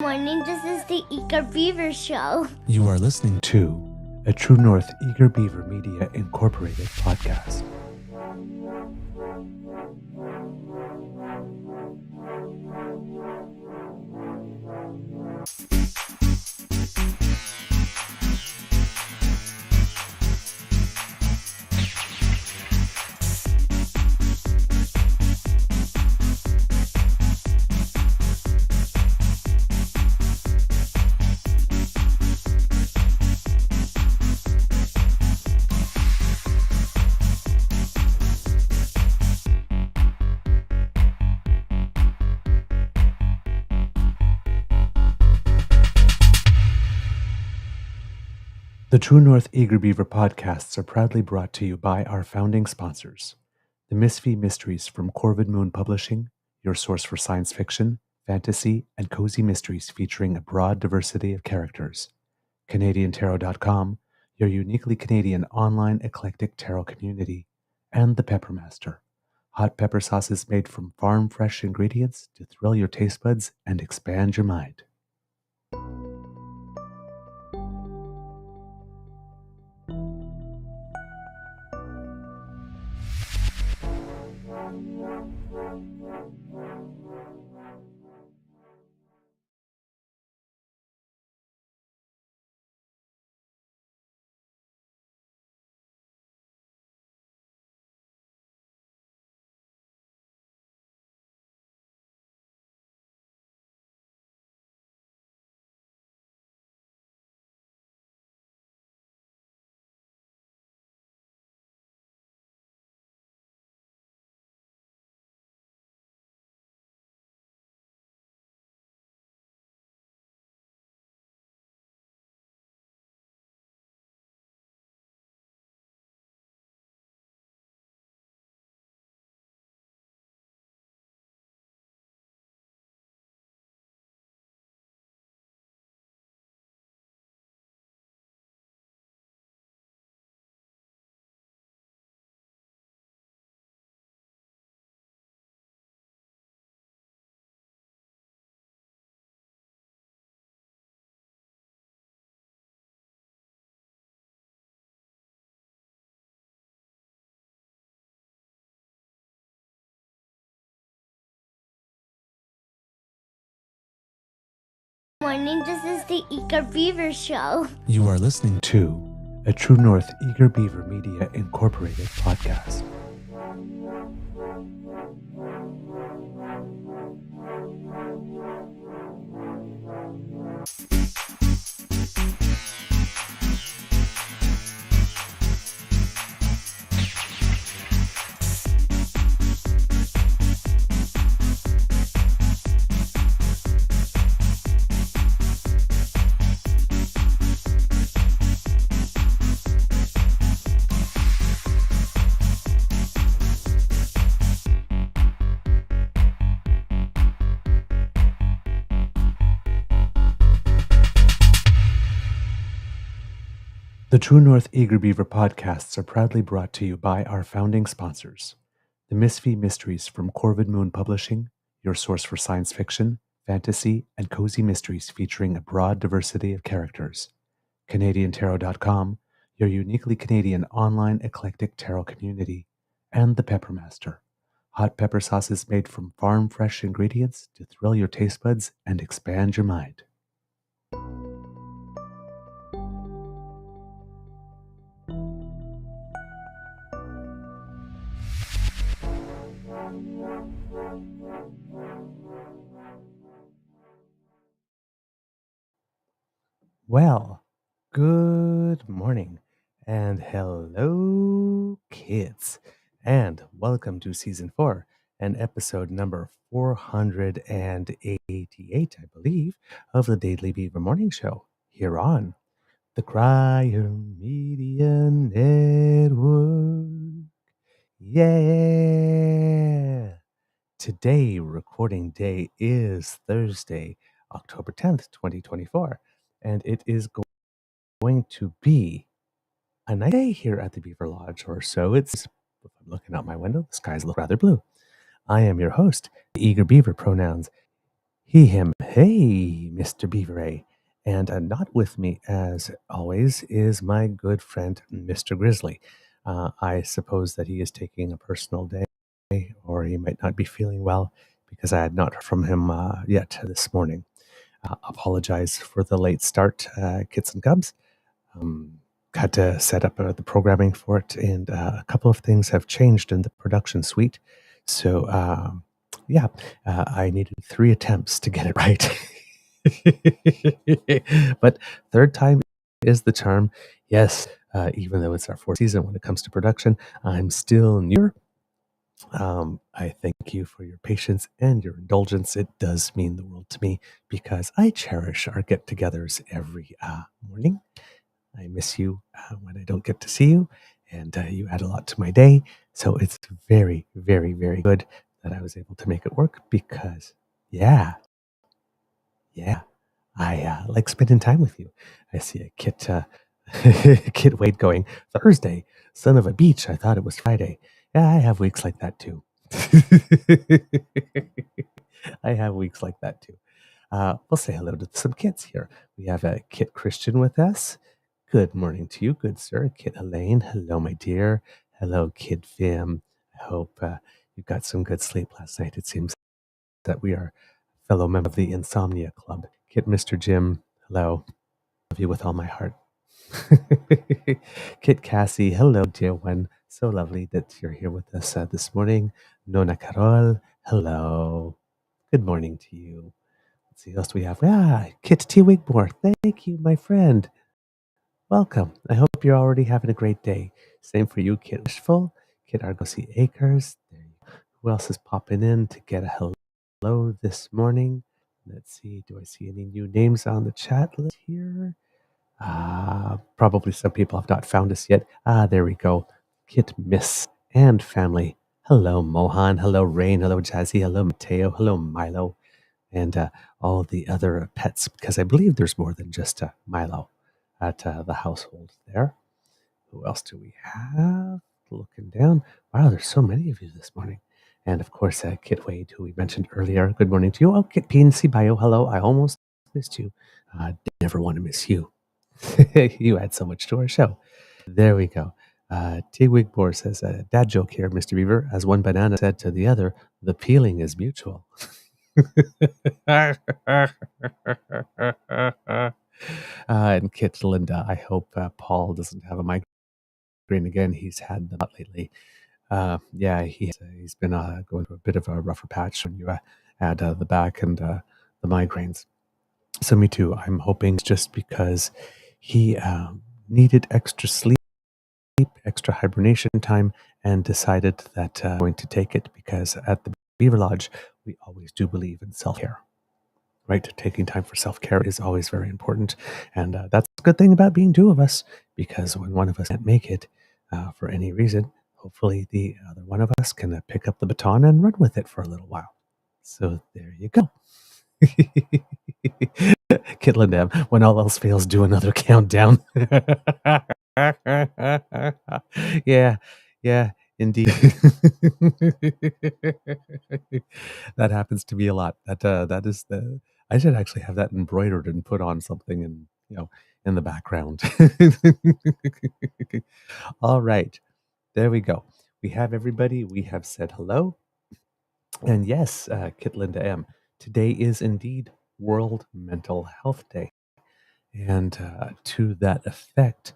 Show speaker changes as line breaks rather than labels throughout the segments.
morning. This is the Eager Beaver Show.
You are listening to a True North Eager Beaver Media Incorporated podcast. The True North Eager Beaver podcasts are proudly brought to you by our founding sponsors, the Misfit Mysteries from Corvid Moon Publishing, your source for science fiction, fantasy, and cozy mysteries featuring a broad diversity of characters, CanadianTarot.com, your uniquely Canadian online eclectic tarot community, and the Peppermaster, hot pepper sauces made from farm-fresh ingredients to thrill your taste buds and expand your mind.
Morning. This is the Eager Beaver Show.
You are listening to a True North Eager Beaver Media Incorporated podcast. The True North Eager Beaver podcasts are proudly brought to you by our founding sponsors, the Misfit Mysteries from Corvid Moon Publishing, your source for science fiction, fantasy, and cozy mysteries featuring a broad diversity of characters, CanadianTarot.com, your uniquely Canadian online eclectic tarot community, and the Peppermaster, hot pepper sauces made from farm-fresh ingredients to thrill your taste buds and expand your mind.
Well, good morning and hello, kids, and welcome to season 4 and episode number 488, I believe, of the Daily Beaver Morning Show here on the Crier Media Network. Yeah! Today, recording day is Thursday, October 10th, 2024, and it is going to be a nice day here at the Beaver Lodge, or so it's. If I'm looking out my window, the skies look rather blue. I am your host, the Eager Beaver, pronouns He, him. Hey, Mr. Beaver. And not with me, as always, is my good friend, Mr. Grizzly. I suppose that he is taking a personal day, or he might not be feeling well, because I had not heard from him yet this morning. Apologize for the late start, Kits and Cubs. Um, Had to set up the programming for it, and a couple of things have changed in the production suite. So, yeah, I needed 3 attempts to get it right. But third time is the charm. Yes, even though it's our fourth season when it comes to production, I'm still new. I thank you for your patience and your indulgence. It does mean the world to me because I cherish our get togethers every morning. I miss you when I don't get to see you, and you add a lot to my day. So it's very, very, very good that I was able to make it work because, yeah, yeah, I like spending time with you. I see a Kit Wade going, Thursday, son of a beach. I thought it was Friday. Yeah, I have weeks like that too. I have weeks like that too. We'll say hello to some Kits here. We have a Kit Christian with us. Good morning to you, good sir. Kit Elaine. Hello, my dear. Hello, Kid Fim. I hope you got some good sleep last night. It seems that we are fellow member of the Insomnia Club. Kit Mr. Jim. Hello. Love you with all my heart. Kit Cassie. Hello, dear one. So lovely that you're here with us this morning. Nona Carol. Hello. Good morning to you. Let's see, who else do we have? Kit T. Wigmore. Thank you, my friend. Welcome. I hope you're already having a great day. Same for you, Kit Wishful, Kit Argosy Acres. There you go. Who else is popping in to get a hello this morning? Let's see. Do I see any new names on the chat list here? Probably some people have not found us yet. There we go. Kit Miss and family. Hello, Mohan. Hello, Rain. Hello, Jazzy. Hello, Mateo. Hello, Milo. And all the other pets, because I believe there's more than just Milo at the household there. Who else do we have? Looking down. Wow, there's so many of you this morning. And of course, Kit Wade, who we mentioned earlier. Good morning to you. Oh, Kit PNC Bio. Hello. I almost missed you. Never want to miss you. You add so much to our show. There we go. T. Wigmore says, dad joke here, Mr. Beaver. As one banana said to the other, the peeling is mutual. And Kit Linda, I hope Paul doesn't have a migraine again. He's had them a lot lately. Yeah, he's been going through a bit of a rougher patch when you add the back and the migraines. So me too. I'm hoping it's just because he needed extra sleep, extra hibernation time, and decided that I'm going to take it because at the Beaver Lodge, we always do believe in self-care. Right? Taking time for self-care is always very important. And that's a good thing about being two of us, because when one of us can't make it for any reason, hopefully the other one of us can pick up the baton and run with it for a little while. So there you go. Kit Lindam, when all else fails, do another countdown. Yeah, indeed. That happens to me a lot. That is the. I should actually have that embroidered and put on something in the background. All right, there we go. We have everybody. We have said hello. And yes, Kit Linda M. Today is indeed World Mental Health Day. And to that effect,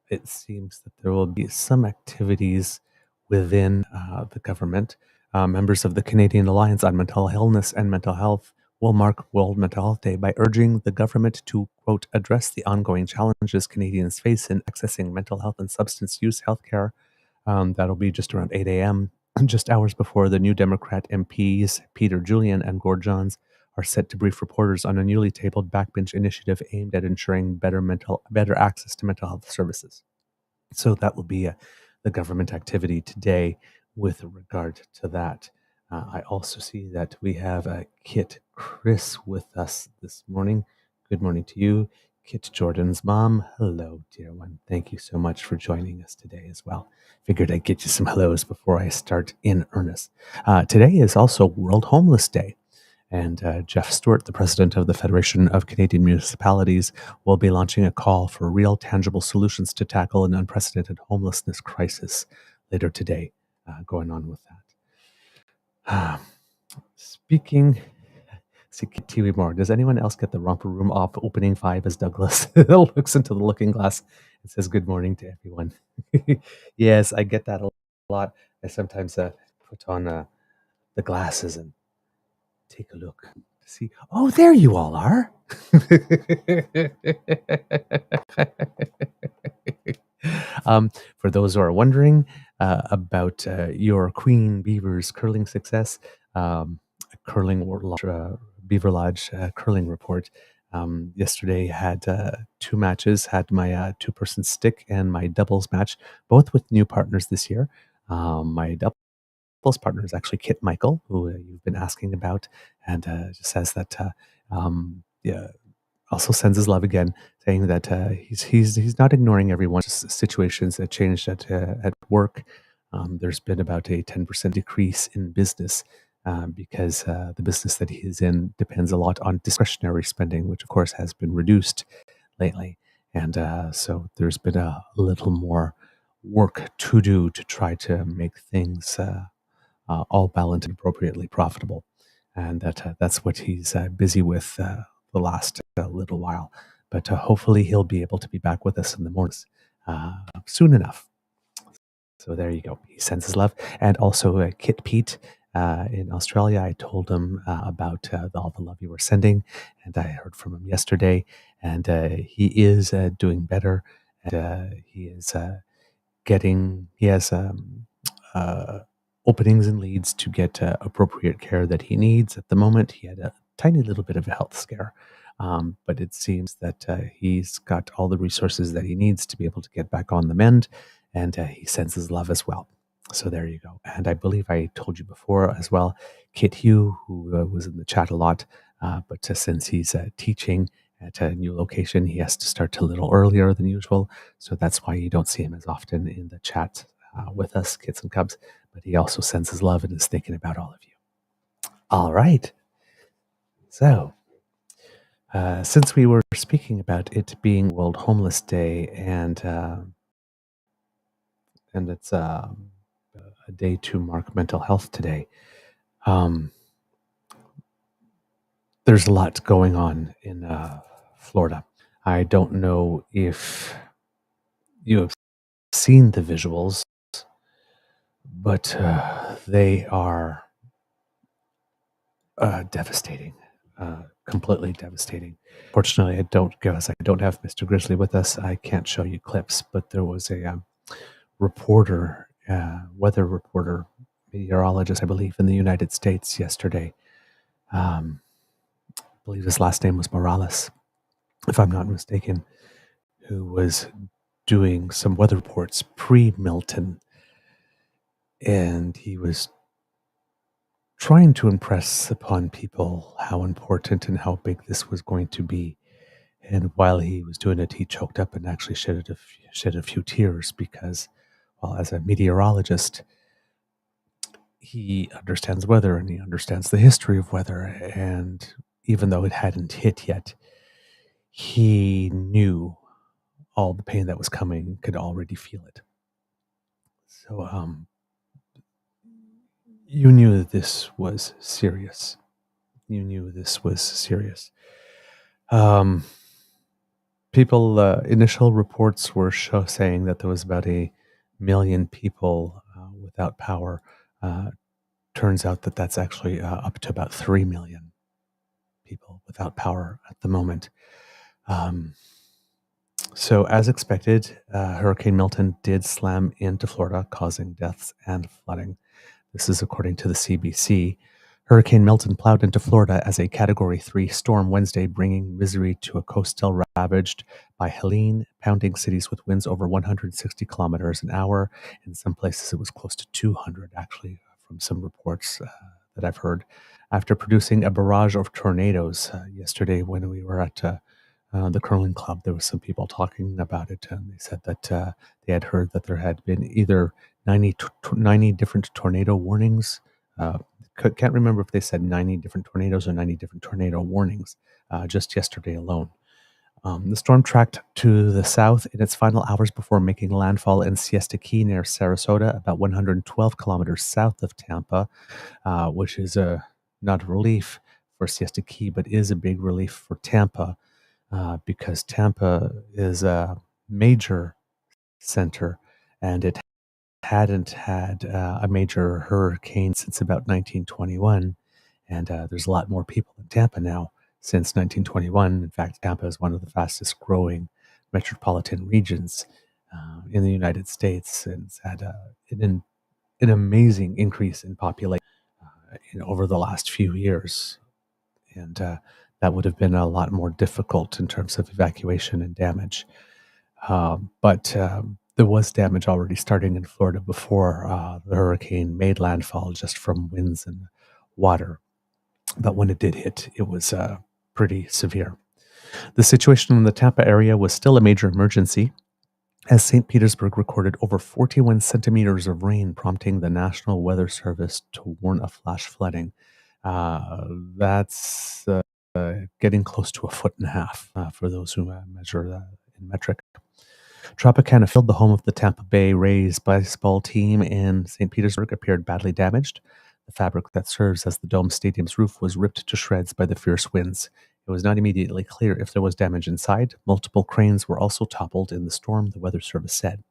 it seems that there will be some activities within the government. Members of the Canadian Alliance on Mental Illness and Mental Health will mark World Mental Health Day by urging the government to, quote, address the ongoing challenges Canadians face in accessing mental health and substance use healthcare. That'll be just around 8 a.m., just hours before the New Democrat MPs, Peter Julian and Gord Johns, are set to brief reporters on a newly tabled backbench initiative aimed at ensuring better access to mental health services. So that will be the government activity today with regard to that. I also see that we have Kit Chris with us this morning. Good morning to you. Kit Jordan's mom. Hello, dear one. Thank you so much for joining us today as well. Figured I'd get you some hellos before I start in earnest. Today is also World Homeless Day.
And Jeff Stewart, the president of the Federation of Canadian Municipalities, will be launching a call for real, tangible solutions to tackle an unprecedented homelessness crisis later today. Going on with that. Speaking, see Kiwi more. Does anyone else get the romper room off opening 5 as Douglas looks into the looking glass and says good morning to everyone? Yes, I get that a lot. I sometimes put on the glasses and take a look to see. Oh, there you all are. For those who are wondering about your Queen Beaver's curling success, Beaver Lodge curling report. Yesterday had 2 matches, had my 2-person stick and my doubles match, both with new partners this year. My doubles partner is actually Kit Michael, who you've been asking about, and just says that yeah, also sends his love again, saying that he's not ignoring everyone's situations that changed at work. There's been about a 10% decrease in business because the business that he's in depends a lot on discretionary spending, which of course has been reduced lately, and so there's been a little more work to do to try to make things all balanced and appropriately profitable, and that's what he's busy with the last little while. But hopefully he'll be able to be back with us in the mornings soon enough. So there you go. He sends his love. And also Kit Pete in Australia, I told him about all the love you were sending, and I heard from him yesterday, and he is doing better, and he has openings and leads to get appropriate care that he needs. At the moment, he had a tiny little bit of a health scare, but it seems that he's got all the resources that he needs to be able to get back on the mend, and he sends his love as well. So there you go. And I believe I told you before as well, Kit Hugh, who was in the chat a lot, but since he's teaching at a new location, he has to start a little earlier than usual. So that's why you don't see him as often in the chat with us, Kids and Cubs. But he also sends his love and is thinking about all of you. All right. So, since we were speaking about it being World Homeless Day, and it's a day to mark mental health today, there's a lot going on in Florida. I don't know if you have seen the visuals, but they are devastating, completely devastating. Fortunately, I don't have Mr. Grizzly with us. I can't show you clips, but there was a reporter, weather reporter, meteorologist, I believe, in the United States yesterday. I believe his last name was Morales, if I'm not mistaken, who was doing some weather reports pre-Milton, and he was trying to impress upon people how important and how big this was going to be. And while he was doing it, he choked up and actually shed a few tears because, well, as a meteorologist, he understands weather and he understands the history of weather. And even though it hadn't hit yet, he knew all the pain that was coming, could already feel it. So, you knew that this was serious. Initial reports were saying that there was about 1 million people without power. Turns out that that's actually up to about 3 million people without power at the moment. So as expected, Hurricane Milton did slam into Florida, causing deaths and flooding. This is according to the CBC. Hurricane Milton plowed into Florida as a Category 3 storm Wednesday, bringing misery to a coast still ravaged by Helene, pounding cities with winds over 160 kilometers an hour. In some places, it was close to 200, actually, from some reports that I've heard. After producing a barrage of tornadoes yesterday when we were at the curling club, there was some people talking about it, and they said that they had heard that there had been either 90 different tornado warnings
can't remember if they said 90 different tornadoes or 90 different tornado warnings just yesterday alone. The storm tracked to the south in its final hours before making landfall in Siesta Key near Sarasota, about 112 kilometers south of Tampa, which is not a relief for Siesta Key, but is a big relief for Tampa because Tampa is a major center and it hadn't had a major hurricane since about 1921. And there's a lot more people in Tampa now since 1921. In fact, Tampa is one of the fastest growing metropolitan regions in the United States, and it's had an amazing increase in population over the last few years. And that would have been a lot more difficult in terms of evacuation and damage. But there was damage already starting in Florida before the hurricane made landfall just from winds and water. But when it did hit, it was pretty severe. The situation in the Tampa area was still a major emergency, as St. Petersburg recorded over 41 centimeters of rain, prompting the National Weather Service to warn of flash flooding. That's getting close to 1.5 feet for those who measure in metric. Tropicana filled the home of the Tampa Bay Rays baseball team in St. Petersburg appeared badly damaged. The fabric that serves as the Dome Stadium's roof was ripped to shreds by the fierce winds. It was not immediately clear if there was damage inside. Multiple cranes were also toppled in the storm, the Weather Service said.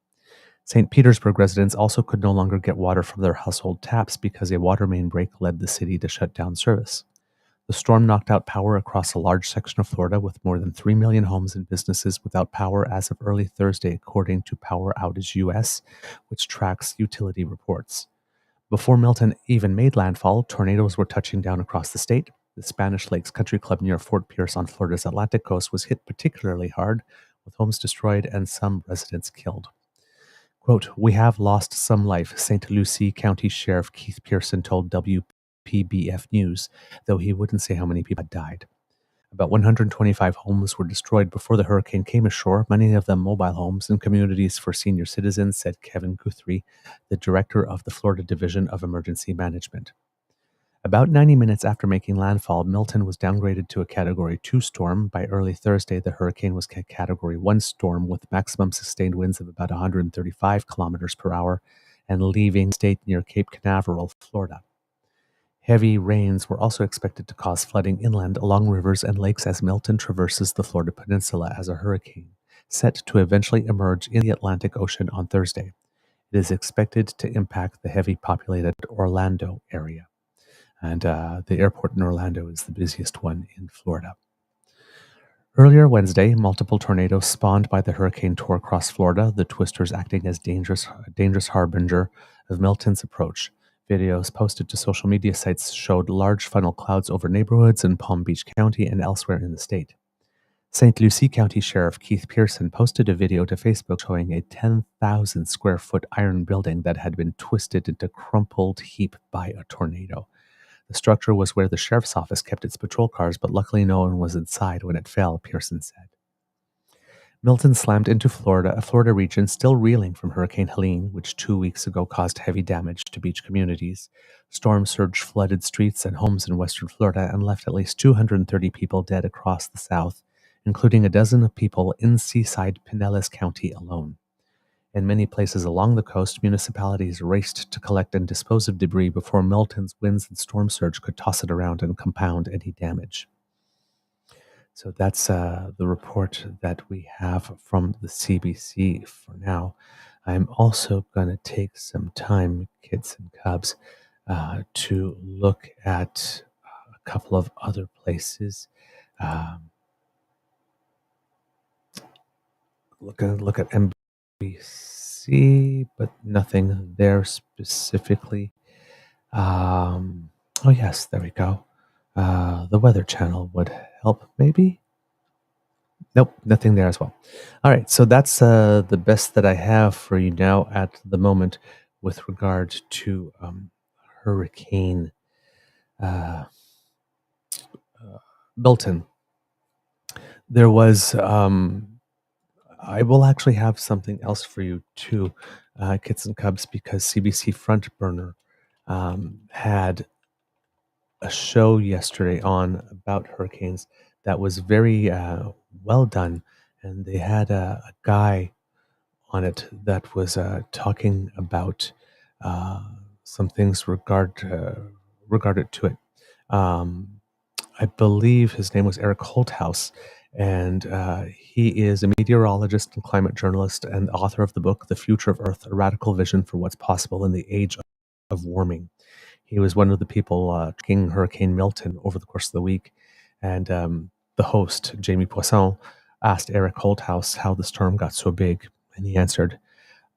St. Petersburg residents also could no longer get water from their household taps because a water main break led the city to shut down service. The storm knocked out power across a large section of Florida, with more than 3 million homes and businesses without power as of early Thursday, according to Power Outage US, which tracks utility reports. Before Milton even made landfall, tornadoes were touching down across the state. The Spanish Lakes Country Club near Fort Pierce on Florida's Atlantic coast was hit particularly hard, with homes destroyed and some residents killed. Quote, "We have lost some life," St. Lucie County Sheriff Keith Pearson told WPBF News, though he wouldn't say how many people had died. About 125 homes were destroyed before the hurricane came ashore, many of them mobile homes and communities for senior citizens, said Kevin Guthrie, the director of the Florida Division of Emergency Management. About 90 minutes after making landfall, Milton was downgraded to a Category 2 storm. By early Thursday, the hurricane was a Category 1 storm with maximum sustained winds of about 135 kilometers per hour and leaving state near Cape Canaveral, Florida. Heavy rains were also expected to cause flooding inland along rivers and lakes as Milton traverses the Florida peninsula as a hurricane, set to eventually emerge in the Atlantic Ocean on Thursday. It is expected to impact the heavy populated Orlando area. And the airport in Orlando is the busiest one in Florida. Earlier Wednesday, multiple tornadoes spawned by the hurricane tore across Florida, the twisters acting as dangerous harbinger of Milton's approach. Videos posted to social media sites showed large funnel clouds over neighborhoods in Palm Beach County and elsewhere in the state. St. Lucie County Sheriff Keith Pearson posted a video to Facebook showing a 10,000 square foot iron building that had been twisted into a crumpled heap by a tornado. The structure was where the sheriff's office kept its patrol cars, but luckily no one was inside when it fell, Pearson said. Milton slammed into Florida, a Florida region still reeling from Hurricane Helene, which 2 weeks ago caused heavy damage to beach communities. Storm surge flooded streets and homes in western Florida and left at least 230 people dead across the south, including a dozen people in seaside Pinellas County alone. In many places along the coast, municipalities raced to collect and dispose of debris before Milton's winds and storm surge could toss it around and compound any damage. So that's the report that we have from the CBC for now. I'm also going to take some time, kids and cubs, to look at a couple of other places. Look at NBC, but nothing there specifically. Oh yes, there we go. The Weather Channel would help, maybe. Nope, nothing there as well. All right, so that's the best that I have for you now at the moment with regard to Hurricane Milton. There was. I will actually have something else for you too, kids and cubs, because CBC Front Burner had a show yesterday on about hurricanes that was very well done, and they had a guy on it that was talking about uh, some things regarded to it. Um, I believe his name was Eric Holthouse, and he is a meteorologist and climate journalist and author of the book "The Future of Earth: A Radical Vision for What's Possible in the Age of Warming." He was one of the people tracking Hurricane Milton over the course of the week, and the host, Jamie Poisson, asked Eric Holthouse how the storm got so big, and he answered,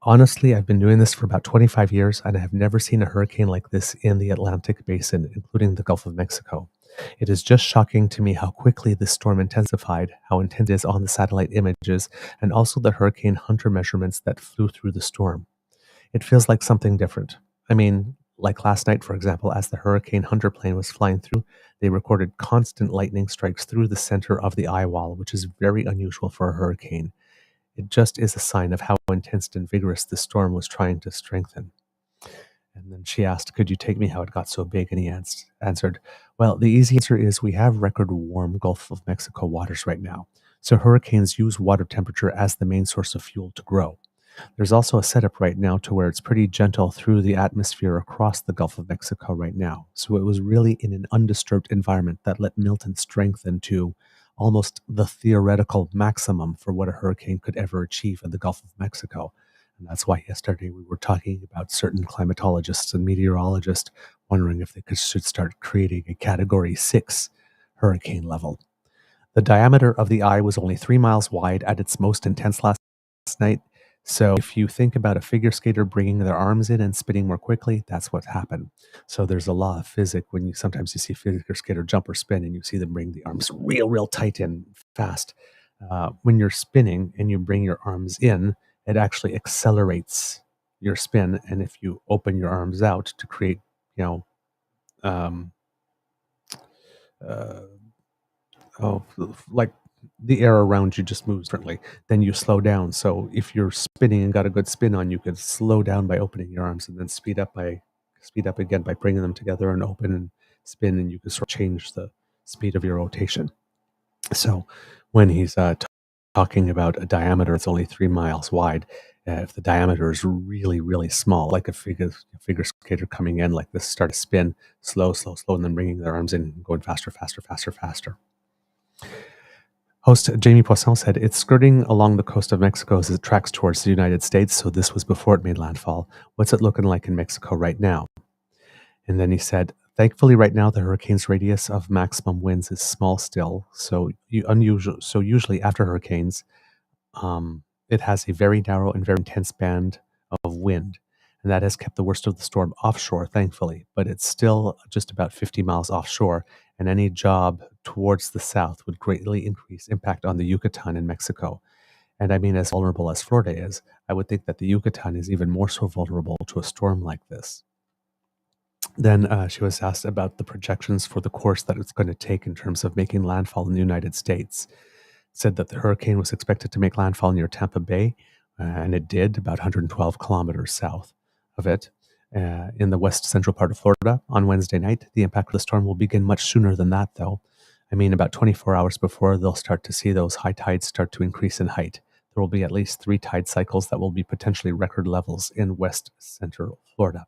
"Honestly, I've been doing this for about 25 years, and I have never seen a hurricane like this in the Atlantic basin, including the Gulf of Mexico. It is just shocking to me how quickly this storm intensified, how intense it is on the satellite images, and also the Hurricane Hunter measurements that flew through the storm. It feels like something different. I mean, like last night, for example, as the Hurricane Hunter plane was flying through, they recorded constant lightning strikes through the center of the eye wall, which is very unusual for a hurricane. It just is a sign of how intense and vigorous the storm was trying to strengthen." And then she asked, "Could you take me how it got so big?" And he answered, "Well, the easy answer is we have record warm Gulf of Mexico waters right now. So hurricanes use water temperature as the main source of fuel to grow. There's also a setup right now to where it's pretty gentle through the atmosphere across the Gulf of Mexico right now. So it was really in an undisturbed environment that let Milton strengthen to almost the theoretical maximum for what a hurricane could ever achieve in the Gulf of Mexico." And that's why yesterday we were talking about certain climatologists and meteorologists wondering if should start creating a Category 6 hurricane level. The diameter of the eye was only 3 miles wide at its most intense last night. So if you think about a figure skater bringing their arms in and spinning more quickly, that's what happened. So there's a law of physics when sometimes you see a figure skater jump or spin and you see them bring the arms real tight in fast. When you're spinning and you bring your arms in, it actually accelerates your spin. And if you open your arms out to create, you know, um, uh, like the air around you just moves differently, then you slow down. So if you're spinning and got a good spin on, you could slow down by opening your arms and then speed up again by bringing them together and open and spin, and you can sort of change the speed of your rotation. So when he's talking about a diameter that's only 3 miles wide, if the diameter is really small, like a figure skater coming in like this, start to spin slow, and then bringing their arms in and going faster. Host Jamie Poisson said, "It's skirting along the coast of Mexico as it tracks towards the United States, so this was before it made landfall. What's it looking like in Mexico right now?" And then he said, "Thankfully, right now, the hurricane's radius of maximum winds is small still, so unusual. So usually after hurricanes, it has a very narrow and very intense band of wind, and that has kept the worst of the storm offshore, thankfully. But it's still just about 50 miles offshore, and any job towards the south would greatly increase impact on the Yucatan in Mexico. And I mean, as vulnerable as Florida is, I would think that the Yucatan is even more so vulnerable to a storm like this." Then she was asked about the projections for the course that it's going to take in terms of making landfall in the United States. Said that the hurricane was expected to make landfall near Tampa Bay, and it did, about 112 kilometers south of it, in the west central part of Florida on Wednesday night. The impact of the storm will begin much sooner than that, though. I mean, about 24 hours before they'll start to see those high tides start to increase in height. There will be at least 3 tide cycles that will be potentially record levels in west central Florida.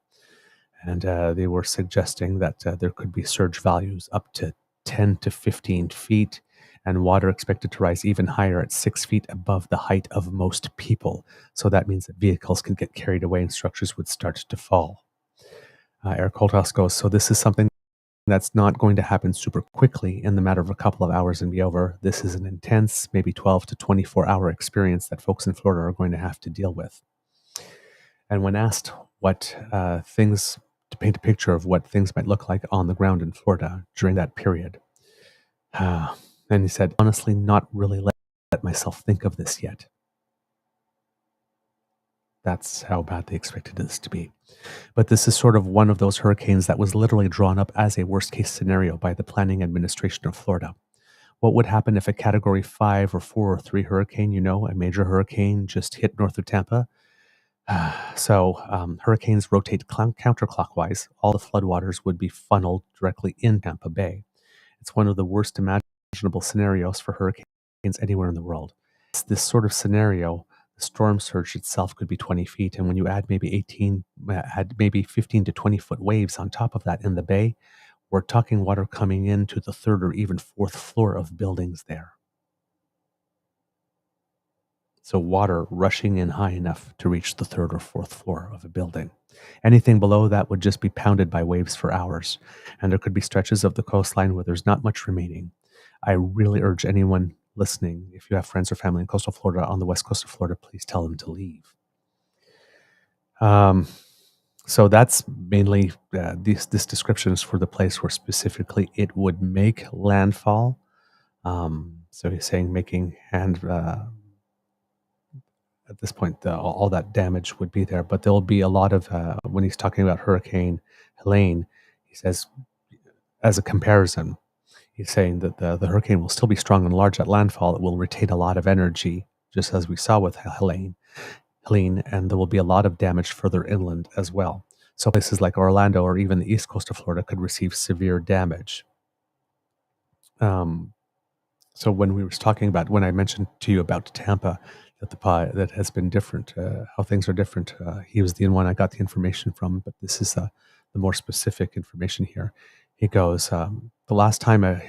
And they were suggesting that there could be surge values up to 10 to 15 feet, and water expected to rise even higher at 6 feet above the height of most people. So that means that vehicles can get carried away and structures would start to fall. Eric Holthouse goes, "So this is something that's not going to happen super quickly in the matter of a couple of hours and be over. This is an intense, maybe 12 to 24-hour experience that folks in Florida are going to have to deal with." And when asked what things, to paint a picture of what things might look like on the ground in Florida during that period, and he said, "Honestly, not really let myself think of this yet." That's how bad they expected this to be. But this is sort of one of those hurricanes that was literally drawn up as a worst case scenario by the planning administration of Florida. What would happen if a Category 5 or 4 or 3 hurricane, a major hurricane, just hit north of Tampa?
Hurricanes rotate counterclockwise. All the floodwaters would be funneled directly in Tampa Bay. It's one of the worst imaginable scenarios for hurricanes anywhere in the world. This sort of scenario, the storm surge itself could be 20 feet, and when you add maybe 15 to 20 foot waves on top of that in the bay, we're talking water coming into the third or even fourth floor of buildings there. So water rushing in high enough to reach the third or fourth floor of a building. Anything below that would just be pounded by waves for hours, and there could be stretches of the coastline where there's not much remaining. I really urge anyone listening, if you have friends or family in coastal Florida, on the west coast of Florida, please tell them to leave. So that's mainly this description is for the place where specifically it would make landfall. So he's saying making at this point, all that damage would be there, but there'll be a lot of, when he's talking about Hurricane Helene, he says, as a comparison, he's saying that the hurricane will still be strong and large at landfall. It will retain a lot of energy, just as we saw with Helene, and there will be a lot of damage further inland as well. So places like Orlando or even the east coast of Florida could receive severe damage. So when I mentioned to you about Tampa, that has been different, how things are different, he was the one I got the information from, but this is the more specific information here. He goes, the last time a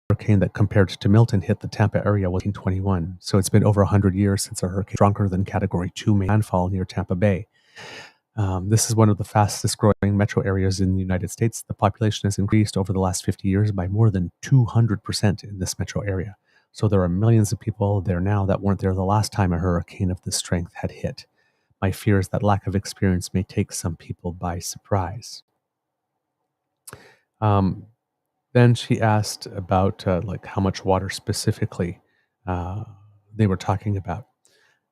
hurricane that compared to Milton hit the Tampa area was in 1921. So it's been over 100 years since a hurricane stronger than Category 2 made landfall near Tampa Bay. This is one of the fastest growing metro areas in the United States. The population has increased over the last 50 years by more than 200% in this metro area. So there are millions of people there now that weren't there the last time a hurricane of this strength had hit. My fear is that lack of experience may take some people by surprise. Then she asked about like how much water specifically they were talking about.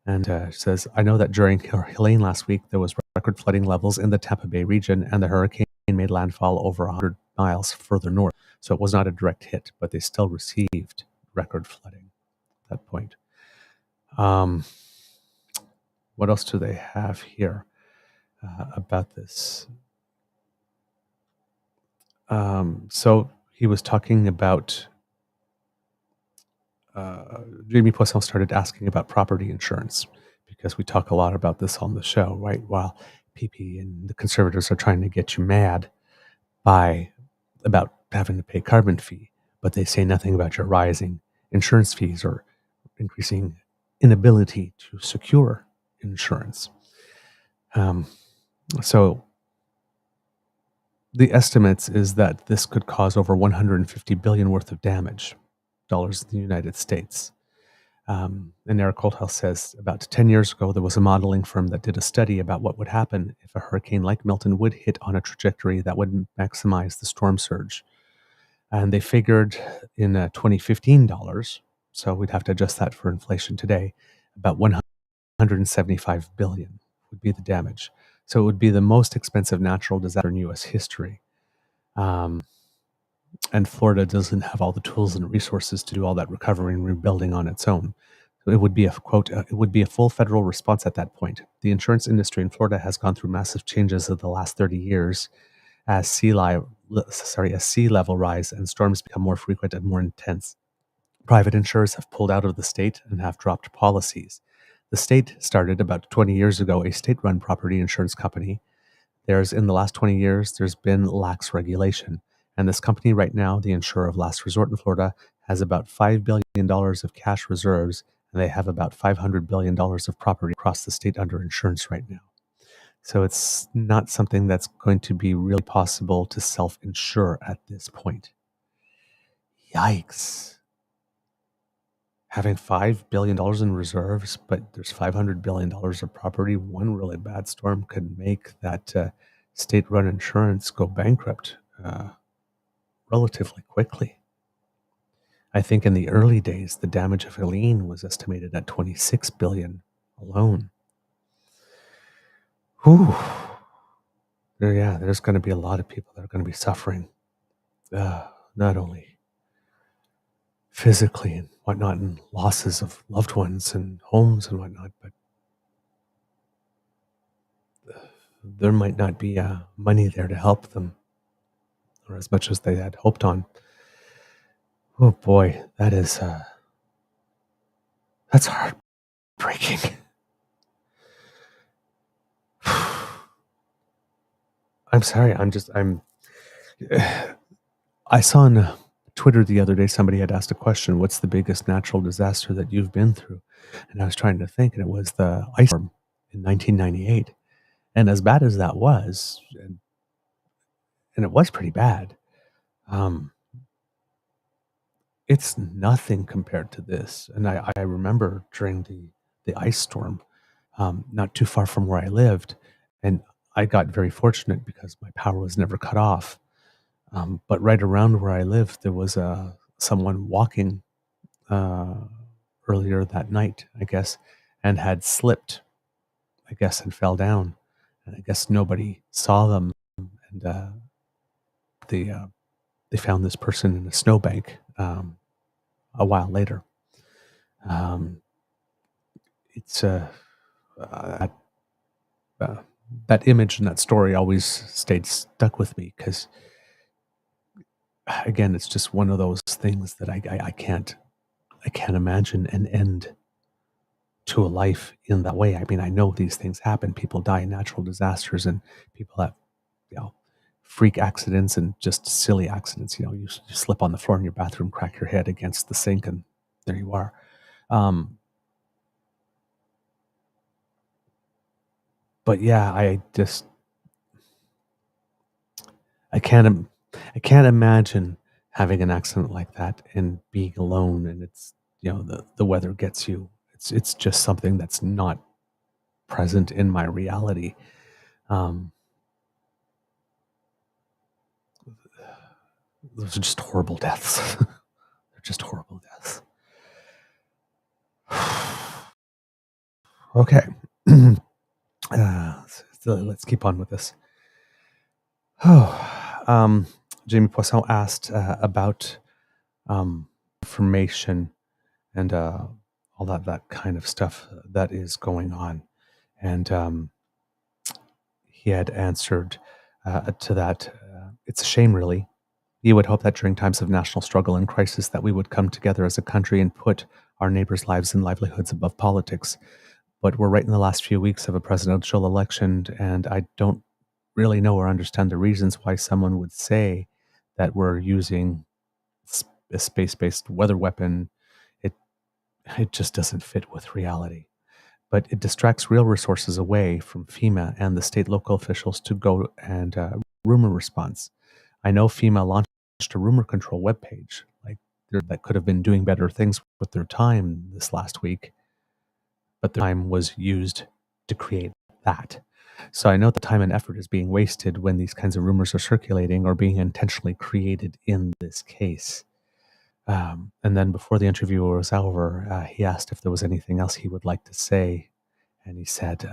And she says, I know that during Helene last week, there was record flooding levels in the Tampa Bay region, and the hurricane made landfall over 100 miles further north. So it was not a direct hit, but they still received record flooding at that point. What else do they have here about this? So he was talking about Jamie Poisson started asking about property insurance because we talk a lot about this on the show, right? While PP and the conservatives are trying to get you mad about having to pay carbon fee, but they say nothing about your rising insurance fees or increasing inability to secure insurance. So the estimates is that this could cause over $150 billion worth of damage dollars in the United States. And Eric Holthouse says about 10 years ago, there was a modeling firm that did a study about what would happen if a hurricane like Milton would hit on a trajectory that would maximize the storm surge. And they figured in 2015 dollars, so we'd have to adjust that for inflation today, about 175 billion would be the damage. So it would be the most expensive natural disaster in U.S. history. And Florida doesn't have all the tools and resources to do all that recovery and rebuilding on its own. So it would be it would be a full federal response at that point. The insurance industry in Florida has gone through massive changes of the last 30 years as sea level rise and storms become more frequent and more intense. Private insurers have pulled out of the state and have dropped policies. The state started about 20 years ago a state-run property insurance company. In the last 20 years, there's been lax regulation. And this company right now, the insurer of last resort in Florida, has about $5 billion of cash reserves, and they have about $500 billion of property across the state under insurance right now. So it's not something that's going to be really possible to self-insure at this point. Yikes. Having $5 billion in reserves, but there's $500 billion of property, one really bad storm could make that state-run insurance go bankrupt relatively quickly. I think in the early days, the damage of Helene was estimated at $26 billion alone. Whew. There's going to be a lot of people that are going to be suffering, not only physically and whatnot, and losses of loved ones and homes and whatnot, but there might not be money there to help them, or as much as they had hoped on. Oh boy, that's heartbreaking. I'm sorry. I saw on Twitter the other day somebody had asked a question, "What's the biggest natural disaster that you've been through?" And I was trying to think, and it was the ice storm in 1998. And as bad as that was, and it was pretty bad, um, it's nothing compared to this. And I remember during the ice storm, not too far from where I lived, and I got very fortunate because my power was never cut off. But right around where I lived, there was someone walking uh, earlier that night, I guess, and had slipped, I guess, and fell down. And I guess nobody saw them, and they uh, they found this person in a snowbank a while later. Um, it's that, uh, that image and that story always stayed stuck with me because, again, it's just one of those things that I can't imagine an end to a life in that way. I mean, I know these things happen. People die in natural disasters, and people have, you know, freak accidents and just silly accidents. You slip on the floor in your bathroom, crack your head against the sink, and there you are. Um, but yeah, I can't, I can't imagine having an accident like that and being alone, and it's, the weather gets you. It's just something that's not present in my reality. Um, those are just horrible deaths. They're just horrible deaths. Okay. So let's keep on with this. Jamie Poisson asked about information and all that kind of stuff that is going on. And he had answered to that, it's a shame, really. You would hope that during times of national struggle and crisis that we would come together as a country and put our neighbors' lives and livelihoods above politics. But we're right in the last few weeks of a presidential election, and I don't really know or understand the reasons why someone would say that we're using a space-based weather weapon. It it just doesn't fit with reality. But it distracts real resources away from FEMA and the state local officials to go and rumor response. I know FEMA launched a rumor control webpage, like that could have been doing better things with their time this last week, but the time was used to create that. So I know the time and effort is being wasted when these kinds of rumors are circulating or being intentionally created in this case. And then before the interview was over, he asked if there was anything else he would like to say. And he said,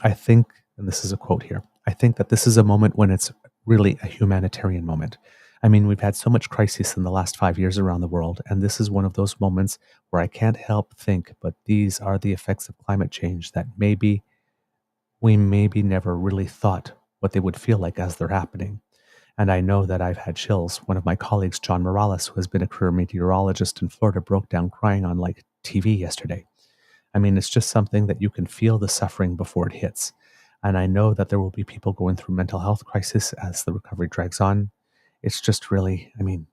I think, and this is a quote here, I think that this is a moment when it's really a humanitarian moment. I mean, we've had so much crisis in the last 5 years around the world, and this is one of those moments where I can't help think, but these are the effects of climate change that we maybe never really thought what they would feel like as they're happening. And I know that I've had chills. One of my colleagues, John Morales, who has been a career meteorologist in Florida, broke down crying on like TV yesterday. I mean, it's just something that you can feel the suffering before it hits. And I know that there will be people going through mental health crisis as the recovery drags on. It's just really, I mean,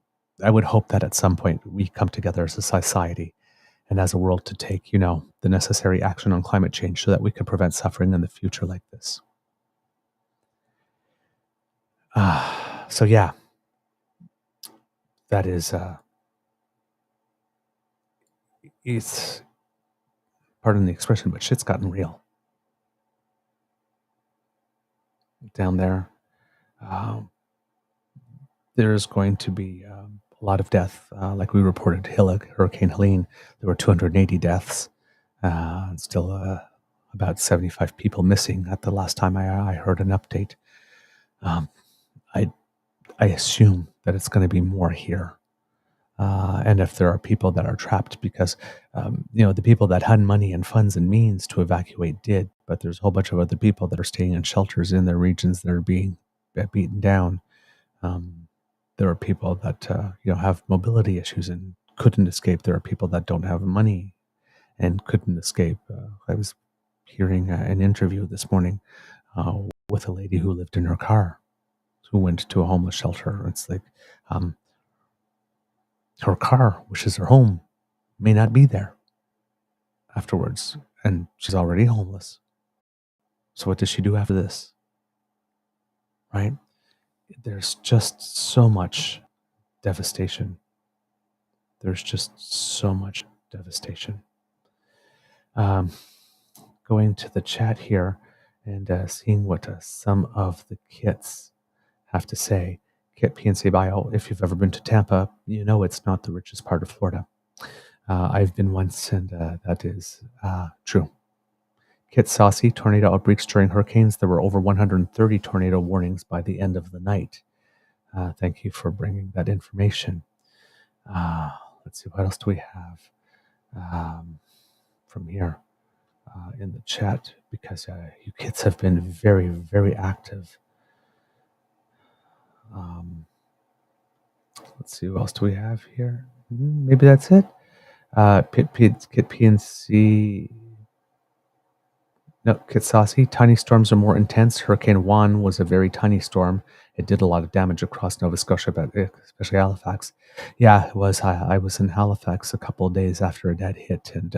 I would hope that at some point we come together as a society and as a world to take, the necessary action on climate change so that we can prevent suffering in the future like this. So yeah, that is, it's, pardon the expression, but shit's gotten real down there. There's going to be a lot of death. Like we reported, Hurricane Helene, there were 280 deaths, and still about 75 people missing at the last time I heard an update. Um, I assume that it's going to be more here.
and if there are people that are trapped because, the people that had money and funds and means to evacuate did, but there's a whole bunch of other people that are staying in shelters in their regions that are being beaten down. Um, there are people that, have mobility issues and couldn't escape. There are people that don't have money and couldn't escape. I was hearing an interview this morning with a lady who lived in her car, who went to a homeless shelter. It's like her car, which is her home, may not be there afterwards, and she's already homeless. So what does she do after this? Right? There's just so much devastation. There's just so much devastation. Going to the chat here and seeing what some of the kits have to say. Kit PNC Bio, if you've ever been to Tampa, you know it's not the richest part of Florida. I've been once, and that is true. Kit Saucy, tornado outbreaks during hurricanes. There were over 130 tornado warnings by the end of the night. Thank you for bringing that information. Let's see, what else do we have from here in the chat? Because you kids have been very, very active. Let's see, what else do we have here? Maybe that's it. Kit PNC. No, Kit Saucy. Tiny storms are more intense. Hurricane Juan was a very tiny storm. It did a lot of damage across Nova Scotia, but especially Halifax. Yeah, it was. I was in Halifax a couple of days after it had hit, and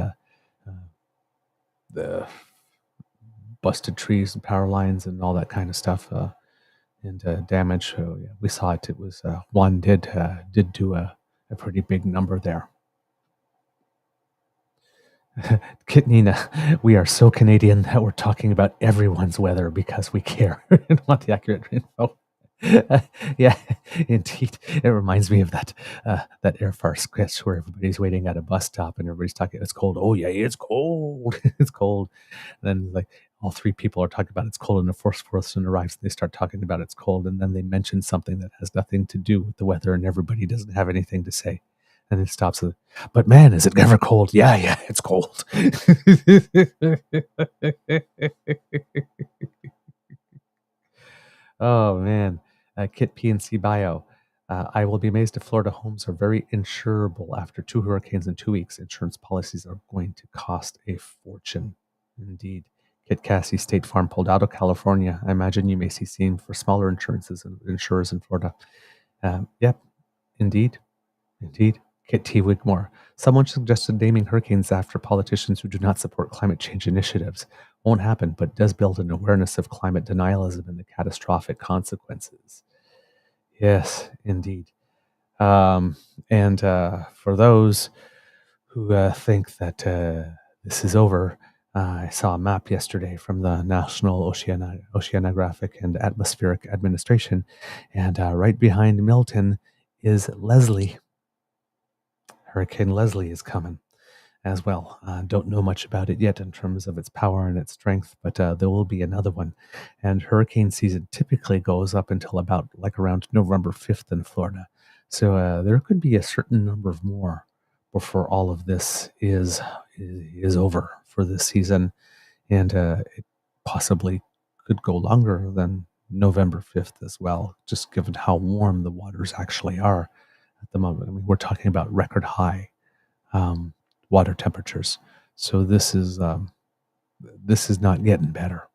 the busted trees and power lines and all that kind of stuff and damage. So yeah, we saw it. It was Juan did do a pretty big number there. Kit Nina, we are so Canadian that we're talking about everyone's weather because we care and want the accurate info. Yeah, indeed. It reminds me of that Air Force sketch where everybody's waiting at a bus stop and everybody's talking, it's cold. Oh yeah, it's cold. It's cold. And then like all three people are talking about it's cold and the fourth person arrives and they start talking about it's cold and then they mention something that has nothing to do with the weather and everybody doesn't have anything to say. And it stops with, but man, is it ever cold? Yeah, it's cold. Oh, man. Kit PNC Bio. I will be amazed if Florida homes are very insurable after 2 hurricanes in 2 weeks. Insurance policies are going to cost a fortune. Indeed. Kit Cassie, State Farm pulled out of California. I imagine you may see seen for smaller insurances and insurers in Florida. Yep, indeed. Kit T. Wigmore. Someone suggested naming hurricanes after politicians who do not support climate change initiatives. Won't happen, but does build an awareness of climate denialism and the catastrophic consequences. Yes, indeed. And for those who think that this is over, I saw a map yesterday from the National Oceanographic and Atmospheric Administration, and right behind Milton is Leslie. Hurricane Leslie is coming as well. Don't know much about it yet in terms of its power and its strength, but there will be another one. And hurricane season typically goes up until about like around November 5th in Florida. So there could be a certain number of more before all of this is over for this season. And it possibly could go longer than November 5th as well, just given how warm the waters actually are at the moment. I mean, we're talking about record high water temperatures. So this is not getting better.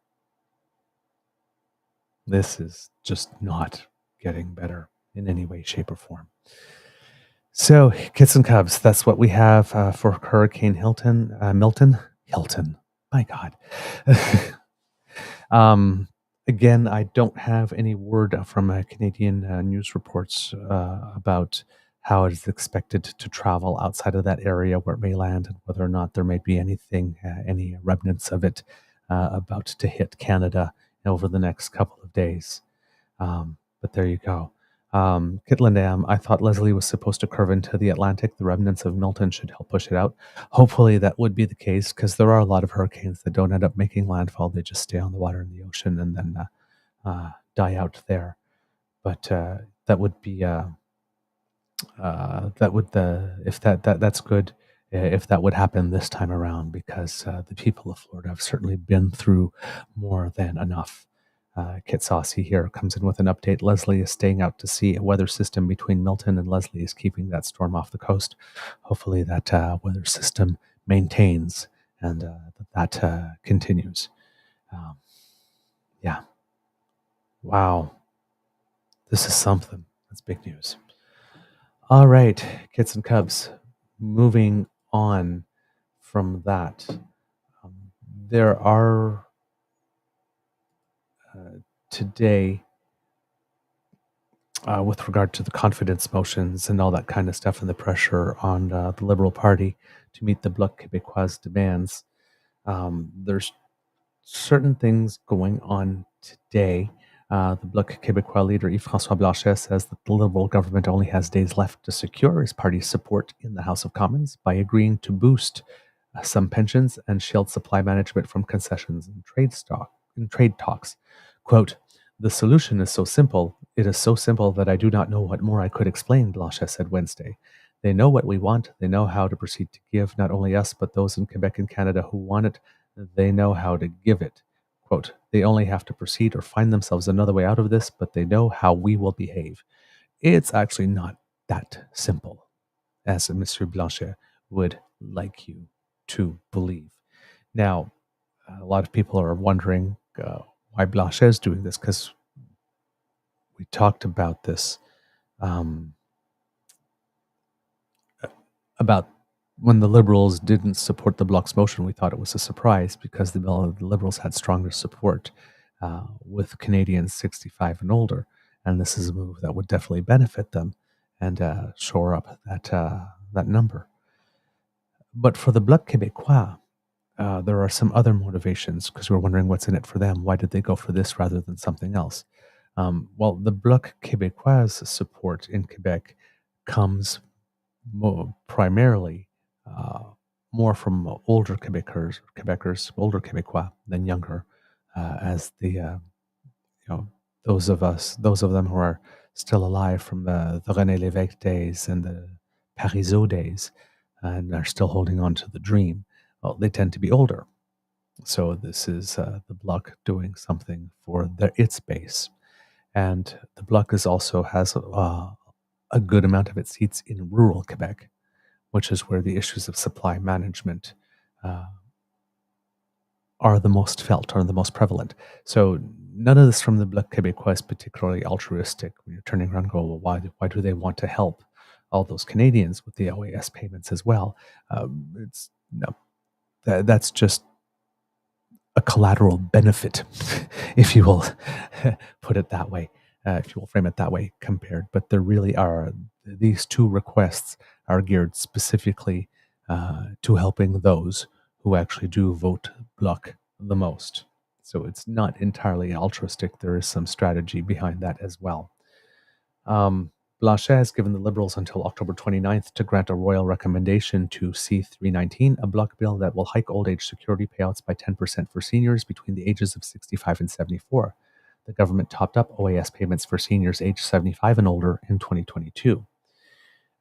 This is just not getting better in any way, shape, or form. So, kits and cubs, that's what we have for Hurricane Milton. My God. Again, I don't have any word from Canadian news reports about how it is expected to travel outside of that area where it may land and whether or not there may be anything, any remnants of it about to hit Canada over the next couple of days. But there you go. Kitland, I thought Leslie was supposed to curve into the Atlantic. The remnants of Milton should help push it out. Hopefully that would be the case because there are a lot of hurricanes that don't end up making landfall. They just stay on the water in the ocean and then die out there. But that would be that would if that's good if that would happen this time around, because the people of Florida have certainly been through more than enough. Kit Saucy here comes in with an update. Leslie is staying out to sea. A weather system between Milton and Leslie is keeping that storm off the coast. Hopefully that weather system maintains and that continues. Yeah. Wow. This is something. That's big news. All right, Kits and Cubs, moving on from that. There are today, with regard to the confidence motions and all that kind of stuff and the pressure on the Liberal Party to meet the Bloc Québécois demands, there's certain things going on today. The Bloc Québécois leader Yves-François Blanchet says that the Liberal government only has days left to secure his party's support in the House of Commons by agreeing to boost some pensions and shield supply management from concessions and trade talks. Quote, "The solution is so simple. It is so simple that I do not know what more I could explain," Blanchet said Wednesday. "They know what we want. They know how to proceed to give, not only us, but those in Quebec and Canada who want it. They know how to give it. Quote, they only have to proceed or find themselves another way out of this, but they know how we will behave." It's actually not that simple, as Monsieur Blanchet would like you to believe. Now, a lot of people are wondering why Blanchet is doing this, because we talked about this about when the Liberals didn't support the Bloc's motion. We thought it was a surprise because the Liberals had stronger support with Canadians 65 and older, and this is a move that would definitely benefit them and shore up that number. But for the Bloc Québécois, there are some other motivations, because we're wondering what's in it for them. Why did they go for this rather than something else? Well, the Bloc Québécois' support in Quebec comes primarily more from older Quebecers, older Québécois than younger, as the those of them who are still alive from the René Lévesque days and the Parizeau days, and are still holding on to the dream. Well, they tend to be older. So this is the Bloc doing something for its base. And the Bloc also has a good amount of its seats in rural Quebec, which is where the issues of supply management are the most felt, are the most prevalent. So none of this from the Bloc Québécois is particularly altruistic. When you're turning around and go, well, why do they want to help all those Canadians with the OAS payments as well? It's no, that's just a collateral benefit, if you will put it that way, if you will frame it that way, compared. But there really are, these two requests are geared specifically to helping those who actually do vote Bloc the most. So it's not entirely altruistic. There is some strategy behind that as well. Blanchet has given the Liberals until October 29th to grant a royal recommendation to C-319, a Bloc bill that will hike old age security payouts by 10% for seniors between the ages of 65 and 74. The government topped up OAS payments for seniors aged 75 and older in 2022.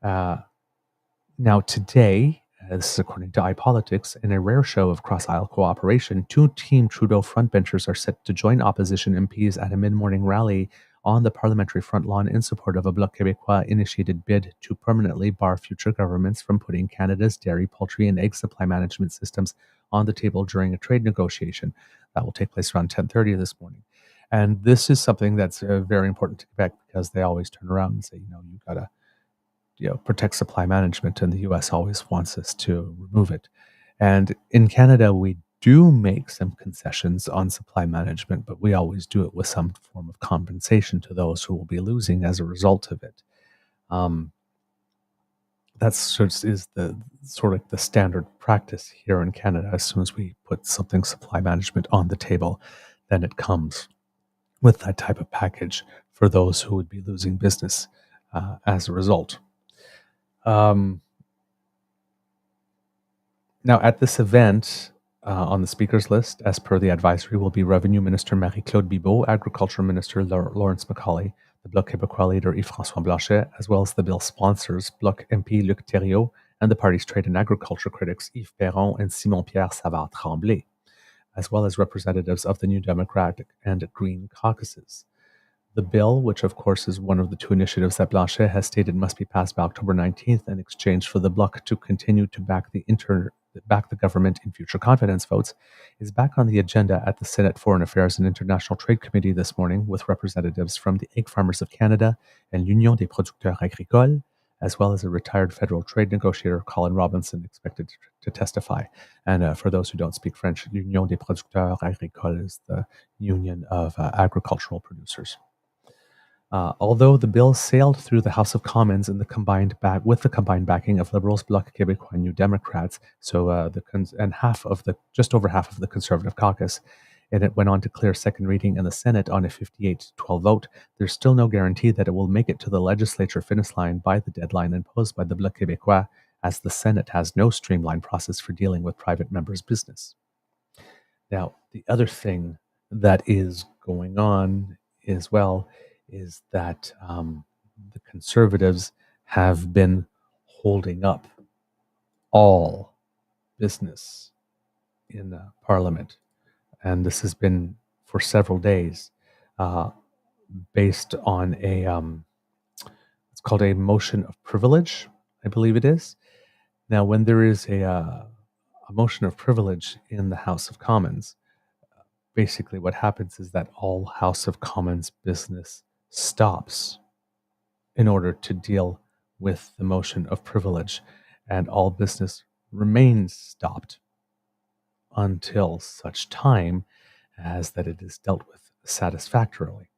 Now today, this is according to iPolitics, in a rare show of cross-aisle cooperation, two Team Trudeau frontbenchers are set to join opposition MPs at a mid-morning rally on the parliamentary front lawn in support of a Bloc Québécois-initiated bid to permanently bar future governments from putting Canada's dairy, poultry, and egg supply management systems on the table during a trade negotiation. That will take place around 10:30 this morning. And this is something that's very important to Quebec, because they always turn around and say, you've got to protect supply management, and the U.S. always wants us to remove it. And in Canada, we do make some concessions on supply management, but we always do it with some form of compensation to those who will be losing as a result of it. That's is the sort of the standard practice here in Canada. As soon as we put something supply management on the table, then it comes with that type of package for those who would be losing business as a result. Now, at this event, on the speakers list, as per the advisory, will be Revenue Minister Marie-Claude Bibeau, Agriculture Minister Lawrence Macaulay, the Bloc Québécois leader Yves-François Blanchet, as well as the bill sponsors, Bloc MP Luc Thériault, and the party's trade and agriculture critics Yves Perron and Simon-Pierre Savard-Tremblay, as well as representatives of the New Democratic and Green caucuses. The bill, which of course is one of the two initiatives that Blanchet has stated must be passed by October 19th in exchange for the Bloc to continue to back the government in future confidence votes, is back on the agenda at the Senate Foreign Affairs and International Trade Committee this morning with representatives from the Egg Farmers of Canada and l'Union des producteurs agricoles, as well as a retired federal trade negotiator, Colin Robinson, expected to testify. And for those who don't speak French, l'Union des producteurs agricoles is the union of agricultural producers. Although the bill sailed through the House of Commons with the combined backing of Liberals, Bloc Québécois, and New Democrats, just over half of the Conservative caucus, and it went on to clear second reading in the Senate on a 58-12 vote, there's still no guarantee that it will make it to the legislature finish line by the deadline imposed by the Bloc Québécois, as the Senate has no streamlined process for dealing with private members' business. Now, the other thing that is going on as well is that the Conservatives have been holding up all business in Parliament. And this has been for several days based on it's called a motion of privilege, I believe it is. Now, when there is a motion of privilege in the House of Commons, basically what happens is that all House of Commons business stops in order to deal with the motion of privilege, and all business remains stopped until such time as that it is dealt with satisfactorily.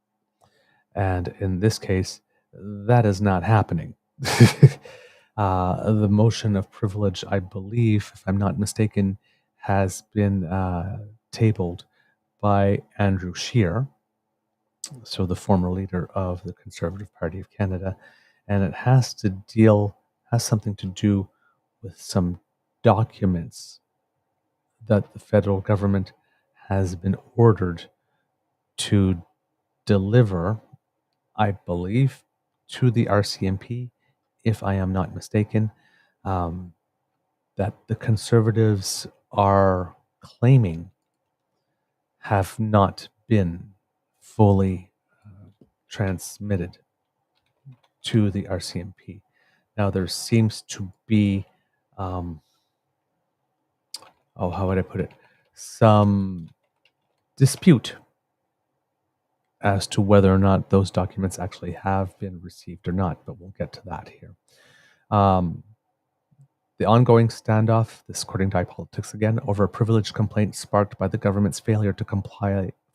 And in this case, that is not happening. The motion of privilege, I believe, if I'm not mistaken, has been tabled by Andrew Scheer, so the former leader of the Conservative Party of Canada, and it has something to do with some documents that the federal government has been ordered to deliver, I believe, to the RCMP, if I am not mistaken, that the Conservatives are claiming have not been fully transmitted to the RCMP. Now, there seems to be, how would I put it, some dispute as to whether or not those documents actually have been received or not, but we'll get to that here. The ongoing standoff, this according to iPolitics again, over a privilege complaint sparked by the government's failure to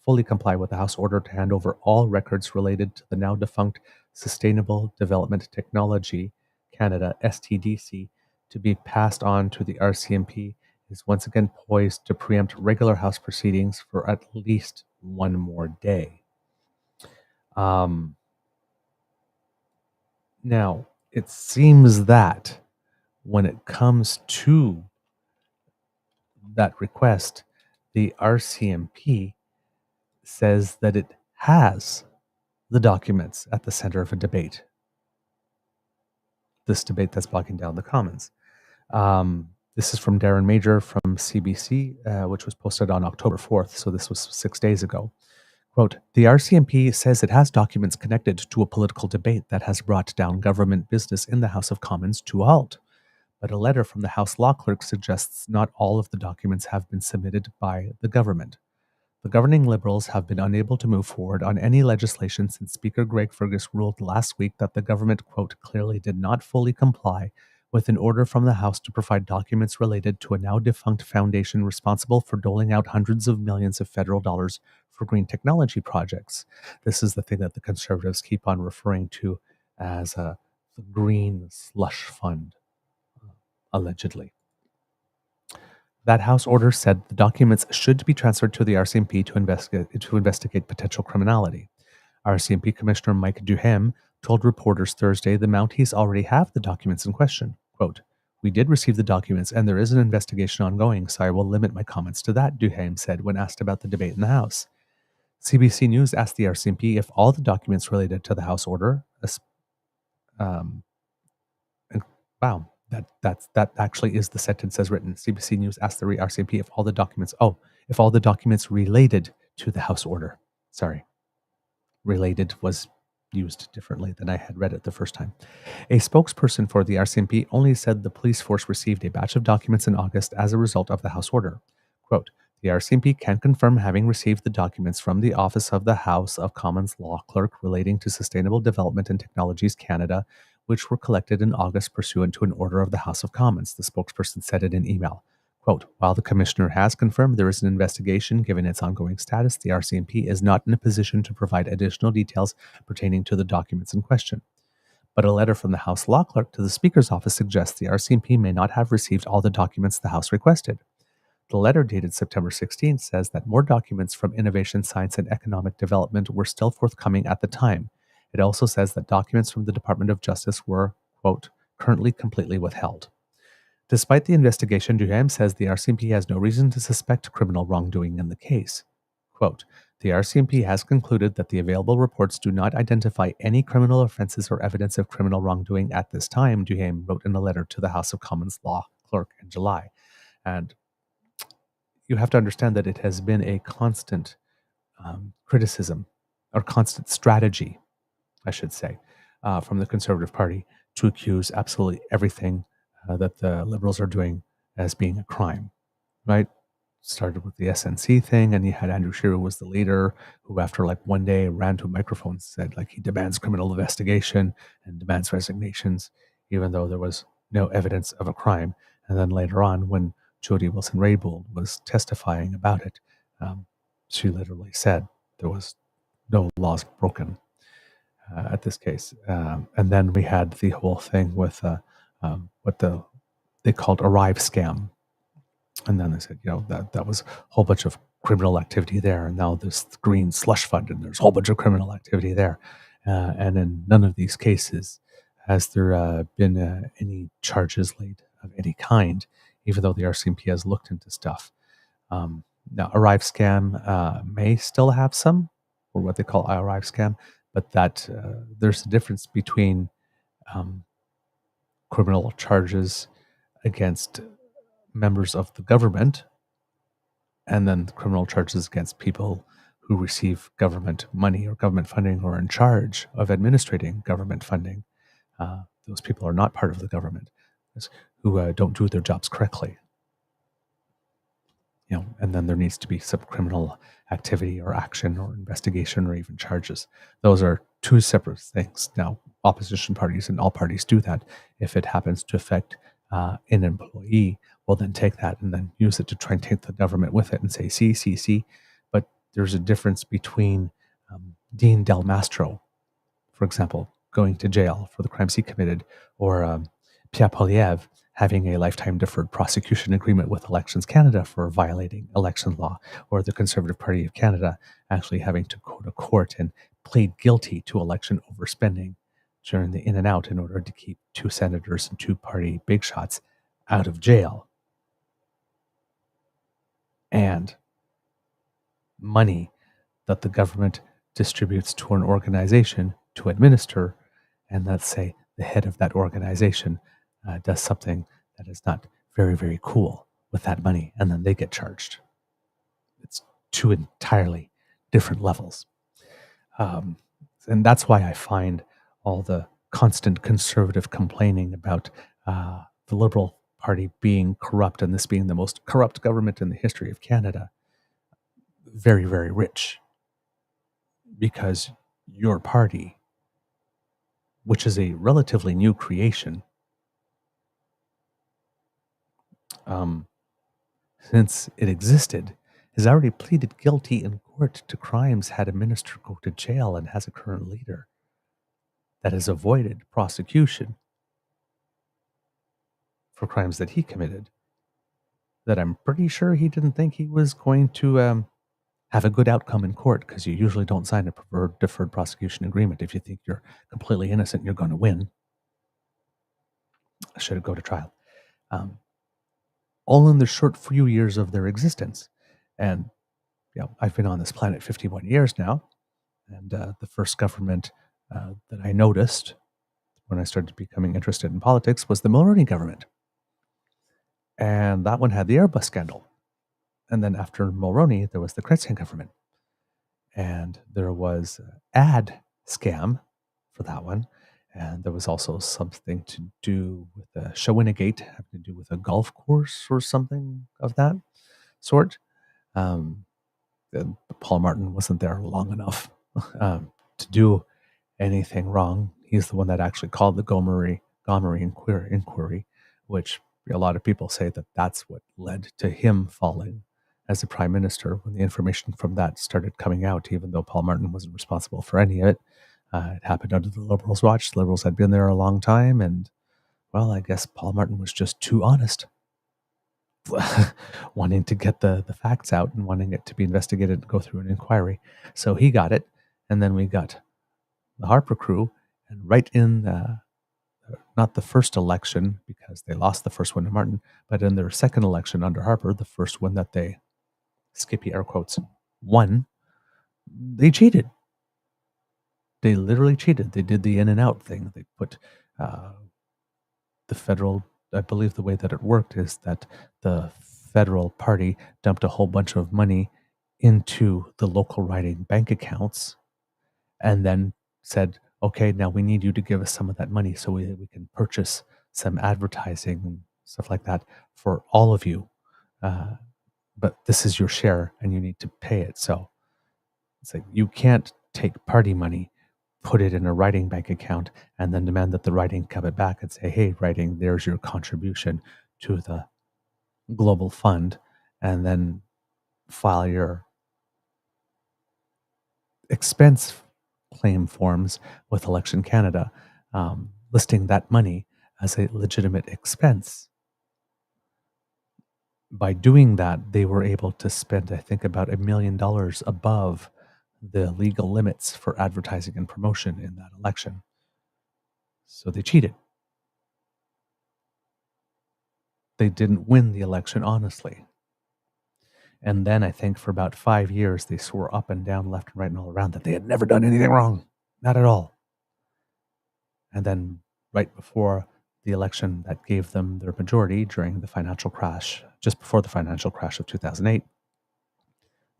fully comply with the House order to hand over all records related to the now defunct Sustainable Development Technology Canada, STDC, to be passed on to the RCMP, is once again poised to preempt regular House proceedings for at least one more day. Now, it seems that when it comes to that request, the RCMP says that it has the documents at the center of a debate. This debate that's bogging down the Commons. This is from Darren Major from CBC, which was posted on October 4th, so this was 6 days ago. Quote, the RCMP says it has documents connected to a political debate that has brought down government business in the House of Commons to a halt. But a letter from the House law clerk suggests not all of the documents have been submitted by the government. The governing Liberals have been unable to move forward on any legislation since Speaker Greg Fergus ruled last week that the government, quote, clearly did not fully comply with an order from the House to provide documents related to a now defunct foundation responsible for doling out hundreds of millions of federal dollars for green technology projects. This is the thing that the Conservatives keep on referring to as the Green Slush Fund, allegedly. That House order said the documents should be transferred to the RCMP to investigate potential criminality. RCMP Commissioner Mike Duhem told reporters Thursday the Mounties already have the documents in question. Quote, we did receive the documents and there is an investigation ongoing, so I will limit my comments to that, Duhem said when asked about the debate in the House. CBC News asked the RCMP if all the documents related to the House order, um, and wow, that actually is the sentence as written. CBC News asked the RCMP if all the documents related to the House order. Sorry, related was used differently than I had read it the first time. A spokesperson for the RCMP only said the police force received a batch of documents in August as a result of the House order. Quote, the RCMP can confirm having received the documents from the Office of the House of Commons Law Clerk relating to Sustainable Development and Technologies Canada, which were collected in August pursuant to an order of the House of Commons, the spokesperson said in an email. Quote, while the Commissioner has confirmed there is an investigation given its ongoing status, the RCMP is not in a position to provide additional details pertaining to the documents in question. But a letter from the House Law Clerk to the Speaker's office suggests the RCMP may not have received all the documents the House requested. The letter dated September 16th says that more documents from Innovation, Science and Economic Development were still forthcoming at the time. It also says that documents from the Department of Justice were, quote, currently completely withheld. Despite the investigation, Duham says the RCMP has no reason to suspect criminal wrongdoing in the case. Quote, the RCMP has concluded that the available reports do not identify any criminal offenses or evidence of criminal wrongdoing at this time, Duham wrote in a letter to the House of Commons Law Clerk in July. And you have to understand that it has been a constant criticism or constant strategy, I should say, from the Conservative Party to accuse absolutely everything that the Liberals are doing as being a crime, right? Started with the SNC thing, and you had Andrew Scheer, who was the leader, who after like one day ran to a microphone and said like he demands criminal investigation and demands resignations, even though there was no evidence of a crime. And then later on, when Jody Wilson-Raybould was testifying about it, she literally said there was no laws broken at this case. And then we had the whole thing with what they called Arrive scam. And then they said, that was a whole bunch of criminal activity there. And now this green slush fund, and there's a whole bunch of criminal activity there. And in none of these cases has there been any charges laid of any kind, even though the RCMP has looked into stuff. Now, Arrive scam may still have some, or what they call Arrive scam, but that there's a difference between criminal charges against members of the government and then criminal charges against people who receive government money or government funding or are in charge of administrating government funding. Those people are not part of the government, who don't do their jobs correctly. And then there needs to be some criminal activity or action or investigation or even charges. Those are two separate things. Now, opposition parties and all parties do that. If it happens to affect an employee, will then take that and then use it to try and take the government with it and say, see. But there's a difference between Dean Del Mastro, for example, going to jail for the crimes he committed, or Pierre Poilievre having a lifetime deferred prosecution agreement with Elections Canada for violating election law, or the Conservative Party of Canada actually having to go to court and plead guilty to election overspending during the in and out in order to keep two senators and two party big shots out of jail. And money that the government distributes to an organization to administer, and let's say the head of that organization does something that is not very, very cool with that money, and then they get charged. It's two entirely different levels. And that's why I find all the constant conservative complaining about the Liberal Party being corrupt and this being the most corrupt government in the history of Canada very, very rich. Because your party, which is a relatively new creation, since it existed, has already pleaded guilty in court to crimes, had a minister go to jail, and has a current leader that has avoided prosecution for crimes that he committed, that I'm pretty sure he didn't think he was going to have a good outcome in court, because you usually don't sign a deferred prosecution agreement if you think you're completely innocent and you're going to win. Should it go to trial? All in the short few years of their existence. And I've been on this planet 51 years now, and the first government that I noticed when I started becoming interested in politics was the Mulroney government. And that one had the Airbus scandal. And then after Mulroney, there was the Chrétien government. And there was an ad scam for that one. And there was also something to do with the Shawinigan, having to do with a golf course or something of that sort. Paul Martin wasn't there long enough to do anything wrong. He's the one that actually called the Gomery inquiry, which a lot of people say that that's what led to him falling as the prime minister when the information from that started coming out, even though Paul Martin wasn't responsible for any of it. It happened under the Liberals' watch. The Liberals had been there a long time, and, well, I guess Paul Martin was just too honest, wanting to get the facts out and wanting it to be investigated and go through an inquiry. So he got it, and then we got the Harper crew, and right in not the first election, because they lost the first one to Martin, but in their second election under Harper, the first one that they, Skippy air quotes, won, they cheated. They literally cheated. They did the in and out thing. They put the federal, I believe the way that it worked is that the federal party dumped a whole bunch of money into the local riding bank accounts and then said, okay, now we need you to give us some of that money so we can purchase some advertising and stuff like that for all of you. But this is your share and you need to pay it. So it's like you can't take party money, put it in a riding bank account, and then demand that the riding come it back and say, hey, riding, there's your contribution to the global fund, and then file your expense claim forms with Election Canada, listing that money as a legitimate expense. By doing that, they were able to spend, I think, about $1 million above the legal limits for advertising and promotion in that election. So they cheated. They didn't win the election honestly. And then I think for about 5 years, they swore up and down, left and right and all around that they had never done anything wrong. Not at all. And then right before the election that gave them their majority during the financial crash, just before the financial crash of 2008,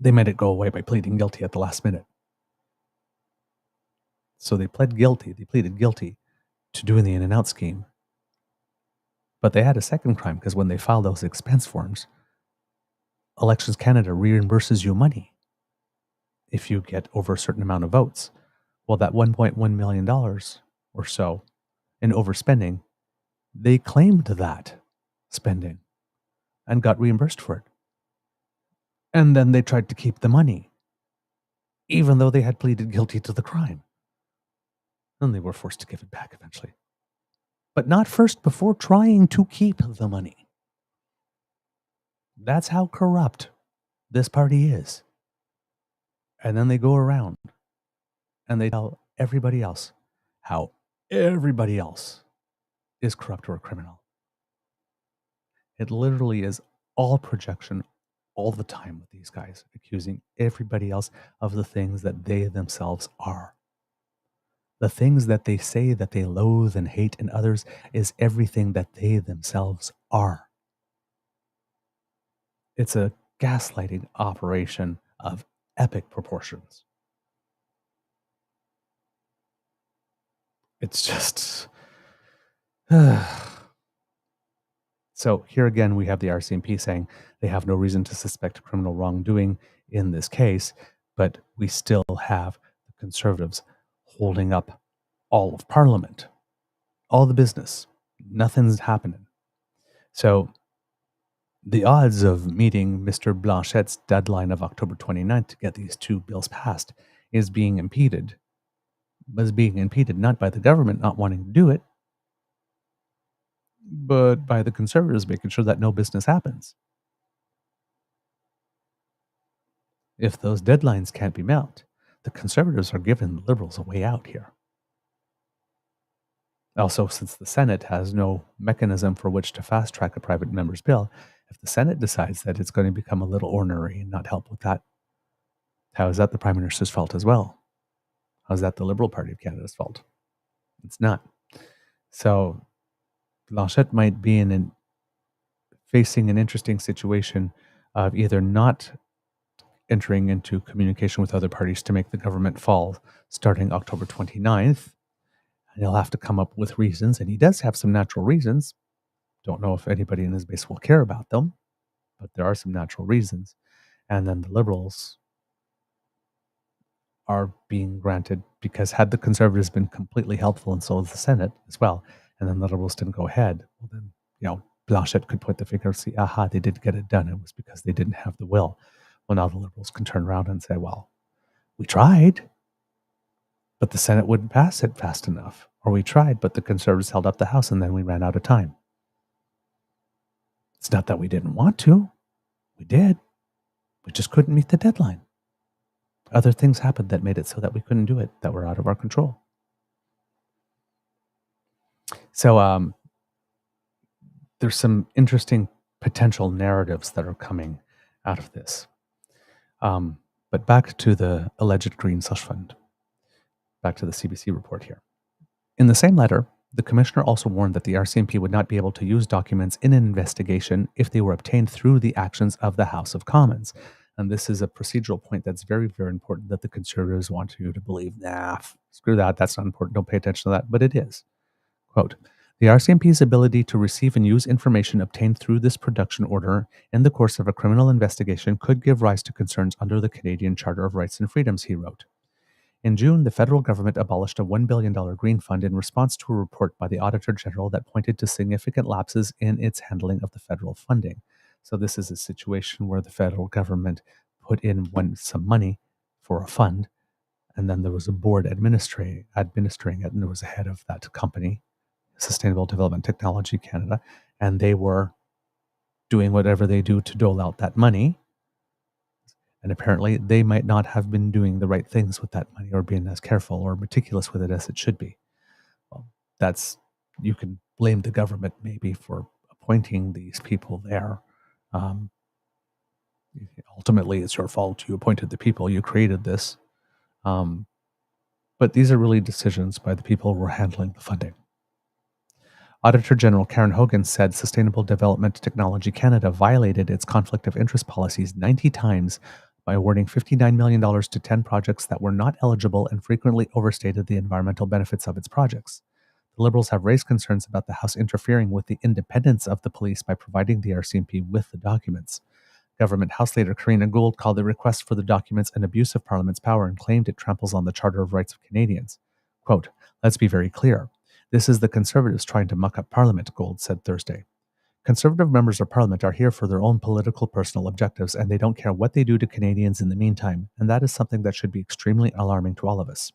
they made it go away by pleading guilty at the last minute. So they pleaded guilty to doing the in and out scheme. But they had a second crime because when they filed those expense forms, Elections Canada reimburses you money if you get over a certain amount of votes. Well, that $1.1 million or so in overspending, they claimed that spending and got reimbursed for it. And then they tried to keep the money, even though they had pleaded guilty to the crime. And they were forced to give it back eventually. But not first before trying to keep the money. That's how corrupt this party is. And then they go around and they tell everybody else how everybody else is corrupt or a criminal. It literally is all projection all the time with these guys, accusing everybody else of the things that they themselves are. The things that they say that they loathe and hate in others is everything that they themselves are. It's a gaslighting operation of epic proportions. It's just... So here again, we have the RCMP saying they have no reason to suspect criminal wrongdoing in this case, but we still have the Conservatives holding up all of Parliament, all the business. Nothing's happening. So the odds of meeting Mr. Blanchette's deadline of October 29th to get these two bills passed is being impeded. Was being impeded not by the government not wanting to do it, but by the Conservatives making sure that no business happens. If those deadlines can't be met, the Conservatives are giving the Liberals a way out here. Also, since the Senate has no mechanism for which to fast-track a private member's bill, if the Senate decides that it's going to become a little ornery and not help with that,
How is that the Prime Minister's fault as well? How is that the Liberal Party of Canada's fault? It's not. So Blanchette might be facing an interesting situation of either not entering into communication with other parties to make the government fall starting October 29th. And he'll have to come up with reasons, and he does have some natural reasons. Don't know if anybody in his base will care about them, but there are some natural reasons. And then the Liberals are being granted, because had the Conservatives been completely helpful, and so is the Senate as well, and then the Liberals didn't go ahead, well then, Blanchette could point the finger and see, aha, they didn't get it done. It was because they didn't have the will. Well, now the Liberals can turn around and say, well, we tried, but the Senate wouldn't pass it fast enough. Or we tried, but the Conservatives held up the House, and then we ran out of time. It's not that we didn't want to. We did. We just couldn't meet the deadline. Other things happened that made it so that we couldn't do it, that were out of our control. So there's some interesting potential narratives that are coming out of this. But back to the alleged Green Slush Fund. Back to the CBC report here. In the same letter, the commissioner also warned that the RCMP would not be able to use documents in an investigation if they were obtained through the actions of the House of Commons. And this is a procedural point that's very, very important that the Conservatives want you to believe. Nah, screw that. That's not important. Don't pay attention to that. But it is. Quote, the RCMP's ability to receive and use information obtained through this production order in the course of a criminal investigation could give rise to concerns under the Canadian Charter of Rights and Freedoms, he wrote. In June, the federal government abolished a $1 billion green fund in response to a report by the Auditor General that pointed to significant lapses in its handling of the federal funding. So this is a situation where the federal government put in some money for a fund, and then there was a board administering it, and there was a head of that company, Sustainable Development Technology Canada, and they were doing whatever they do to dole out that money. And apparently they might not have been doing the right things with that money, or being as careful or meticulous with it as it should be. Well, you can blame the government maybe for appointing these people there. Ultimately, it's your fault. You appointed the people. You created this. But these are really decisions by the people who were handling the funding. Auditor General Karen Hogan said Sustainable Development Technology Canada violated its conflict of interest policies 90 times by awarding $59 million to 10 projects that were not eligible and frequently overstated the environmental benefits of its projects. The Liberals have raised concerns about the House interfering with the independence of the police by providing the RCMP with the documents. Government House Leader Karina Gould called the request for the documents an abuse of Parliament's power and claimed it tramples on the Charter of Rights of Canadians. Quote, let's be very clear. This is the Conservatives trying to muck up Parliament, Gould said Thursday. Conservative members of Parliament are here for their own political personal objectives, and they don't care what they do to Canadians in the meantime, and that is something that should be extremely alarming to all of us.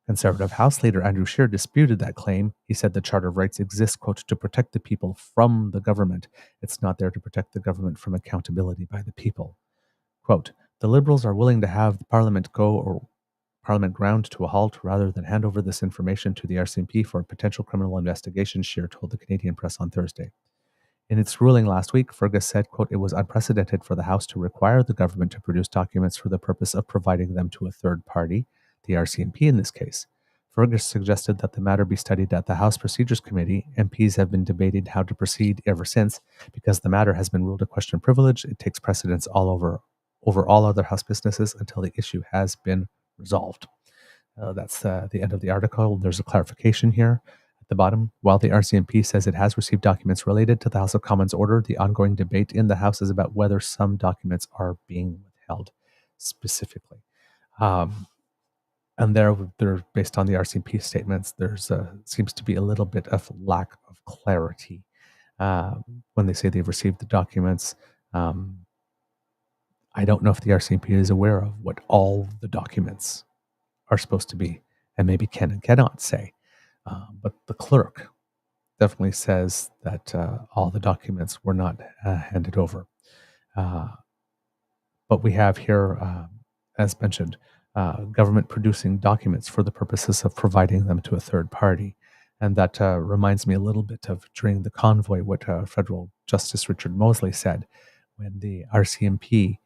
Conservative House Leader Andrew Scheer disputed that claim. He said the Charter of Rights exists, quote, to protect the people from the government. It's not there to protect the government from accountability by the people. Quote, the Liberals are willing to have the Parliament ground to a halt rather than hand over this information to the RCMP for a potential criminal investigation, Scheer told the Canadian press on Thursday. In its ruling last week, Fergus said, quote, it was unprecedented for the House to require the government to produce documents for the purpose of providing them to a third party, the RCMP in this case. Fergus suggested that the matter be studied at the House Procedures Committee. MPs have been debating how to proceed ever since. Because the matter has been ruled a question of privilege, it takes precedence over all other House businesses until the issue has been resolved. That's the end of the article. There's a clarification here. The bottom, while the RCMP says it has received documents related to the House of Commons order, the ongoing debate in the House is about whether some documents are being withheld specifically. And they're based on the RCMP statements, there's seems to be a little bit of lack of clarity when they say they've received the documents. I don't know if the RCMP is aware of what all the documents are supposed to be, and maybe can and cannot say. But the clerk definitely says that all the documents were not handed over. But we have here, as mentioned, government producing documents for the purposes of providing them to a third party. And that reminds me a little bit of during the convoy what Federal Justice Richard Mosley said when the RCMP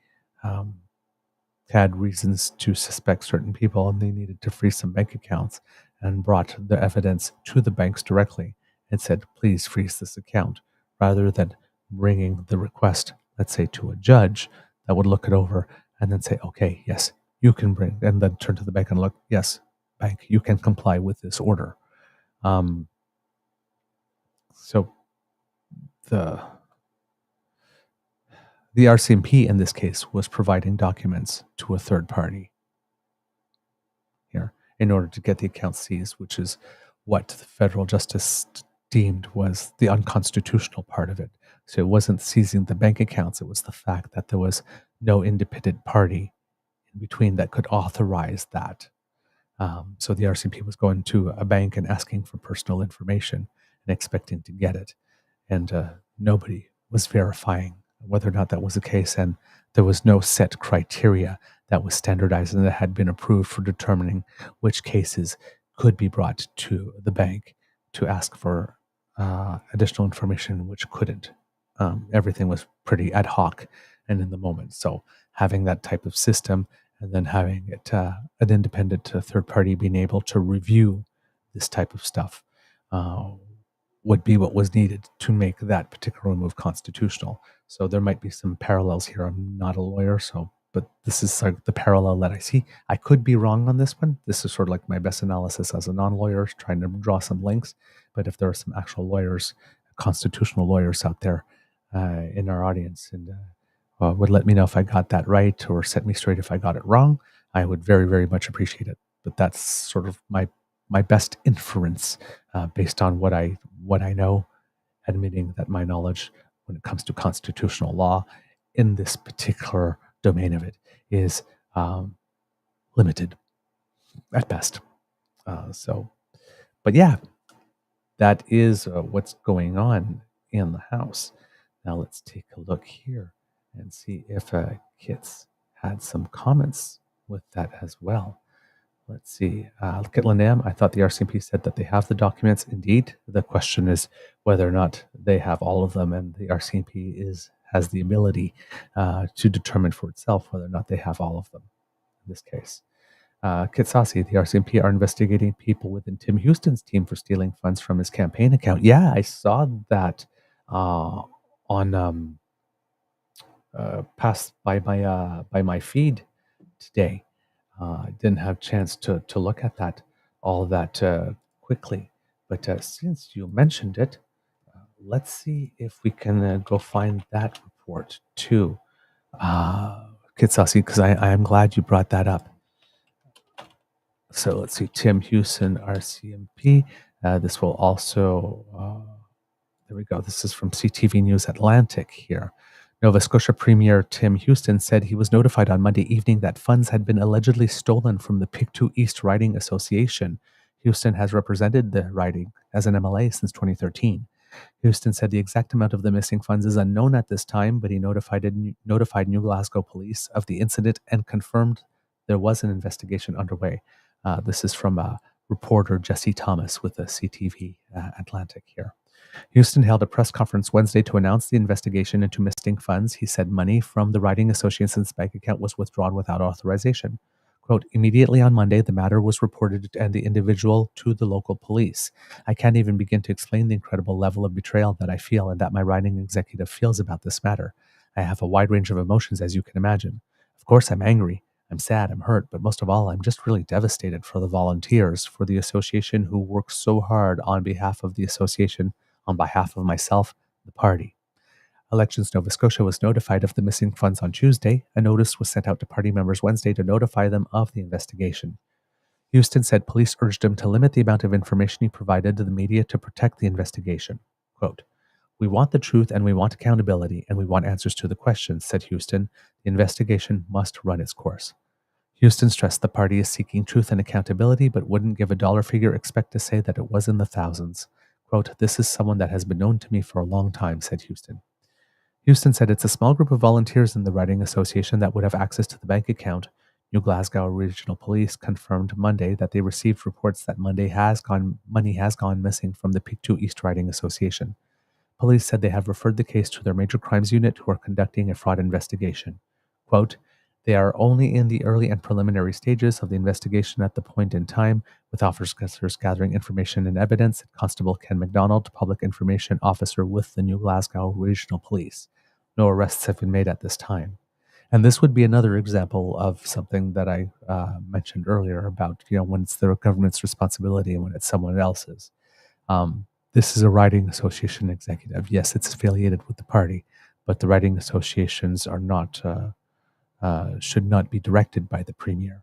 had reasons to suspect certain people and they needed to freeze some bank accounts and brought the evidence to the banks directly and said, please freeze this account, rather than bringing the request, let's say, to a judge that would look it over and then say, okay, yes, you can bring, and then turn to the bank and look, yes, bank, you can comply with this order. So the RCMP in this case was providing documents to a third party here in order to get the account seized, which is what the federal justice deemed was the unconstitutional part of it. So it wasn't seizing the bank accounts, it was the fact that there was no independent party in between that could authorize that. So the RCMP was going to a bank and asking for personal information and expecting to get it. And nobody was verifying whether or not that was the case. And there was no set criteria that was standardized and that had been approved for determining which cases could be brought to the bank to ask for additional information, which couldn't. Everything was pretty ad hoc and in the moment. So having that type of system and then having it an independent third party being able to review this type of stuff would be what was needed to make that particular move constitutional. So there might be some parallels here. I'm not a lawyer, but this is like the parallel that I see. I could be wrong on this one. This is sort of like my best analysis as a non-lawyer, trying to draw some links. But if there are some actual lawyers, constitutional lawyers out there in our audience, and would let me know if I got that right or set me straight if I got it wrong, I would very, very much appreciate it. But that's sort of my best inference based on what I know, admitting that my knowledge when it comes to constitutional law in this particular domain of it is limited at best. But yeah, that is what's going on in the House. Now let's take a look here and see if Kit's had some comments with that as well. Let's see. Look at Lanam. I thought the RCMP said that they have the documents. Indeed. The question is whether or not they have all of them, and the RCMP has the ability to determine for itself whether or not they have all of them in this case. Kitsasi, the RCMP are investigating people within Tim Houston's team for stealing funds from his campaign account. Yeah, I saw that on passed by my feed today. I didn't have a chance to look at that all that quickly, but since you mentioned it, let's see if we can go find that report too, Kitsasi, because I am glad you brought that up. So let's see, Tim Houston, RCMP. This will also, there we go. This is from CTV News Atlantic here. Nova Scotia Premier Tim Houston said he was notified on Monday evening that funds had been allegedly stolen from the Pictou East Riding Association. Houston has represented the riding as an MLA since 2013. Houston said the exact amount of the missing funds is unknown at this time, but he notified New Glasgow police of the incident and confirmed there was an investigation underway. This is from reporter Jesse Thomas with the CTV Atlantic here. Houston held a press conference Wednesday to announce the investigation into missing funds. He said money from the riding association's bank account was withdrawn without authorization. Quote, immediately on Monday, the matter was reported and the individual to the local police. I can't even begin to explain the incredible level of betrayal that I feel and that my riding executive feels about this matter. I have a wide range of emotions, as you can imagine. Of course, I'm angry. I'm sad, I'm hurt, but most of all, I'm just really devastated for the volunteers, for the association who work so hard on behalf of the association, on behalf of myself, the party. Elections Nova Scotia was notified of the missing funds on Tuesday. A notice was sent out to party members Wednesday to notify them of the investigation. Houston said police urged him to limit the amount of information he provided to the media to protect the investigation. Quote, we want the truth and we want accountability and we want answers to the questions, said Houston. The investigation must run its course. Houston stressed the party is seeking truth and accountability, but wouldn't give a dollar figure except to say that it was in the thousands. Quote, this is someone that has been known to me for a long time, said Houston. Houston said it's a small group of volunteers in the Riding Association that would have access to the bank account. New Glasgow Regional Police confirmed Monday that they received reports that money has gone missing from the Pictou East Riding Association. Police said they have referred the case to their major crimes unit who are conducting a fraud investigation. Quote, They are only in the early and preliminary stages of the investigation at the point in time, with officers gathering information and evidence, and Constable Ken MacDonald, Public Information Officer with the New Glasgow Regional Police. No arrests have been made at this time. And this would be another example of something that I mentioned earlier about, when it's the government's responsibility and when it's someone else's. This is a riding association executive. Yes, it's affiliated with the party, but the riding associations are not should not be directed by the premier.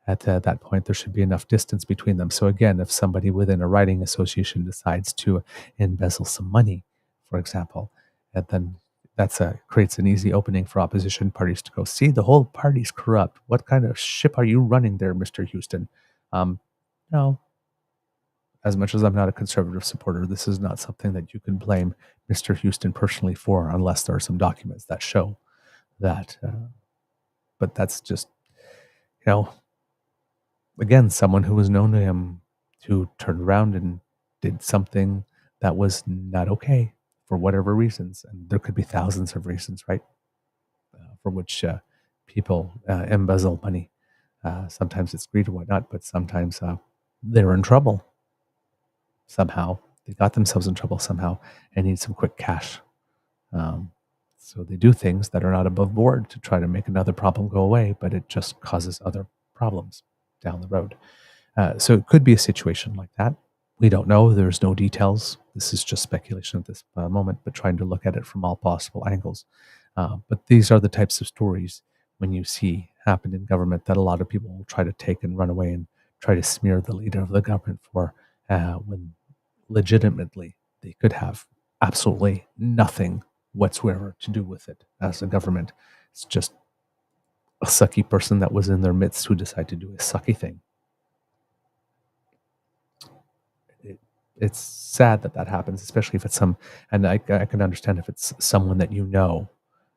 At that point, there should be enough distance between them. So again, if somebody within a riding association decides to embezzle some money, for example, and then that's creates an easy opening for opposition parties to go, see, the whole party's corrupt. What kind of ship are you running there, Mr. Houston? No, as much as I'm not a conservative supporter, this is not something that you can blame Mr. Houston personally for, unless there are some documents that show that. But that's just, again, someone who was known to him who turned around and did something that was not okay for whatever reasons. And there could be thousands of reasons, right? For which people embezzle money. Sometimes it's greed or whatnot, but sometimes they're in trouble somehow. They got themselves in trouble somehow and need some quick cash. So they do things that are not above board to try to make another problem go away, but it just causes other problems down the road. So it could be a situation like that. We don't know. There's no details. This is just speculation at this moment, but trying to look at it from all possible angles. But these are the types of stories when you see happen in government that a lot of people will try to take and run away and try to smear the leader of the government for, when legitimately they could have absolutely nothing whatsoever to do with it as a government. It's just a sucky person that was in their midst who decided to do a sucky thing. It's sad that happens, especially if it's and I can understand if it's someone that you know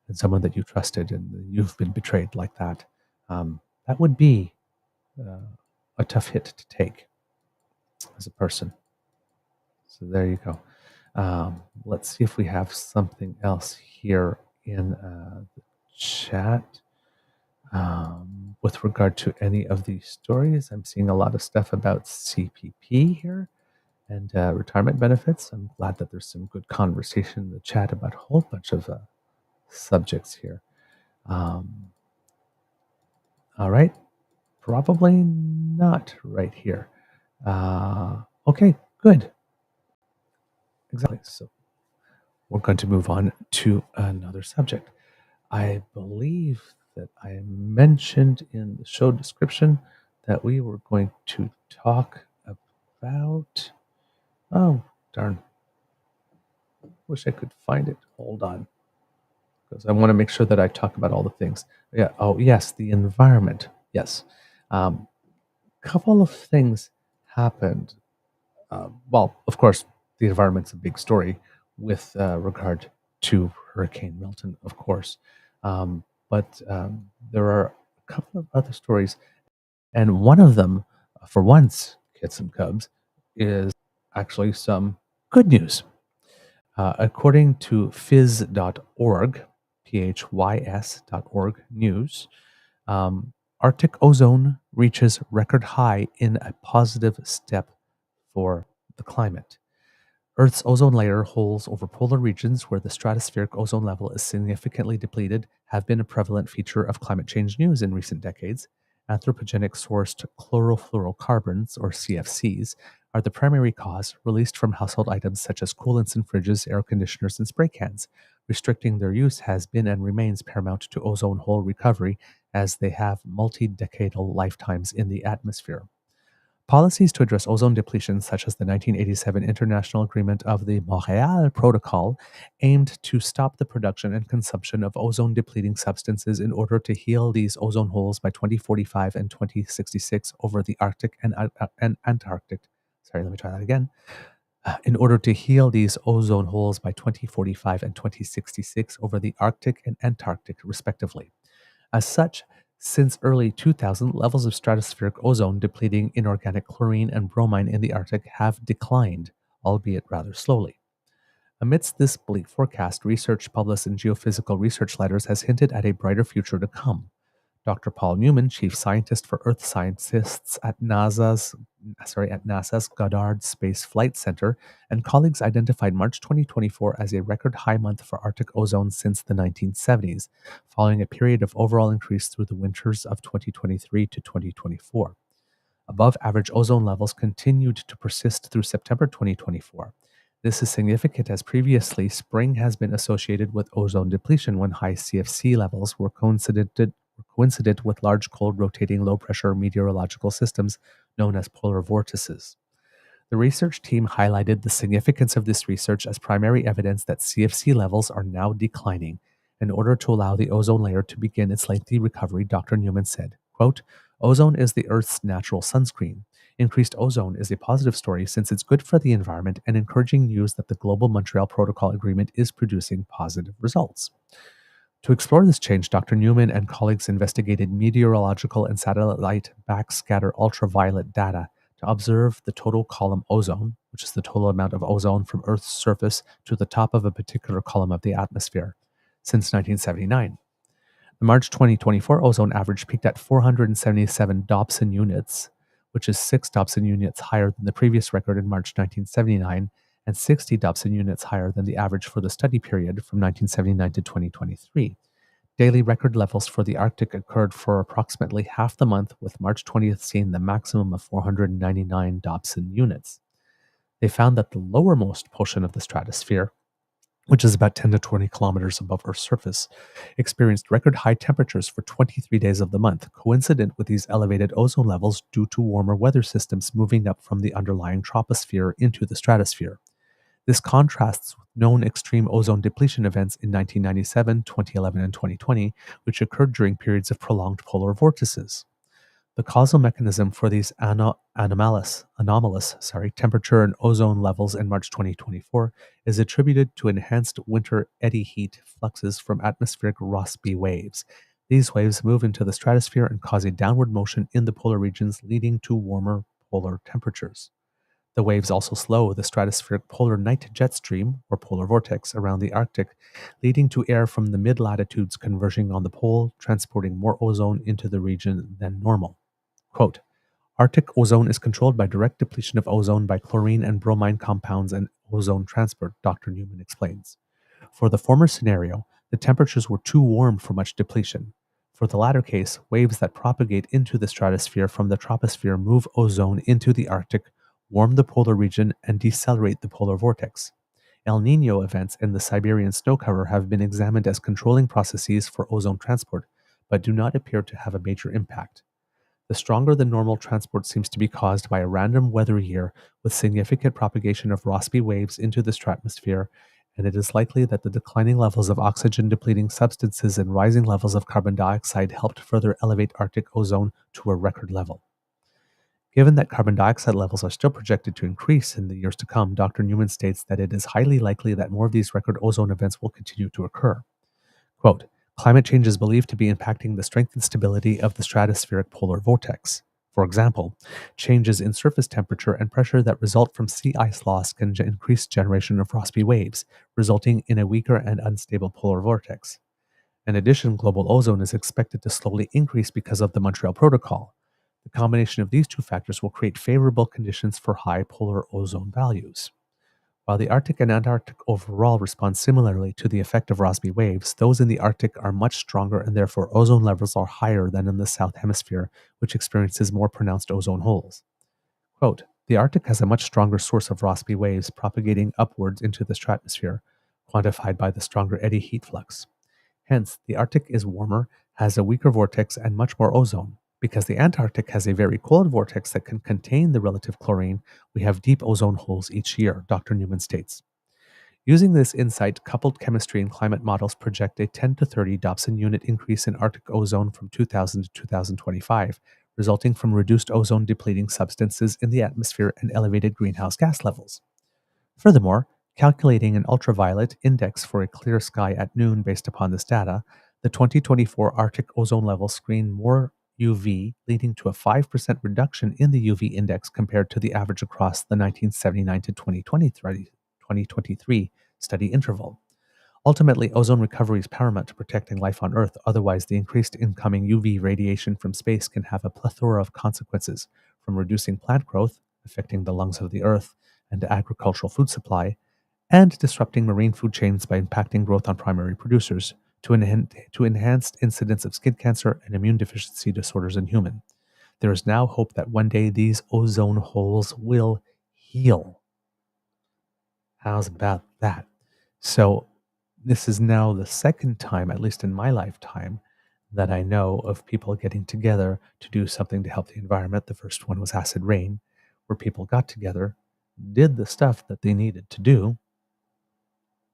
and someone that you trusted and you've been betrayed like that. That would be a tough hit to take as a person. So there you go. Let's see if we have something else here in the chat. With regard to any of these stories, I'm seeing a lot of stuff about CPP here and retirement benefits. I'm glad that there's some good conversation in the chat about a whole bunch of subjects here. All right, probably not right here. Okay, good. Exactly. So we're going to move on to another subject. I believe that I mentioned in the show description that we were going to talk about. Oh, darn. Wish I could find it. Hold on. Because I want to make sure that I talk about all the things. Yeah. Oh, yes. The environment. Yes. Couple of things happened. Well, of course, the environment's a big story with regard to Hurricane Milton, of course. But there are a couple of other stories. And one of them, for once, kids and cubs, is actually some good news. According to phys.org, phys.org news, Arctic ozone reaches record high in a positive step for the climate. Earth's ozone layer holes over polar regions where the stratospheric ozone level is significantly depleted have been a prevalent feature of climate change news in recent decades. Anthropogenic sourced chlorofluorocarbons, or CFCs, are the primary cause, released from household items such as coolants in fridges, air conditioners, and spray cans. Restricting their use has been and remains paramount to ozone hole recovery, as they have multi-decadal lifetimes in the atmosphere. Policies to address ozone depletion, such as the 1987 International Agreement of the Montreal Protocol, aimed to stop the production and consumption of ozone-depleting substances in order to heal these ozone holes by 2045 and 2066 over the Arctic and Antarctic. Sorry, let me try that again. In order to heal these ozone holes by 2045 and 2066 over the Arctic and Antarctic, respectively. As such, since early 2000, levels of stratospheric ozone depleting inorganic chlorine and bromine in the Arctic have declined, albeit rather slowly. Amidst this bleak forecast, research published in Geophysical Research Letters has hinted at a brighter future to come. Dr. Paul Newman, chief scientist for Earth scientists at NASA's Goddard Space Flight Center, and colleagues identified March 2024 as a record high month for Arctic ozone since the 1970s, following a period of overall increase through the winters of 2023 to 2024. Above average ozone levels continued to persist through September 2024. This is significant as previously spring has been associated with ozone depletion when high CFC levels were coincident with large cold rotating low pressure meteorological systems known as polar vortices. The research team highlighted the significance of this research as primary evidence that CFC levels are now declining. In order to allow the ozone layer to begin its lengthy recovery, Dr. Newman said, quote, "Ozone is the Earth's natural sunscreen. Increased ozone is a positive story since it's good for the environment and encouraging news that the Global Montreal Protocol Agreement is producing positive results." To explore this change, Dr. Newman and colleagues investigated meteorological and satellite backscatter ultraviolet data to observe the total column ozone, which is the total amount of ozone from Earth's surface to the top of a particular column of the atmosphere, since 1979. The March 2024 ozone average peaked at 477 Dobson units, which is 6 Dobson units higher than the previous record in March 1979 and 60 Dobson units higher than the average for the study period from 1979 to 2023. Daily record levels for the Arctic occurred for approximately half the month, with March 20th seeing the maximum of 499 Dobson units. They found that the lowermost portion of the stratosphere, which is about 10 to 20 kilometers above Earth's surface, experienced record high temperatures for 23 days of the month, coincident with these elevated ozone levels due to warmer weather systems moving up from the underlying troposphere into the stratosphere. This contrasts with known extreme ozone depletion events in 1997, 2011, and 2020, which occurred during periods of prolonged polar vortices. The causal mechanism for these anomalous temperature and ozone levels in March 2024 is attributed to enhanced winter eddy heat fluxes from atmospheric Rossby waves. These waves move into the stratosphere and cause a downward motion in the polar regions, leading to warmer polar temperatures. The waves also slow the stratospheric polar night jet stream, or polar vortex, around the Arctic, leading to air from the mid-latitudes converging on the pole, transporting more ozone into the region than normal. Quote, "Arctic ozone is controlled by direct depletion of ozone by chlorine and bromine compounds and ozone transport," Dr. Newman explains. For the former scenario, the temperatures were too warm for much depletion. For the latter case, waves that propagate into the stratosphere from the troposphere move ozone into the Arctic, warm the polar region, and decelerate the polar vortex. El Niño events in the Siberian snow cover have been examined as controlling processes for ozone transport, but do not appear to have a major impact. The stronger than normal transport seems to be caused by a random weather year with significant propagation of Rossby waves into the stratosphere, and it is likely that the declining levels of oxygen-depleting substances and rising levels of carbon dioxide helped further elevate Arctic ozone to a record level. Given that carbon dioxide levels are still projected to increase in the years to come, Dr. Newman states that it is highly likely that more of these record ozone events will continue to occur. Quote, "Climate change is believed to be impacting the strength and stability of the stratospheric polar vortex. For example, changes in surface temperature and pressure that result from sea ice loss can increase generation of Rossby waves, resulting in a weaker and unstable polar vortex. In addition, global ozone is expected to slowly increase because of the Montreal Protocol. The combination of these two factors will create favorable conditions for high polar ozone values. While the Arctic and Antarctic overall respond similarly to the effect of Rossby waves, those in the Arctic are much stronger and therefore ozone levels are higher than in the South Hemisphere, which experiences more pronounced ozone holes." Quote, "The Arctic has a much stronger source of Rossby waves propagating upwards into the stratosphere, quantified by the stronger eddy heat flux. Hence, the Arctic is warmer, has a weaker vortex, and much more ozone. Because the Antarctic has a very cold vortex that can contain the relative chlorine, we have deep ozone holes each year," Dr. Newman states. Using this insight, coupled chemistry and climate models project a 10 to 30 Dobson unit increase in Arctic ozone from 2000 to 2025, resulting from reduced ozone depleting substances in the atmosphere and elevated greenhouse gas levels. Furthermore, calculating an ultraviolet index for a clear sky at noon based upon this data, the 2024 Arctic ozone level screened more UV, leading to a 5% reduction in the UV index compared to the average across the 1979 to 2023 study interval. Ultimately, ozone recovery is paramount to protecting life on Earth. Otherwise, the increased incoming UV radiation from space can have a plethora of consequences, from reducing plant growth, affecting the lungs of the Earth and agricultural food supply, and disrupting marine food chains by impacting growth on primary producers, to enhanced incidence of skin cancer and immune deficiency disorders in humans. There is now hope that one day these ozone holes will heal. How's about that? So, this is now the second time, at least in my lifetime, that I know of people getting together to do something to help the environment. The first one was acid rain, where people got together, did the stuff that they needed to do,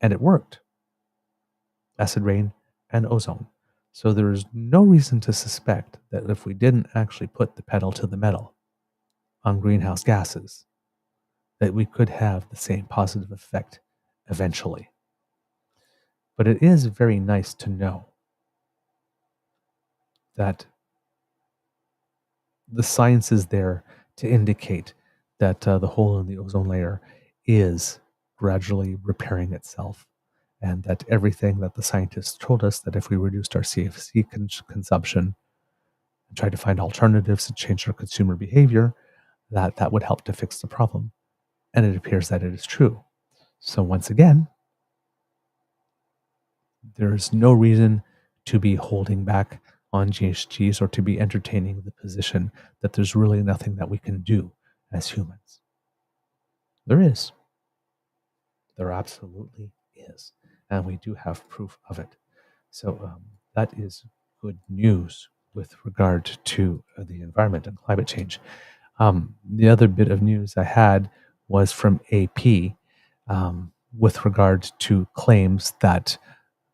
and it worked. Acid rain and ozone. So there is no reason to suspect that if we didn't actually put the pedal to the metal on greenhouse gases, that we could have the same positive effect eventually. But it is very nice to know that the science is there to indicate that the hole in the ozone layer is gradually repairing itself, and that everything that the scientists told us, that if we reduced our CFC consumption and tried to find alternatives to change our consumer behavior, that would help to fix the problem. And it appears that it is true. So once again, there is no reason to be holding back on GHGs or to be entertaining the position that there's really nothing that we can do as humans. There is. There absolutely is. And we do have proof of it. So that is good news with regard to the environment and climate change. The other bit of news I had was from AP with regard to claims that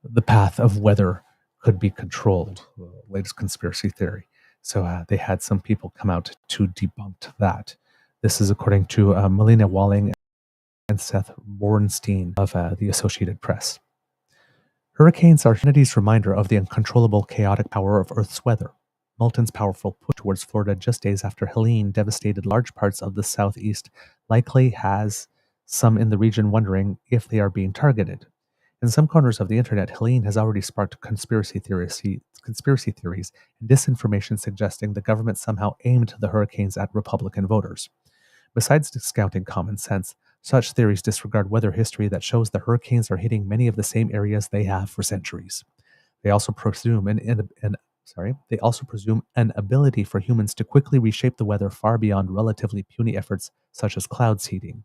the path of weather could be controlled, the latest conspiracy theory. So they had some people come out to debunk that. This is according to Melina Walling and Seth Bornstein of the Associated Press. Hurricanes are humanity's reminder of the uncontrollable, chaotic power of Earth's weather. Milton's powerful push towards Florida just days after Helene devastated large parts of the southeast likely has some in the region wondering if they are being targeted. In some corners of the internet, Helene has already sparked conspiracy theories and disinformation suggesting the government somehow aimed the hurricanes at Republican voters. Besides discounting common sense, such theories disregard weather history that shows the hurricanes are hitting many of the same areas they have for centuries. They also presume an ability for humans to quickly reshape the weather far beyond relatively puny efforts such as cloud seeding.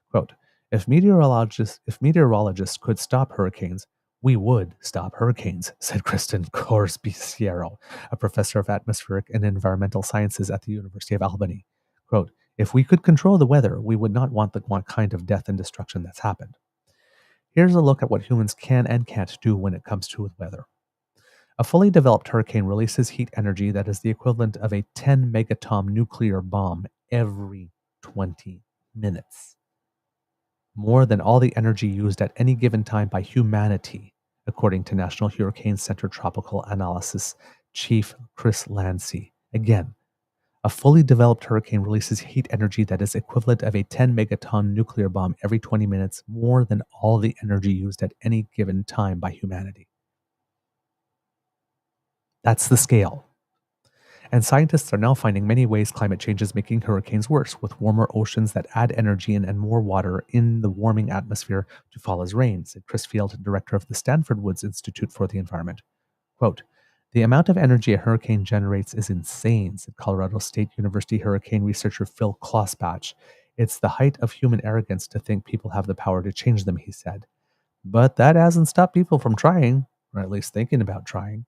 Quote, if meteorologists could stop hurricanes, we would stop hurricanes, said Kristen Corsbiciero, a professor of atmospheric and environmental sciences at the University of Albany. Quote, if we could control the weather, we would not want the kind of death and destruction that's happened. Here's a look at what humans can and can't do when it comes to weather. A fully developed hurricane releases heat energy that is the equivalent of a 10 megaton nuclear bomb every 20 minutes. More than all the energy used at any given time by humanity, according to National Hurricane Center Tropical Analysis Chief Chris Landsea. Again, a fully developed hurricane releases heat energy that is equivalent of a 10 megaton nuclear bomb every 20 minutes, more than all the energy used at any given time by humanity. That's the scale. And scientists are now finding many ways climate change is making hurricanes worse, with warmer oceans that add energy and more water in the warming atmosphere to fall as rain, said Chris Field, director of the Stanford Woods Institute for the Environment. Quote, the amount of energy a hurricane generates is insane, said Colorado State University hurricane researcher Phil Klossbach. It's the height of human arrogance to think people have the power to change them, he said. But that hasn't stopped people from trying, or at least thinking about trying.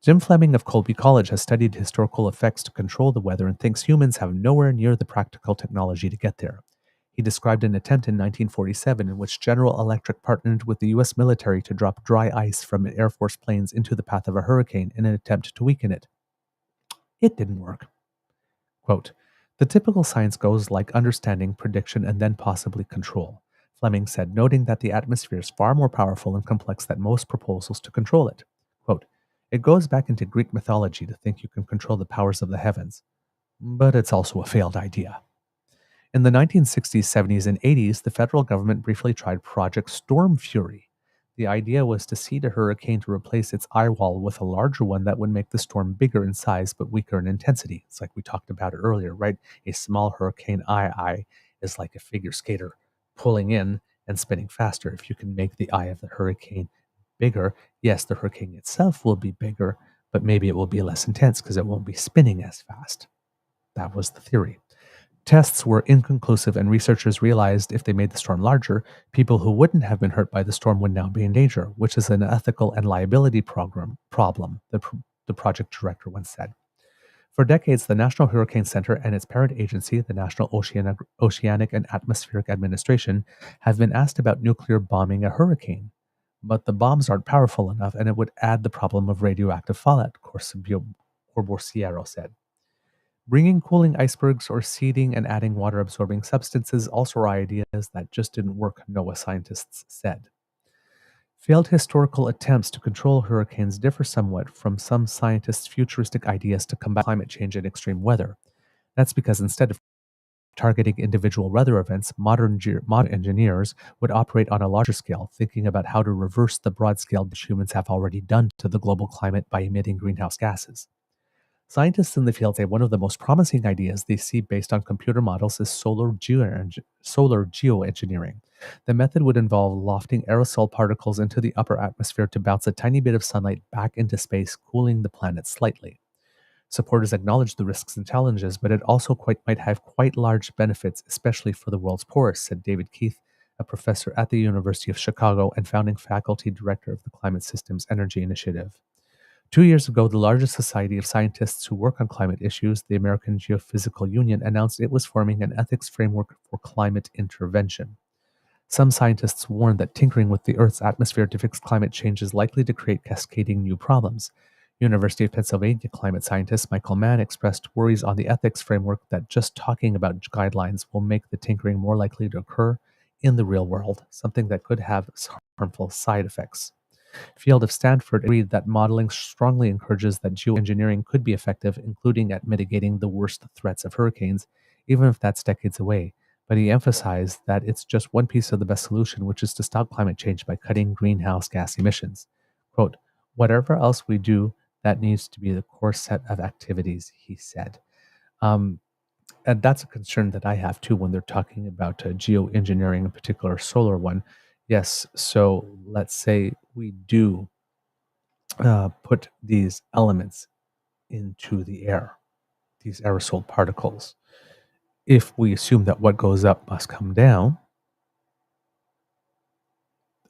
Jim Fleming of Colby College has studied historical effects to control the weather and thinks humans have nowhere near the practical technology to get there. He described an attempt in 1947 in which General Electric partnered with the U.S. military to drop dry ice from Air Force planes into the path of a hurricane in an attempt to weaken it. It didn't work. Quote, the typical science goes like understanding, prediction, and then possibly control, Fleming said, noting that the atmosphere is far more powerful and complex than most proposals to control it. Quote, it goes back into Greek mythology to think you can control the powers of the heavens, but it's also a failed idea. In the 1960s, 70s, and 80s, the federal government briefly tried Project Storm Fury. The idea was to seed a hurricane to replace its eye wall with a larger one that would make the storm bigger in size but weaker in intensity. It's like we talked about earlier, right? A small hurricane eye is like a figure skater pulling in and spinning faster. If you can make the eye of the hurricane bigger, yes, the hurricane itself will be bigger, but maybe it will be less intense because it won't be spinning as fast. That was the theory. Tests were inconclusive, and researchers realized if they made the storm larger, people who wouldn't have been hurt by the storm would now be in danger, which is an ethical and liability problem, the project director once said. For decades, the National Hurricane Center and its parent agency, the National Oceanic and Atmospheric Administration, have been asked about nuclear bombing a hurricane. But the bombs aren't powerful enough, and it would add the problem of radioactive fallout, Corbusiero said. Bringing cooling icebergs or seeding and adding water-absorbing substances also are ideas that just didn't work, NOAA scientists said. Failed historical attempts to control hurricanes differ somewhat from some scientists' futuristic ideas to combat climate change and extreme weather. That's because instead of targeting individual weather events, modern engineers would operate on a larger scale, thinking about how to reverse the broad-scale damage humans have already done to the global climate by emitting greenhouse gases. Scientists in the field say one of the most promising ideas they see based on computer models is solar geoengineering. The method would involve lofting aerosol particles into the upper atmosphere to bounce a tiny bit of sunlight back into space, cooling the planet slightly. Supporters acknowledge the risks and challenges, but it also might have quite large benefits, especially for the world's poorest, said David Keith, a professor at the University of Chicago and founding faculty director of the Climate Systems Energy Initiative. 2 years ago, the largest society of scientists who work on climate issues, the American Geophysical Union, announced it was forming an ethics framework for climate intervention. Some scientists warn that tinkering with the Earth's atmosphere to fix climate change is likely to create cascading new problems. University of Pennsylvania climate scientist Michael Mann expressed worries on the ethics framework that just talking about guidelines will make the tinkering more likely to occur in the real world, something that could have harmful side effects. Field of Stanford agreed that modeling strongly encourages that geoengineering could be effective, including at mitigating the worst threats of hurricanes, even if that's decades away. But he emphasized that it's just one piece of the best solution, which is to stop climate change by cutting greenhouse gas emissions. Quote, whatever else we do, that needs to be the core set of activities, he said. And that's a concern that I have too when they're talking about geoengineering, in particular solar one. Yes, so let's say we do put these elements into the air, these aerosol particles. If we assume that what goes up must come down,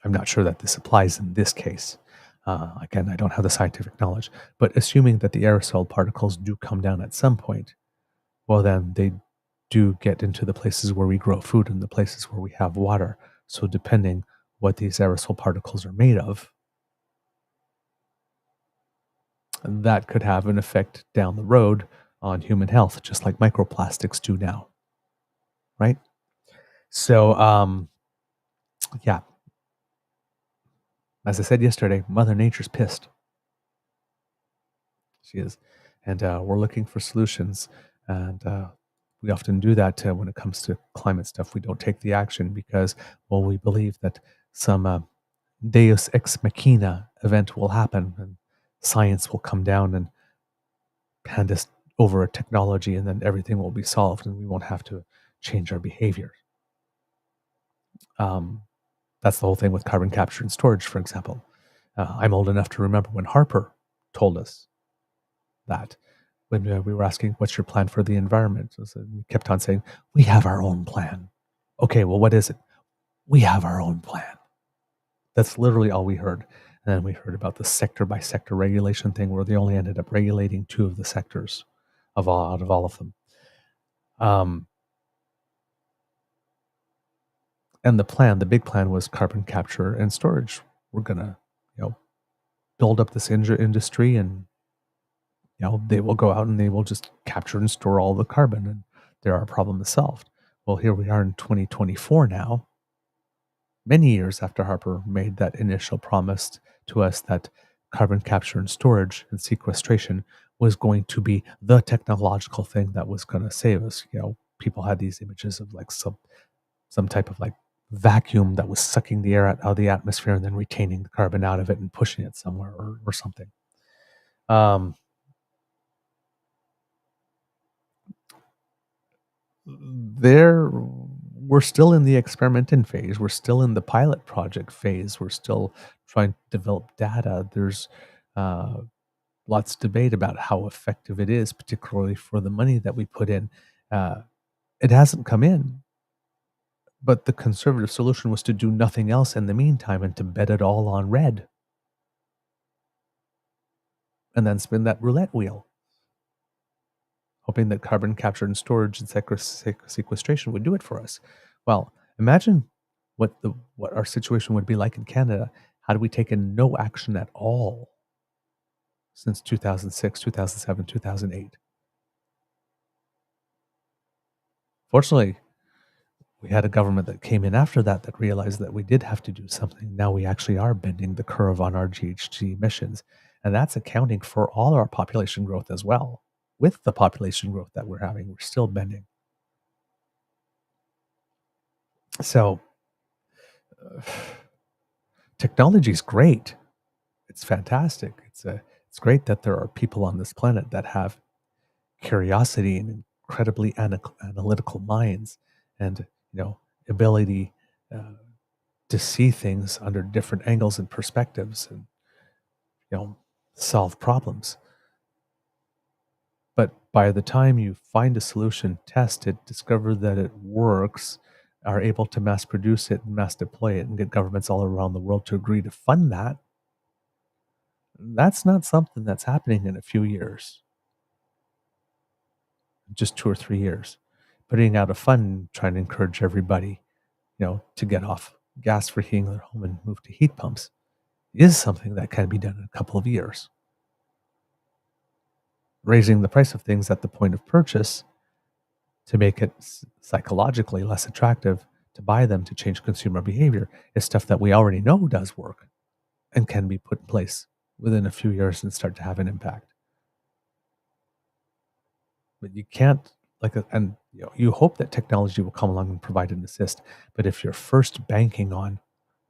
I'm not sure that this applies in this case. Again, I don't have the scientific knowledge, but assuming that the aerosol particles do come down at some point, well, then they do get into the places where we grow food and the places where we have water. So depending what these aerosol particles are made of, that could have an effect down the road on human health, just like microplastics do now. Right? So, yeah. As I said yesterday, Mother Nature's pissed. She is. And we're looking for solutions. And we often do that when it comes to climate stuff. We don't take the action because, well, we believe that some deus ex machina event will happen and science will come down and hand us over a technology and then everything will be solved and we won't have to change our behavior. That's the whole thing with carbon capture and storage, for example. I'm old enough to remember when Harper told us that when we were asking, what's your plan for the environment? So he kept on saying, we have our own plan. Okay, well, what is it? We have our own plan. That's literally all we heard. And then we heard about the sector by sector regulation thing where they only ended up regulating 2 of the sectors out of all of them. And the big plan was carbon capture and storage. We're going to, build up this industry and, they will go out and they will just capture and store all the carbon and our problem is solved. Well, here we are in 2024 now, many years after Harper made that initial promise to us that carbon capture and storage and sequestration was going to be the technological thing that was going to save us. People had these images of like some type of like vacuum that was sucking the air out of the atmosphere and then retaining the carbon out of it and pushing it somewhere or something. There, we're still in the experimenting phase. We're still in the pilot project phase. We're still trying to develop data. There's uh, lots of debate about how effective it is, particularly for the money that we put in. It hasn't come in, but the conservative solution was to do nothing else in the meantime and to bet it all on red and then spin that roulette wheel, hoping that carbon capture and storage and sequestration would do it for us. Well, imagine what our situation would be like in Canada had we taken no action at all since 2006, 2007, 2008. Fortunately, we had a government that came in after that that realized that we did have to do something. Now we actually are bending the curve on our GHG emissions, and that's accounting for all our population growth as well. With the population growth that we're having, we're still bending. So technology is great. It's fantastic. It's great that there are people on this planet that have curiosity and incredibly analytical minds, and ability to see things under different angles and perspectives, and solve problems. But by the time you find a solution, test it, discover that it works, are able to mass produce it and mass deploy it and get governments all around the world to agree to fund that, that's not something that's happening in a few years, just 2 or 3 years. Putting out a fund, trying to encourage everybody, to get off gas for heating their home and move to heat pumps is something that can be done in a couple of years. Raising the price of things at the point of purchase to make it psychologically less attractive to buy them, to change consumer behavior, is stuff that we already know does work and can be put in place within a few years and start to have an impact. But you can't, you hope that technology will come along and provide an assist. But if you're first banking on,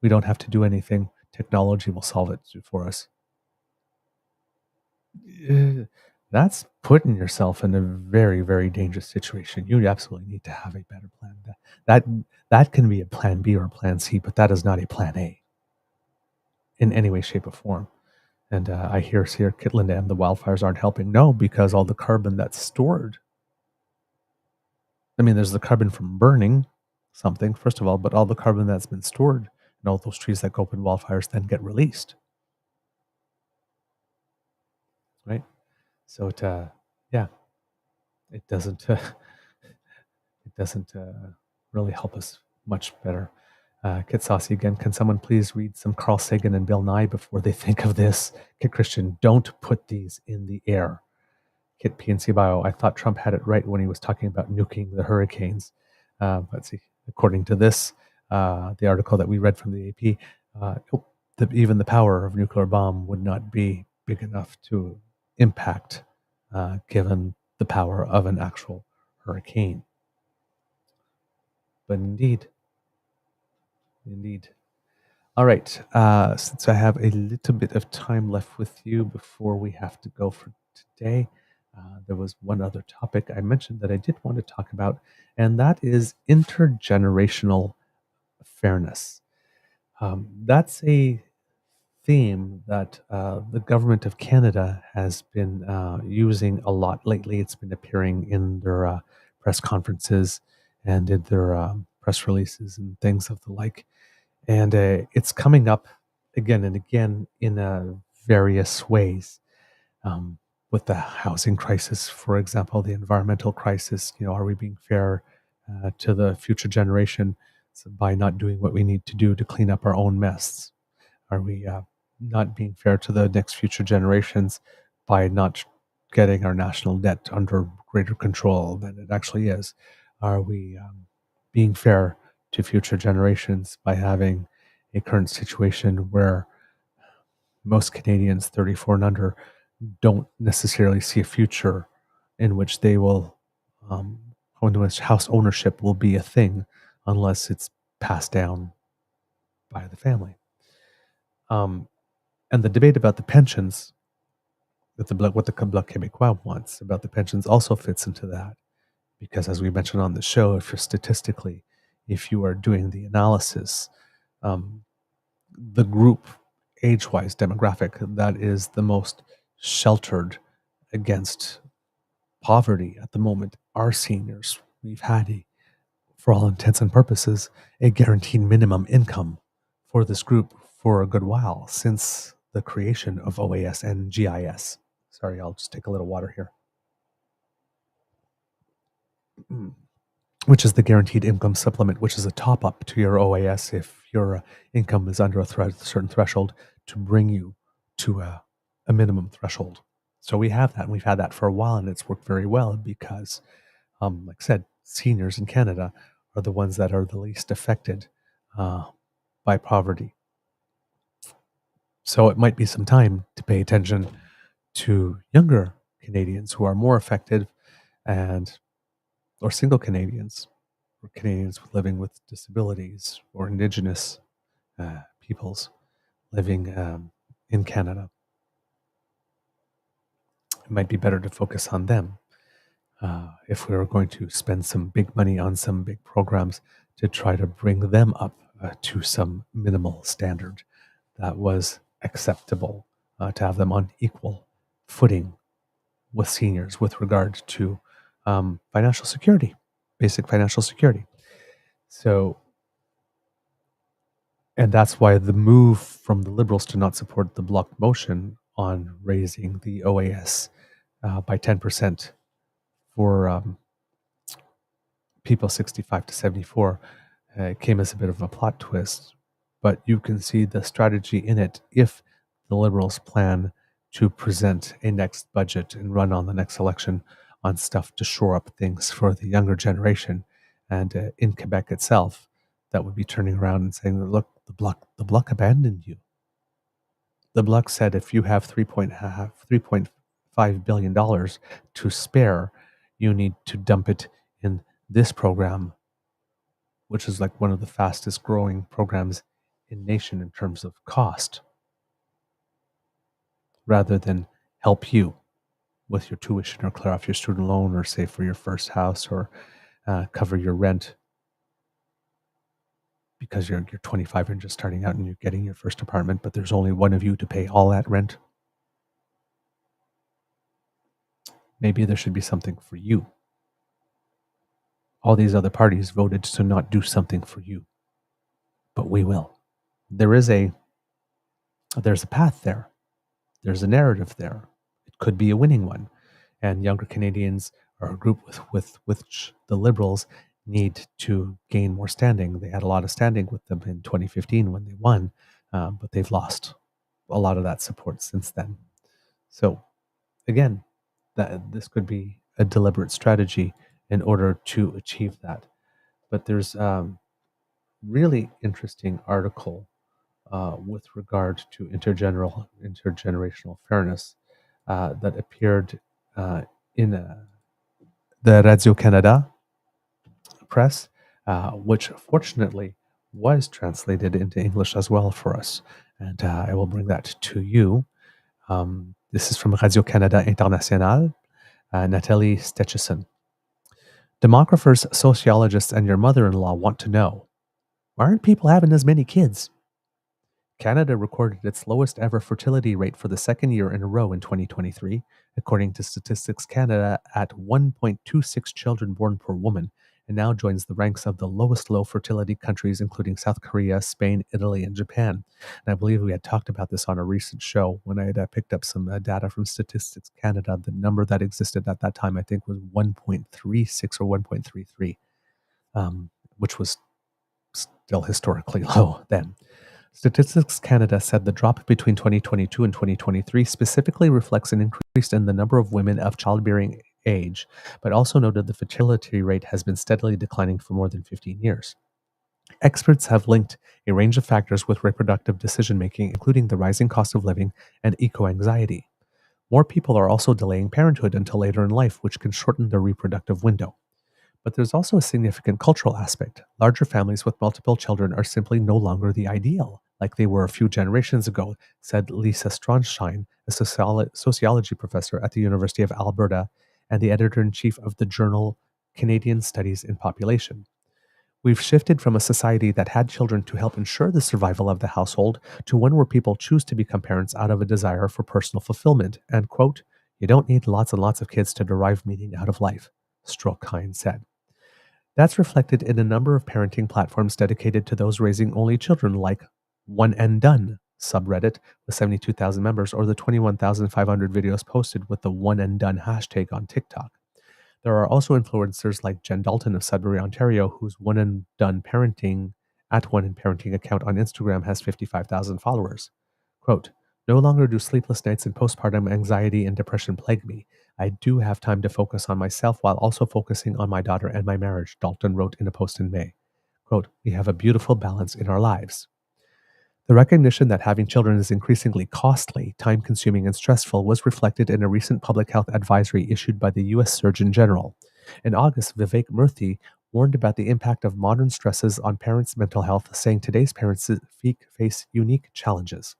we don't have to do anything, technology will solve it for us, that's putting yourself in a very, very dangerous situation. You absolutely need to have a better plan. That can be a plan B or a plan C, but that is not a plan A in any way, shape, or form. And I hear here, Kitland and the wildfires aren't helping. No, because all the carbon that's stored. I mean, there's the carbon from burning something, first of all, but all the carbon that's been stored and all those trees that go up in wildfires then get released. Right? So it doesn't really help us much better. Kit Saucy again, can someone please read some Carl Sagan and Bill Nye before they think of this? Kit Christian, don't put these in the air. Kit PNC Bio, I thought Trump had it right when he was talking about nuking the hurricanes. Let's see, according to this, the article that we read from the AP, even the power of a nuclear bomb would not be big enough to impact, given the power of an actual hurricane. But indeed. All right. Since I have a little bit of time left with you before we have to go for today, there was one other topic I mentioned that I did want to talk about, and that is intergenerational fairness. That's a theme that the government of Canada has been using a lot lately. It's been appearing in their press conferences and in their press releases and things of the like. And it's coming up again and again in various ways. With the housing crisis, for example, the environmental crisis, are we being fair to the future generation by not doing what we need to do to clean up our own mess? Are we not being fair to the next future generations by not getting our national debt under greater control than it actually is? Are we being fair to future generations by having a current situation where most Canadians 34 and under don't necessarily see a future in which they will, in which house ownership will be a thing unless it's passed down by the family. And the debate about the pensions, what the Bloc Québécois wants about the pensions, also fits into that. Because as we mentioned on the show, if you are doing the analysis, the group age-wise demographic that is the most sheltered against poverty at the moment are seniors. We've had, for all intents and purposes, a guaranteed minimum income for this group for a good while since the creation of OAS and GIS. Sorry, I'll just take a little water here. Which is the guaranteed income supplement, which is a top up to your OAS if your income is under a certain threshold to bring you to a minimum threshold. So we have that, and we've had that for a while, and it's worked very well because, like I said, seniors in Canada are the ones that are the least affected by poverty. So it might be some time to pay attention to younger Canadians who are more affected, or single Canadians, or Canadians living with disabilities, or Indigenous peoples living in Canada. It might be better to focus on them if we were going to spend some big money on some big programs to try to bring them up to some minimal standard that was acceptable, to have them on equal footing with seniors with regard to financial security, basic financial security. So, and that's why the move from the Liberals to not support the Bloc motion on raising the OAS by 10% for people 65 to 74 came as a bit of a plot twist. But you can see the strategy in it if the Liberals plan to present a next budget and run on the next election on stuff to shore up things for the younger generation. And in Quebec itself, that would be turning around and saying, look, the Bloc abandoned you. The Bloc said if you have $3.5 billion to spare, you need to dump it in this program, which is like one of the fastest growing programs in nation in terms of cost, rather than help you with your tuition or clear off your student loan or save for your first house or cover your rent because you're 25 and just starting out and you're getting your first apartment, but there's only one of you to pay all that rent. Maybe there should be something for you. All these other parties voted to not do something for you, but we will. There's a path there. There's a narrative there. It could be a winning one. And younger Canadians are a group with which the Liberals need to gain more standing. They had a lot of standing with them in 2015 when they won, but they've lost a lot of that support since then. So again, this could be a deliberate strategy in order to achieve that. But there's a really interesting article with regard to intergenerational fairness that appeared in the Radio-Canada press, which fortunately was translated into English as well for us. And I will bring that to you. This is from Radio-Canada International, Nathalie Stetchison. Demographers, sociologists, and your mother-in-law want to know, why aren't people having as many kids? Canada recorded its lowest ever fertility rate for the second year in a row in 2023, according to Statistics Canada, at 1.26 children born per woman, and now joins the ranks of the lowest low fertility countries, including South Korea, Spain, Italy, and Japan. And I believe we had talked about this on a recent show when I had picked up some data from Statistics Canada. The number that existed at that time, I think, was 1.36 or 1.33, which was still historically low then. Statistics Canada said the drop between 2022 and 2023 specifically reflects an increase in the number of women of childbearing age, but also noted the fertility rate has been steadily declining for more than 15 years. Experts have linked a range of factors with reproductive decision-making, including the rising cost of living and eco-anxiety. More people are also delaying parenthood until later in life, which can shorten their reproductive window. But there's also a significant cultural aspect. Larger families with multiple children are simply no longer the ideal, like they were a few generations ago, said Lisa Stronshine, a sociology professor at the University of Alberta and the editor in chief of the journal Canadian Studies in Population. We've shifted from a society that had children to help ensure the survival of the household to one where people choose to become parents out of a desire for personal fulfillment. And, quote, you don't need lots and lots of kids to derive meaning out of life, Strokheim said. That's reflected in a number of parenting platforms dedicated to those raising only children, like One and Done subreddit with 72,000 members, or the 21,500 videos posted with the One and Done hashtag on TikTok. There are also influencers like Jen Dalton of Sudbury, Ontario, whose One and Done Parenting at One and Parenting account on Instagram has 55,000 followers. Quote, no longer do sleepless nights and postpartum anxiety and depression plague me. I do have time to focus on myself while also focusing on my daughter and my marriage, Dalton wrote in a post in May. Quote, we have a beautiful balance in our lives. The recognition that having children is increasingly costly, time-consuming, and stressful was reflected in a recent public health advisory issued by the U.S. Surgeon General. In August, Vivek Murthy warned about the impact of modern stresses on parents' mental health, saying today's parents face unique challenges.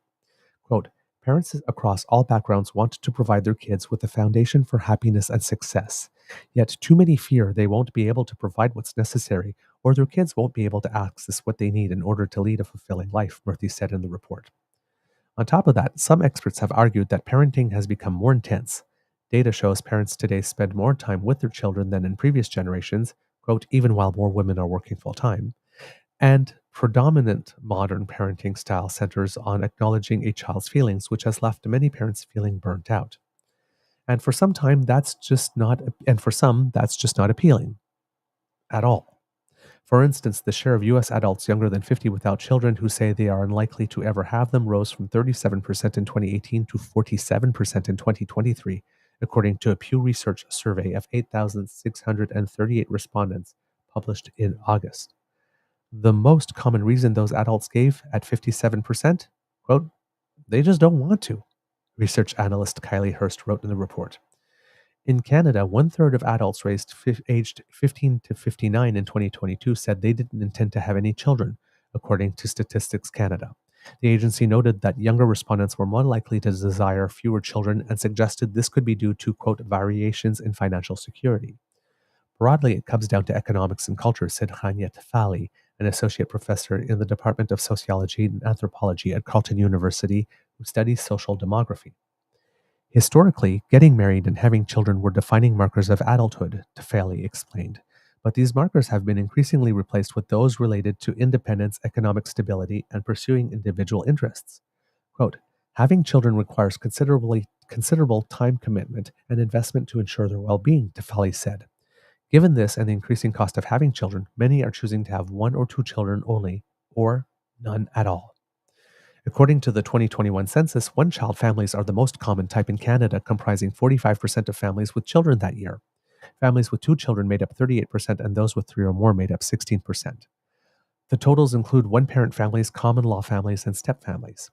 Quote, parents across all backgrounds want to provide their kids with a foundation for happiness and success. Yet too many fear they won't be able to provide what's necessary, or their kids won't be able to access what they need in order to lead a fulfilling life, Murthy said in the report. On top of that, some experts have argued that parenting has become more intense. Data shows parents today spend more time with their children than in previous generations, quote, even while more women are working full time. And predominant modern parenting style centers on acknowledging a child's feelings, which has left many parents feeling burnt out. And for some, that's just not appealing at all. For instance, the share of US adults younger than 50 without children who say they are unlikely to ever have them rose from 37% in 2018 to 47% in 2023, according to a Pew Research survey of 8,638 respondents published in August. The most common reason those adults gave at 57%, quote, they just don't want to, research analyst Kylie Hurst wrote in the report. In Canada, 1/3 of adults aged 15 to 59 in 2022 said they didn't intend to have any children, according to Statistics Canada. The agency noted that younger respondents were more likely to desire fewer children and suggested this could be due to, quote, variations in financial security. Broadly, it comes down to economics and culture, said Hanyat Fali, an associate professor in the Department of Sociology and Anthropology at Carleton University, who studies social demography. Historically, getting married and having children were defining markers of adulthood, Tafali explained, but these markers have been increasingly replaced with those related to independence, economic stability, and pursuing individual interests. Quote, having children requires considerable time commitment and investment to ensure their well-being, Tafali said. Given this and the increasing cost of having children, many are choosing to have 1 or 2 children only, or none at all. According to the 2021 census, one-child families are the most common type in Canada, comprising 45% of families with children that year. Families with 2 children made up 38%, and those with 3 or more made up 16%. The totals include one-parent families, common law families, and step families.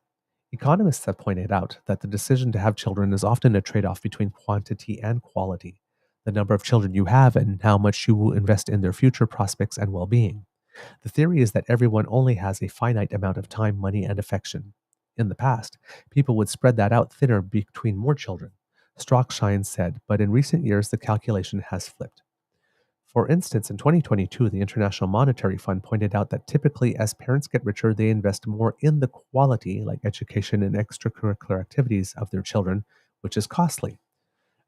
Economists have pointed out that the decision to have children is often a trade-off between quantity and quality, the number of children you have and how much you will invest in their future prospects and well-being. The theory is that everyone only has a finite amount of time, money, and affection. In the past, people would spread that out thinner between more children, Strockshine said, but in recent years the calculation has flipped. For instance, in 2022, the International Monetary Fund pointed out that typically as parents get richer, they invest more in the quality, like education and extracurricular activities of their children, which is costly.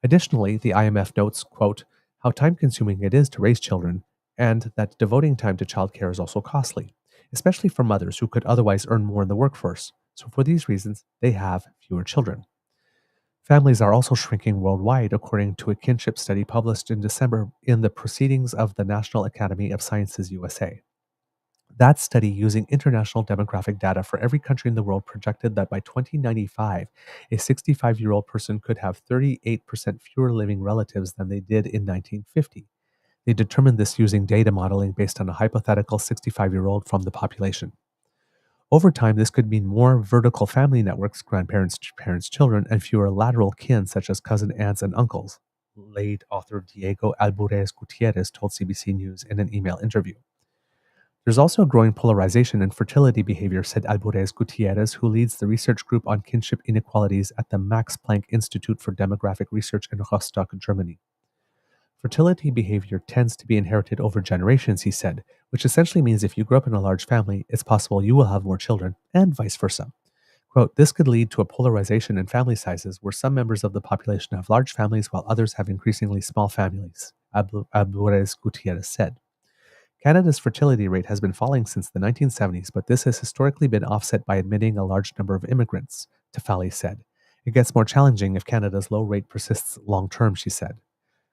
Additionally, the IMF notes, quote, how time-consuming it is to raise children, and that devoting time to childcare is also costly, especially for mothers who could otherwise earn more in the workforce. So for these reasons, they have fewer children. Families are also shrinking worldwide, according to a kinship study published in December in the Proceedings of the National Academy of Sciences USA. That study, using international demographic data for every country in the world, projected that by 2095, a 65-year-old person could have 38% fewer living relatives than they did in 1950. They determined this using data modeling based on a hypothetical 65-year-old from the population. Over time, this could mean more vertical family networks, grandparents, parents, children, and fewer lateral kin such as cousin, aunts, and uncles. late author Diego Alvarez Gutierrez told CBC News in an email interview. There's also a growing polarization in fertility behavior, said Alvarez Gutierrez, who leads the research group on kinship inequalities at the Max Planck Institute for Demographic Research in Rostock, Germany. Fertility behavior tends to be inherited over generations, he said, which essentially means if you grow up in a large family, it's possible you will have more children, and vice versa. Quote, this could lead to a polarization in family sizes where some members of the population have large families while others have increasingly small families, Alvarez Gutierrez said. Canada's fertility rate has been falling since the 1970s, but this has historically been offset by admitting a large number of immigrants, Tafali said. It gets more challenging if Canada's low rate persists long term, she said.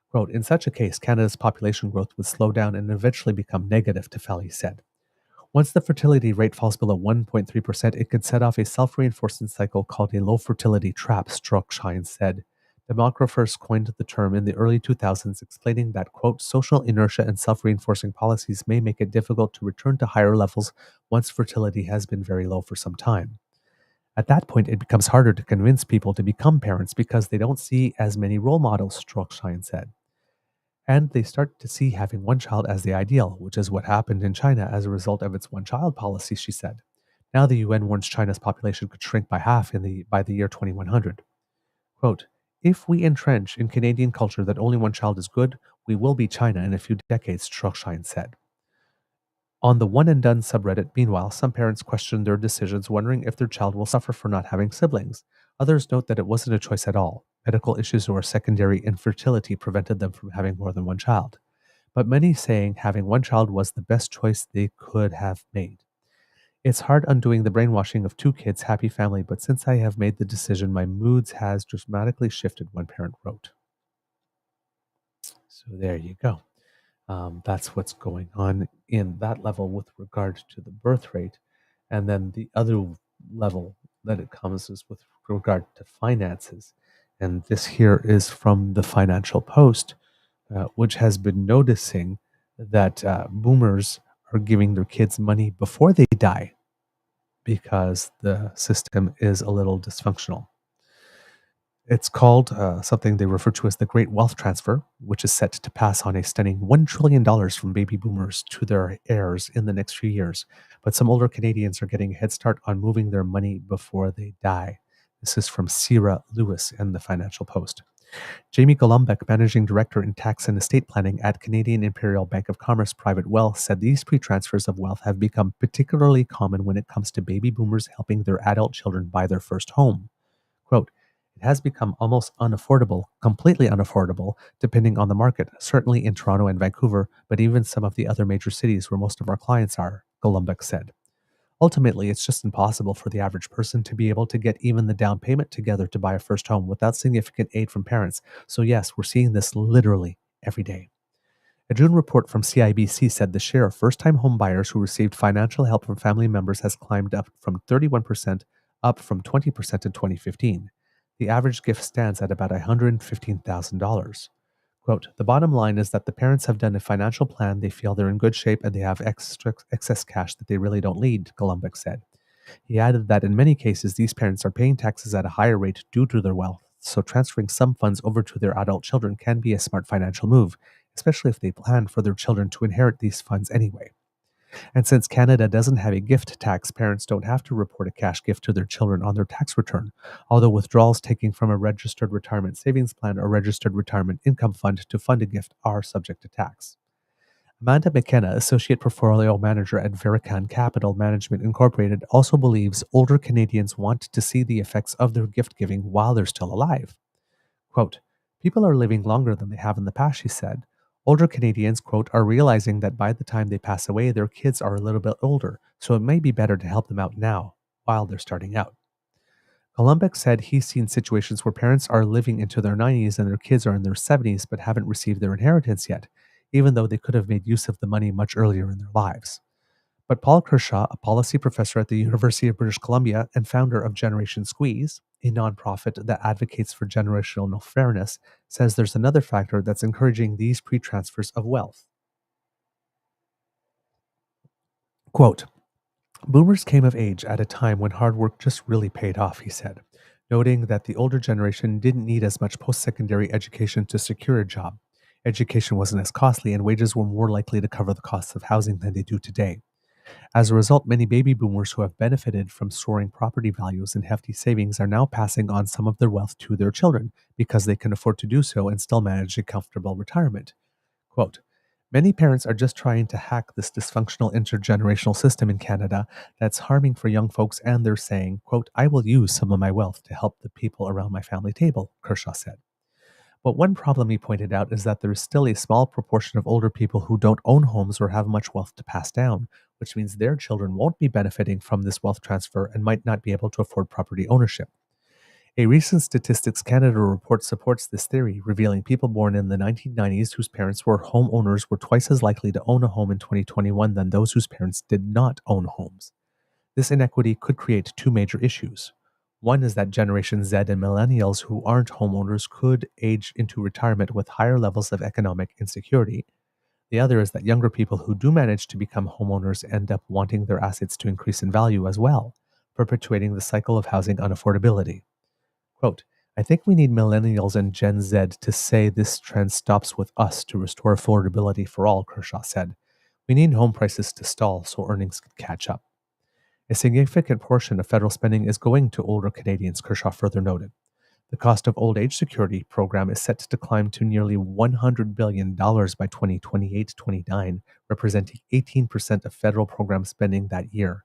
Quote, in such a case, Canada's population growth would slow down and eventually become negative, Tafali said. Once the fertility rate falls below 1.3%, it could set off a self-reinforcing cycle called a low fertility trap, Strockshine said. Demographers coined the term in the early 2000s, explaining that, quote, social inertia and self-reinforcing policies may make it difficult to return to higher levels once fertility has been very low for some time. At that point, it becomes harder to convince people to become parents because they don't see as many role models, Strockshine said. And they start to see having one child as the ideal, which is what happened in China as a result of its one-child policy, she said. Now the UN warns China's population could shrink by half by the year 2100. Quote, if we entrench in Canadian culture that only one child is good, we will be China in a few decades, Strockshine said. On the One and Done subreddit, meanwhile, some parents question their decisions, wondering if their child will suffer for not having siblings. Others note that it wasn't a choice at all. Medical issues or secondary infertility prevented them from having more than one child. But many saying having one child was the best choice they could have made. It's hard undoing the brainwashing of two kids, happy family, but since I have made the decision, my moods has dramatically shifted, one parent wrote. So there you go. That's what's going on in that level with regard to the birth rate. And then the other level that it comes is with regard to finances. And this here is from the Financial Post, which has been noticing that boomers are giving their kids money before they die because the system is a little dysfunctional. It's called something they refer to as the Great Wealth Transfer, which is set to pass on a stunning $1 trillion from baby boomers to their heirs in the next few years. But some older Canadians are getting a head start on moving their money before they die. This is from Sierra Lewis in the Financial Post. Jamie Golombek, Managing Director in Tax and Estate Planning at Canadian Imperial Bank of Commerce Private Wealth, said these pre-transfers of wealth have become particularly common when it comes to baby boomers helping their adult children buy their first home. Quote, it has become almost unaffordable, completely unaffordable, depending on the market, certainly in Toronto and Vancouver, but even some of the other major cities where most of our clients are, Golombek said. Ultimately, it's just impossible for the average person to be able to get even the down payment together to buy a first home without significant aid from parents. So yes, we're seeing this literally every day. A June report from CIBC said the share of first-time home buyers who received financial help from family members has climbed up from 31%, up from 20% in 2015. The average gift stands at about $115,000. Quote, the bottom line is that the parents have done a financial plan, they feel they're in good shape, and they have excess cash that they really don't need, Golombek said. He added that in many cases, these parents are paying taxes at a higher rate due to their wealth, so transferring some funds over to their adult children can be a smart financial move, especially if they plan for their children to inherit these funds anyway. And since Canada doesn't have a gift tax, parents don't have to report a cash gift to their children on their tax return, although withdrawals taken from a registered retirement savings plan or registered retirement income fund to fund a gift are subject to tax. Amanda McKenna, Associate Portfolio Manager at Verican Capital Management Incorporated, also believes older Canadians want to see the effects of their gift giving while they're still alive. Quote, people are living longer than they have in the past, she said. Older Canadians, quote, are realizing that by the time they pass away, their kids are a little bit older, so it may be better to help them out now while they're starting out. Golombek said he's seen situations where parents are living into their 90s and their kids are in their 70s but haven't received their inheritance yet, even though they could have made use of the money much earlier in their lives. But Paul Kershaw, a policy professor at the University of British Columbia and founder of Generation Squeeze, a nonprofit that advocates for generational fairness, says there's another factor that's encouraging these pre-transfers of wealth. Quote, boomers came of age at a time when hard work just really paid off, he said.
noting that the older generation didn't need as much post-secondary education to secure a job. Education wasn't as costly, and wages were more likely to cover the costs of housing than they do today. As a result, many baby boomers who have benefited from soaring property values and hefty savings are now passing on some of their wealth to their children because they can afford to do so and still manage a comfortable retirement. Quote, many parents are just trying to hack this dysfunctional intergenerational system in Canada that's harming for young folks, and they're saying, quote, I will use some of my wealth to help the people around my family table, Kershaw said. But one problem he pointed out is that there is still a small proportion of older people who don't own homes or have much wealth to pass down, which means their children won't be benefiting from this wealth transfer and might not be able to afford property ownership. A recent Statistics Canada report supports this theory, revealing people born in the 1990s whose parents were homeowners were twice as likely to own a home in 2021 than those whose parents did not own homes. This inequity could create two major issues. One is that Generation Z and millennials who aren't homeowners could age into retirement with higher levels of economic insecurity. The other is that younger people who do manage to become homeowners end up wanting their assets to increase in value as well, perpetuating the cycle of housing unaffordability. Quote, I think we need millennials and Gen Z to say this trend stops with us to restore affordability for all, Kershaw said. We need home prices to stall so earnings can catch up. A significant portion of federal spending is going to older Canadians, Kershaw further noted. The cost of old age security program is set to climb to nearly $100 billion by 2028-29, representing 18% of federal program spending that year,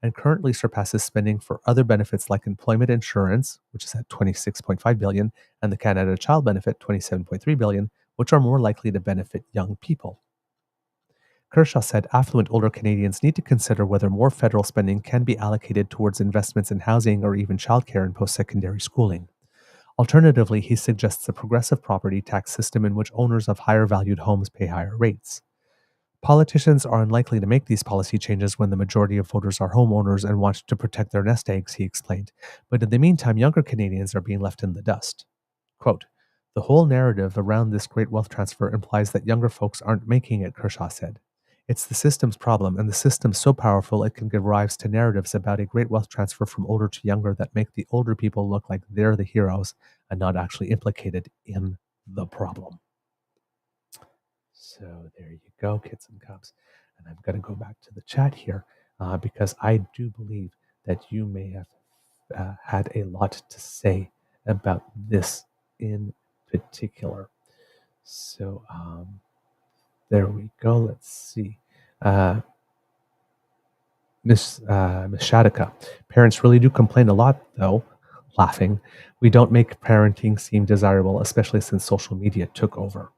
and currently surpasses spending for other benefits like employment insurance, which is at $26.5 billion, and the Canada Child Benefit, $27.3 billion, which are more likely to benefit young people. Kershaw said affluent older Canadians need to consider whether more federal spending can be allocated towards investments in housing or even childcare and post-secondary schooling. Alternatively, he suggests a progressive property tax system in which owners of higher valued homes pay higher rates. Politicians are unlikely to make these policy changes when the majority of voters are homeowners and want to protect their nest eggs, he explained. But in the meantime, younger Canadians are being left in the dust. Quote, the whole narrative around this great wealth transfer implies that younger folks aren't making it, Kershaw said. It's the system's problem, and the system's so powerful it can give rise to narratives about a great wealth transfer from older to younger that make the older people look like they're the heroes and not actually implicated in the problem. So there you go, kids and cubs. And I'm going to go back to the chat here because I do believe that you may have had a lot to say about this in particular. So there we go. Let's see. Miss Shadika, parents really do complain a lot, though, laughing. We don't make parenting seem desirable, especially since social media took over.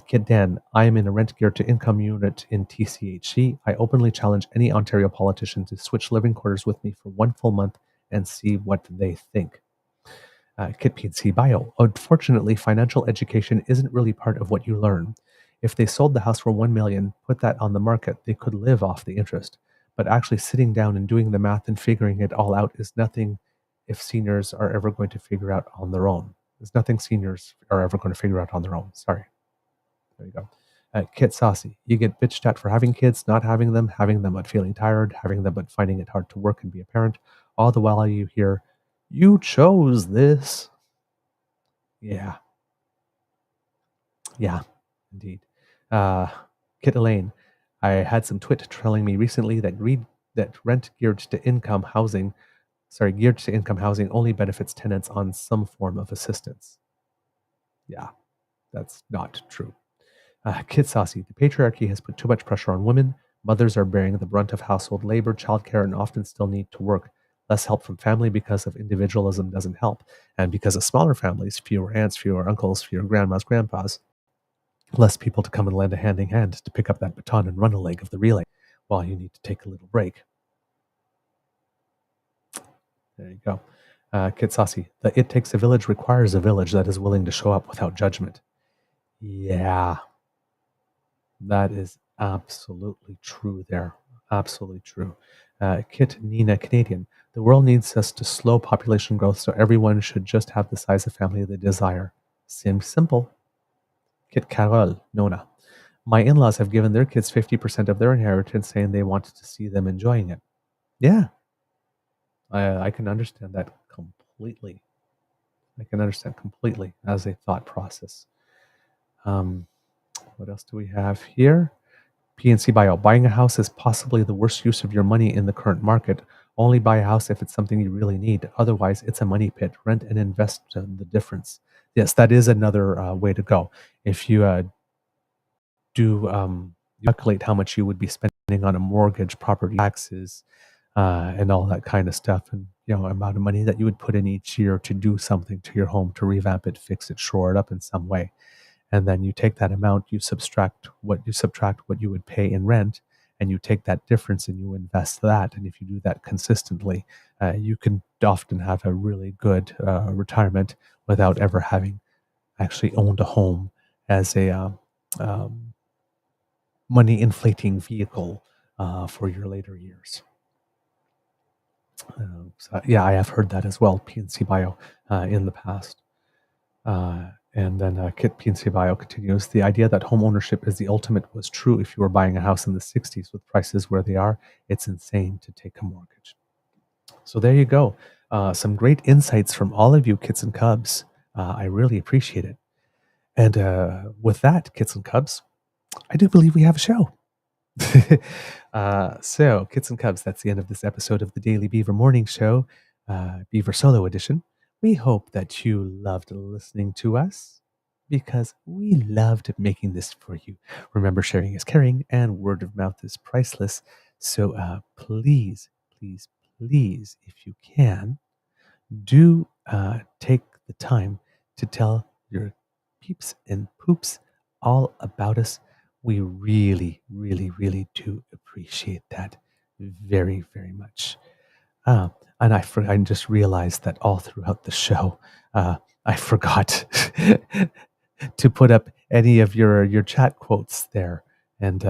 Kid Dan, I am in a rent geared to income unit in TCHC. I openly challenge any Ontario politician to switch living quarters with me for 1 full month and see what they think. Kit PNC Bio, unfortunately, financial education isn't really part of what you learn. If they sold the house for $1 million, put that on the market, they could live off the interest. But actually sitting down and doing the math and figuring it all out is nothing if seniors are ever going to figure out on their own. There's nothing seniors are ever going to figure out on their own. Sorry. There you go. Kit Saucy, you get bitched at for having kids, not having them but feeling tired, having them but finding it hard to work and be a parent. All the while you hear, you chose this. Yeah, indeed. Kit Elaine, I had some twit telling me recently that rent geared to income housing only benefits tenants on some form of assistance. Yeah, that's not true. Kit Saucy, the patriarchy has put too much pressure on women. Mothers are bearing the brunt of household labor, childcare, and often still need to work. Less help from family because of individualism doesn't help. And because of smaller families, fewer aunts, fewer uncles, fewer grandmas, grandpas, less people to come and lend a handing hand to pick up that baton and run a leg of the relay while you need to take a little break. There you go. Kit Saucy, the it takes a village requires a village that is willing to show up without judgment. Yeah. That is absolutely true there. Absolutely true. Kit Nina Canadian. The world needs us to slow population growth so everyone should just have the size of family they desire. Seems simple. Kit Carol Nona. My in-laws have given their kids 50% of their inheritance, saying they wanted to see them enjoying it. Yeah. I can understand that
completely. I can understand completely as a thought process. What else do we have here? PNC Bio. Buying a house is possibly the worst use of your money in the current market. Only buy a house if it's something you really need. Otherwise, it's a money pit. Rent and invest the difference. Yes, that is another way to go. If you do calculate how much you would be spending on a mortgage, property taxes, and all that kind of stuff, and amount of money that you would put in each year to do something to your home, to revamp it, fix it, shore it up in some way, and then you take that amount, you subtract what you would pay in rent, and you take that difference and you invest that. And if you do that consistently, you can often have a really good retirement without ever having actually owned a home as a money inflating vehicle for your later years. So, yeah, I have heard that as well, PNC Bio, in the past. And then Kit PNC Bio continues, the idea that home ownership is the ultimate was true if you were buying a house in the 60s with prices where they are. It's insane to take a mortgage. So there you go. Some great insights from all of you, Kits and Cubs. I really appreciate it. And with that, Kits and Cubs, I do believe we have a show. So, Kits and Cubs, that's the end of this episode of the Daily Beaver Morning Show, Beaver Solo Edition. We hope that you loved listening to us because we loved making this for you. Remember, sharing is caring and word of mouth is priceless. So please, please, please, if you can, do take the time to tell your peeps and poops all about us. We really, really, really do appreciate that very, very much. And I just realized that all throughout the show, I forgot to put up any of your chat quotes there. And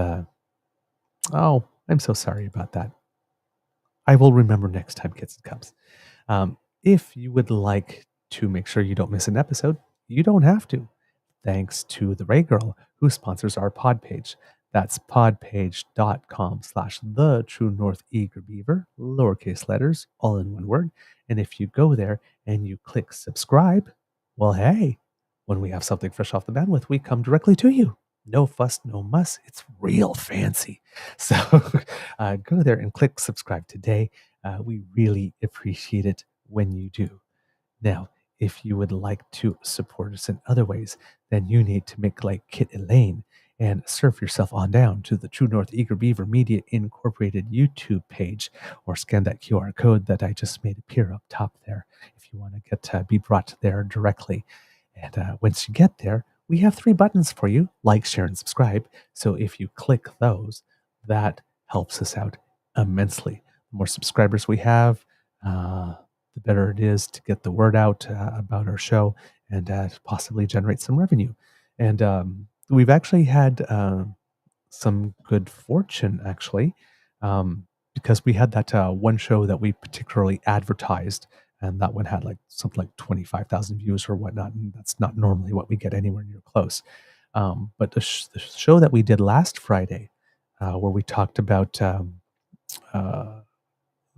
oh, I'm so sorry about that. I will remember next time, Kids and Cubs. If you would like to make sure you don't miss an episode, you don't have to. Thanks to the Ray Girl, who sponsors our pod page. That's podpage.com/the True North Eager Beaver, lowercase letters, all in one word. And if you go there and you click subscribe, well, hey, when we have something fresh off the bandwidth, we come directly to you. No fuss, no muss. It's real fancy. So go there and click subscribe today. We really appreciate it when you do. Now, if you would like to support us in other ways, then you need to make like Kit Elaine and surf yourself on down to the True North Eager Beaver Media Incorporated YouTube page, or scan that QR code that I just made appear up top there if you want to get be brought there directly. And once you get there, we have 3 buttons for you: like, share, and subscribe. So if you click those, that helps us out immensely. The more subscribers we have, the better it is to get the word out about our show and possibly generate some revenue. And we've actually had some good fortune, actually, because we had that one show that we particularly advertised, and that one had like something like 25,000 views or whatnot, and that's not normally what we get anywhere near close. But the show that we did last Friday, where we talked about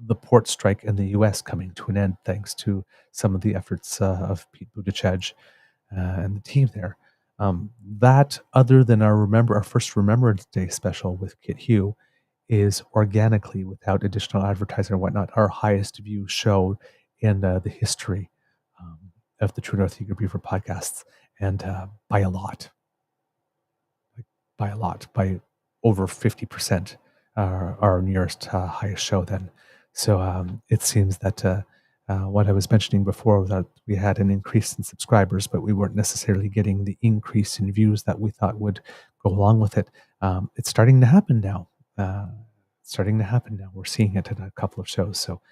the port strike in the U.S. coming to an end, thanks to some of the efforts of Pete Buttigieg and the team there. That, other than our first Remembrance Day special with Kit Hugh, is organically, without additional advertising and whatnot, our highest view show in the history of the True North Eager Beaver podcasts, and by a lot, by over 50%, our nearest highest show then. So it seems that what I was mentioning before, that we had an increase in subscribers, but we weren't necessarily getting the increase in views that we thought would go along with it. It's starting to happen now. We're seeing it in a couple of shows. So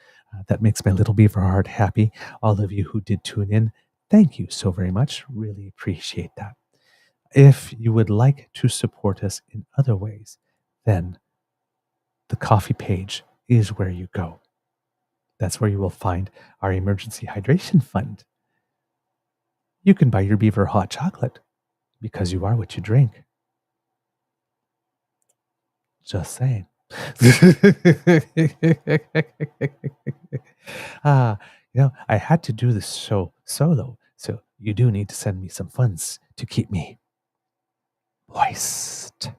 that makes my little beaver heart happy. All of you who did tune in, thank you so very much. Really appreciate that. If you would like to support us in other ways, then the coffee page is where you go. That's where you will find our emergency hydration fund. You can buy your beaver hot chocolate because you are what you drink. Just saying. I had to do this show solo, so you do need to send me some funds to keep me moist.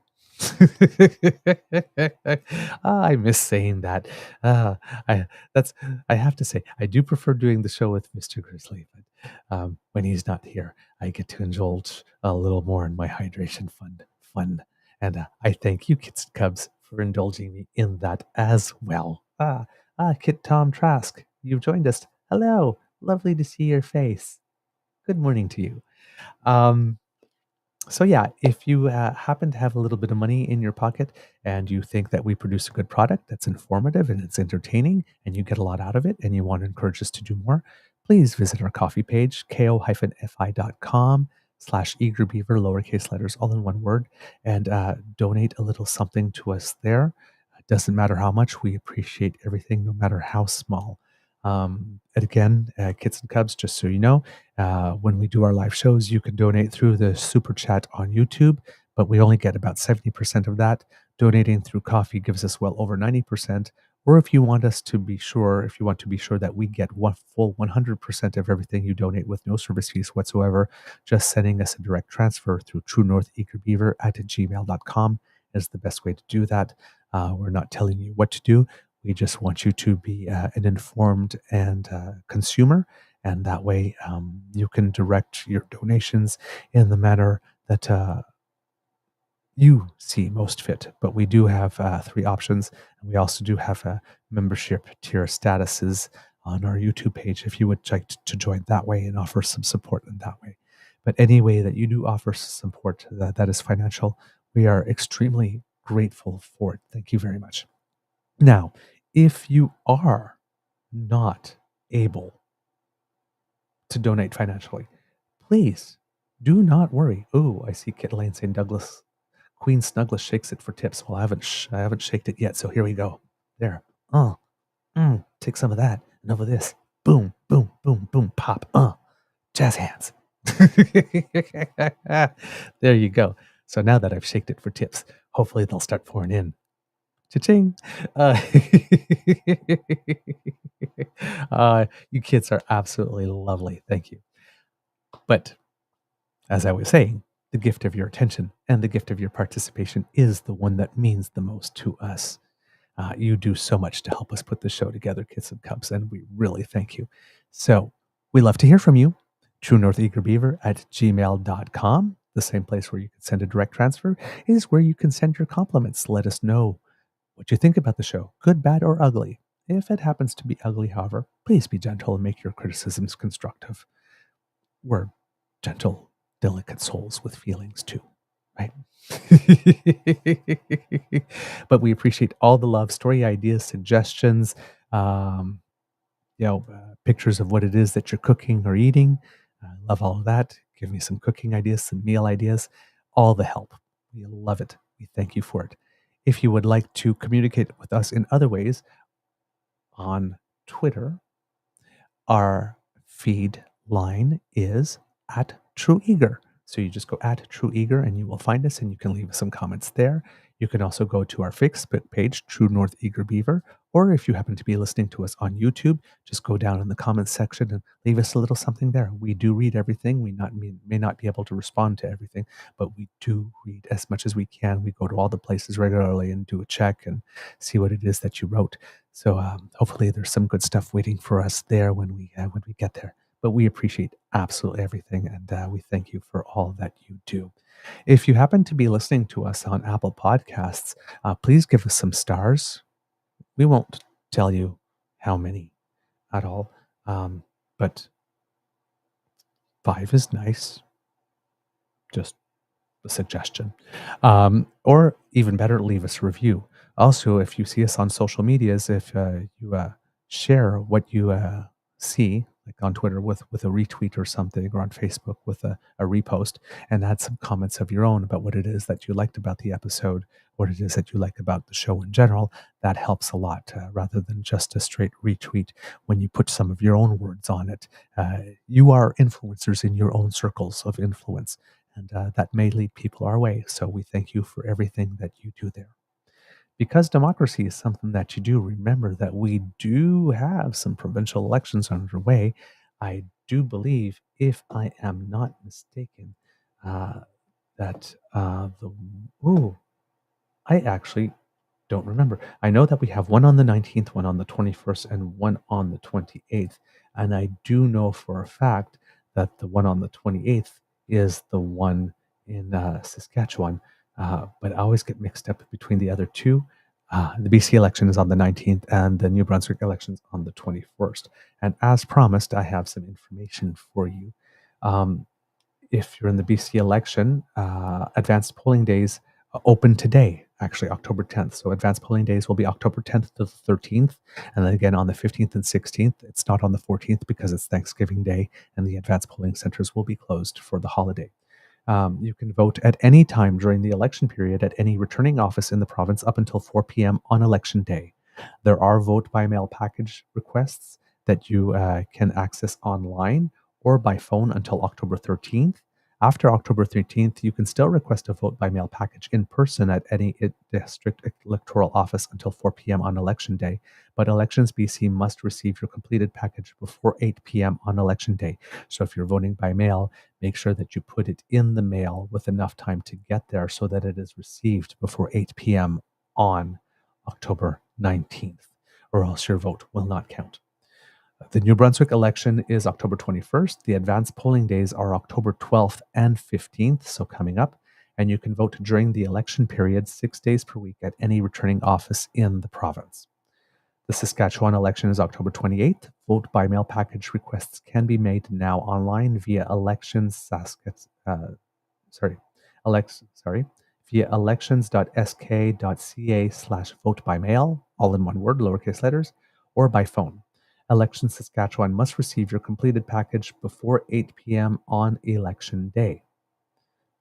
I miss saying that. Uh, I that's I have to say I do prefer doing the show with Mr. Grizzly, but when he's not here, I get to indulge a little more in my hydration fun. And I thank you, Kids and Cubs, for indulging me in that as well. Kit Tom Trask, you've joined us. Hello, lovely to see your face. Good morning to you. Um, so yeah, if you happen to have a little bit of money in your pocket and you think that we produce a good product that's informative and it's entertaining and you get a lot out of it and you want to encourage us to do more, please visit our coffee page, ko-fi.com/eagerbeaver, lowercase letters, all in one word, and donate a little something to us there. It doesn't matter how much, we appreciate everything, no matter how small. And again, Kits and Cubs, just so you know, when we do our live shows, you can donate through the super chat on YouTube, but we only get about 70% of that. Donating through coffee gives us well over 90%. Or if you want to be sure that we get one full 100% of everything you donate with no service fees whatsoever, just sending us a direct transfer through truenortheagerbeaver@gmail.com is the best way to do that. We're not telling you what to do. We just want you to be an informed and consumer, and that way you can direct your donations in the manner that you see most fit. But we do have 3 options, and we also do have membership tier statuses on our YouTube page if you would like to join that way and offer some support in that way. But any way that you do offer support that is financial, we are extremely grateful for it. Thank you very much. Now, if you are not able to donate financially, please do not worry. Oh, I see Kit Lane saying Douglas Queen Snuggles shakes it for tips. Well, I haven't shaked it yet, so here we go. There. Take some of that. Enough of this. Boom, boom, boom, boom, pop. Jazz hands. There you go. So now that I've shaked it for tips, hopefully they'll start pouring in. Cha-ching. Uh, you kids are absolutely lovely. Thank you. But as I was saying, the gift of your attention and the gift of your participation is the one that means the most to us. You do so much to help us put the show together, Kids and Cubs, and we really thank you. So we love to hear from you. truenortheagerbeaver@gmail.com. The same place where you can send a direct transfer is where you can send your compliments. Let us know what you think about the show, good, bad, or ugly. If it happens to be ugly, however, please be gentle and make your criticisms constructive. We're gentle, delicate souls with feelings too, right? But we appreciate all the love, story ideas, suggestions, pictures of what it is that you're cooking or eating. Love all of that. Give me some cooking ideas, some meal ideas, all the help. We love it. We thank you for it. If you would like to communicate with us in other ways, on Twitter, our feed line is @TrueEager. So you just go @TrueEager and you will find us, and you can leave us some comments there. You can also go to our Facebook page, True North Eager Beaver, or if you happen to be listening to us on YouTube, just go down in the comments section and leave us a little something there. We do read everything. We may not be able to respond to everything, but we do read as much as we can. We go to all the places regularly and do a check and see what it is that you wrote. So hopefully there's some good stuff waiting for us there when we get there. But we appreciate absolutely everything, and we thank you for all that you do. If you happen to be listening to us on Apple Podcasts, please give us some stars. We won't tell you how many at all, but 5 is nice. Just a suggestion. Or even better, leave us a review. Also, if you see us on social medias, if you share what you see, like on Twitter with a retweet or something, or on Facebook with a repost, and add some comments of your own about what it is that you liked about the episode, what it is that you like about the show in general, that helps a lot, rather than just a straight retweet. When you put some of your own words on it, you are influencers in your own circles of influence, and that may lead people our way. So we thank you for everything that you do there. because democracy is something that you do remember that we do have some provincial elections underway. I do believe, if I am not mistaken, uh, that the ooh, I actually don't remember. I know that we have one on the 19th, one on the 21st, and one on the 28th. And I do know for a fact that the one on the 28th is the one in Saskatchewan. But I always get mixed up between the other two. The BC election is on the 19th, and the New Brunswick election is on the 21st. And as promised, I have some information for you. Um, if you're in the BC election, advanced polling days open today, actually October 10th. So advanced polling days will be October 10th to the 13th. And then again on the 15th and 16th. It's not on the 14th because it's Thanksgiving Day and the advanced polling centers will be closed for the holiday. You can vote at any time during the election period at any returning office in the province up until 4 p.m. on election day. There are vote by mail package requests that you can access online or by phone until October 13th. After October 13th, you can still request a vote by mail package in person at any district electoral office until 4 p.m. on election day. But Elections BC must receive your completed package before 8 p.m. on election day. So if you're voting by mail, make sure that you put it in the mail with enough time to get there so that it is received before 8 p.m. on October 19th, or else your vote will not count. The New Brunswick election is October 21st. The advanced polling days are October 12th and 15th, so coming up. And you can vote during the election period 6 days per week at any returning office in the province. The Saskatchewan election is October 28th. Vote by mail package requests can be made now online via via elections.sk.ca/vote by mail, all in one word, lowercase letters, or by phone. Elections Saskatchewan must receive your completed package before 8 p.m. on election day.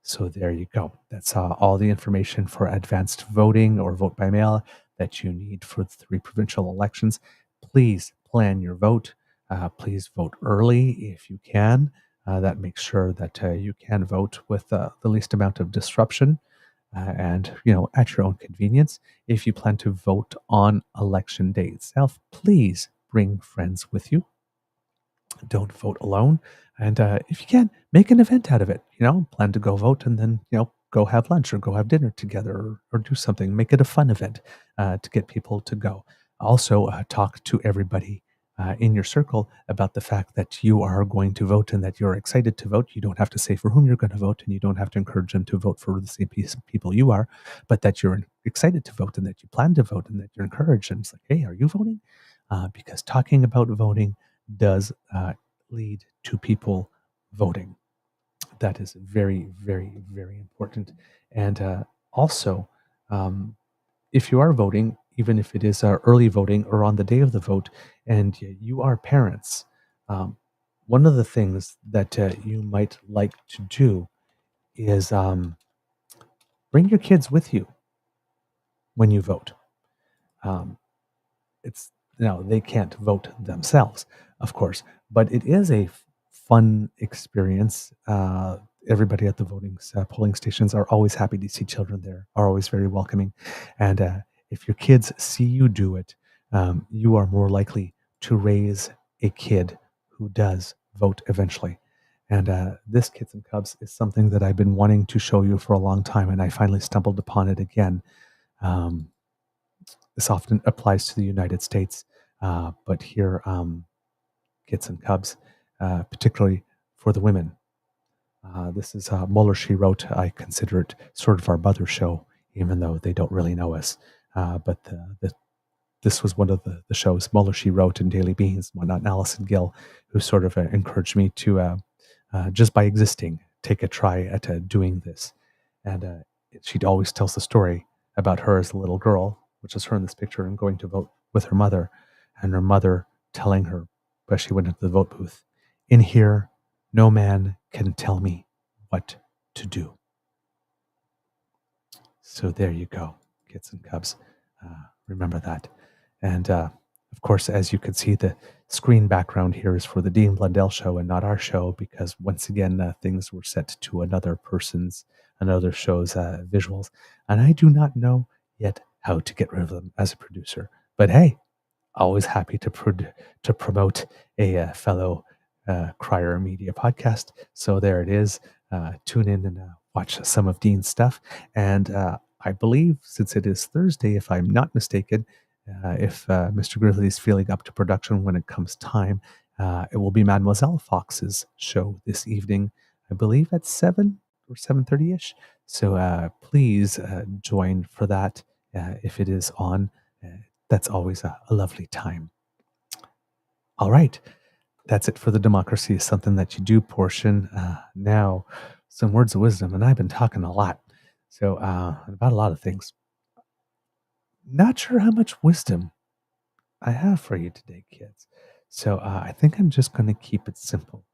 So there you go. That's all the information for advanced voting or vote by mail that you need for the 3 provincial elections. Please plan your vote. Please vote early if you can. That makes sure that you can vote with the least amount of disruption and at your own convenience. If you plan to vote on election day itself, please bring friends with you. Don't vote alone. And if you can, make an event out of it. Plan to go vote and then, go have lunch or go have dinner together or do something. Make it a fun event to get people to go. Also, talk to everybody in your circle about the fact that you are going to vote and that you're excited to vote. You don't have to say for whom you're going to vote and you don't have to encourage them to vote for the same people you are, but that you're excited to vote and that you plan to vote and that you're encouraged. And it's like, hey, are you voting? Because talking about voting does lead to people voting. That is very, very, very important. And also, if you are voting, even if it is early voting or on the day of the vote, and you are parents, one of the things that you might like to do is bring your kids with you when you vote. It's they can't vote themselves, of course, but it is a fun experience. Everybody at the polling stations are always happy to see children there, are always very welcoming. And if your kids see you do it, you are more likely to raise a kid who does vote eventually. And this Kids and Cubs is something that I've been wanting to show you for a long time, and I finally stumbled upon it again. This often applies to the United States, but here, Kids and Cubs, particularly for the women. This is Muller, She Wrote. I consider it sort of our mother show, even though they don't really know us. But this was one of the shows, Muller, She Wrote, and Daily Beans, whatnot, and Allison Gill, who sort of encouraged me to, just by existing, take a try at doing this. And she always tells the story about her as a little girl, which is her in this picture, and going to vote with her mother, and her mother telling her, as she went into the vote booth, "In here, no man can tell me what to do." So there you go, Kids and Cubs. Remember that. And of course, as you can see, the screen background here is for the Dean Blundell show and not our show, because once again, things were set to another show's visuals. And I do not know yet how to get rid of them as a producer. But hey, always happy to promote a fellow Crier Media podcast. So there it is. Tune in and watch some of Dean's stuff. And I believe, since it is Thursday, if I'm not mistaken, if Mr. Grizzly is feeling up to production when it comes time, it will be Mademoiselle Fox's show this evening, I believe at 7 or 7:30ish. So please join for that if it is on. That's always a lovely time. All right. That's it for the democracy is something that you do portion. Now, some words of wisdom, and I've been talking a lot. So, about a lot of things. Not sure how much wisdom I have for you today, kids. So, I think I'm just going to keep it simple.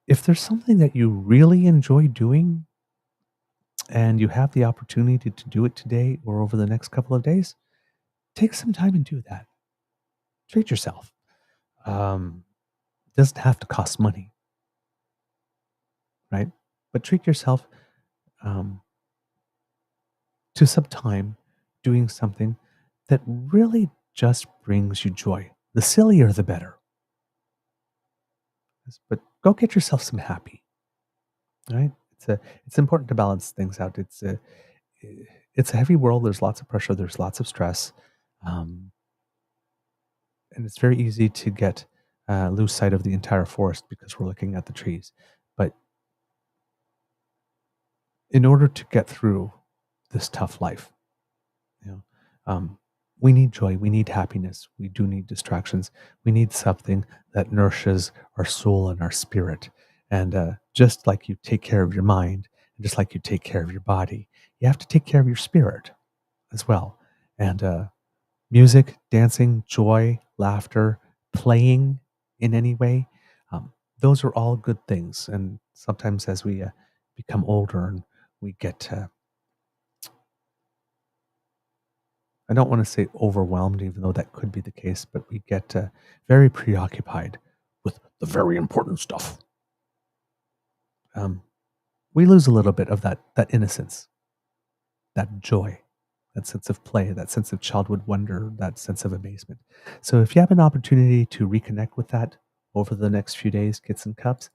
If there's something that you really enjoy doing and you have the opportunity to do it today or over the next couple of days, take some time and do that. Treat yourself. Doesn't have to cost money, right? But treat yourself to some time doing something that really just brings you joy. The sillier, the better. But go get yourself some happy, right? It's important to balance things out. It's a heavy world. There's lots of pressure. There's lots of stress, and it's very easy to get lose sight of the entire forest because we're looking at the trees. But in order to get through this tough life, you know, we need joy. We need happiness. We do need distractions. We need something that nourishes our soul and our spirit. And just like you take care of your mind, and just like you take care of your body, you have to take care of your spirit as well. And music, dancing, joy, laughter, playing in any way, those are all good things. And sometimes as we become older and we get I don't want to say overwhelmed, even though that could be the case, but we get very preoccupied with the very important stuff. We lose a little bit of that innocence, that joy, that sense of play, that sense of childhood wonder, that sense of amazement. So if you have an opportunity to reconnect with that over the next few days, kids and cubs,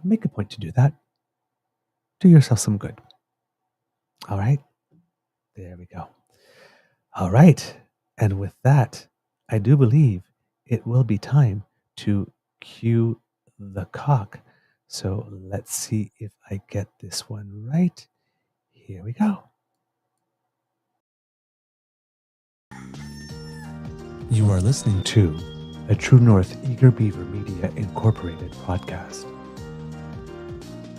make a point to do that. Do yourself some good. All right? There we go. All right. And with that, I do believe it will be time to cue the cock. So let's see if I get this one right. Here we go. You are listening to a True North Eager Beaver Media Incorporated podcast.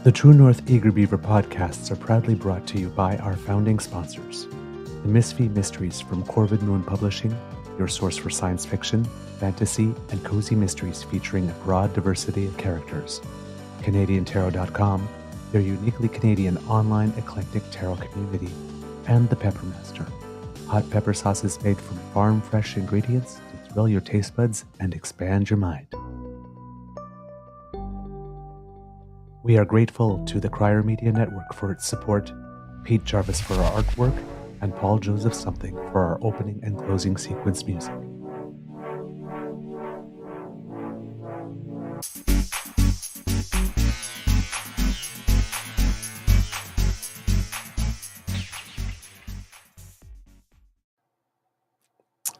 The True North Eager Beaver podcasts are proudly brought to you by our founding sponsors. The Misfit Mysteries from Corvid Moon Publishing, your source for science fiction, fantasy, and cozy mysteries featuring a broad diversity of characters. CanadianTarot.com, their uniquely Canadian online eclectic tarot community. And The Peppermaster, hot pepper sauces made from farm-fresh ingredients to thrill your taste buds and expand your mind. We are grateful to the Crier Media Network for its support, Pete Jarvis for our artwork, and Paul Joseph Something for our opening and closing sequence music.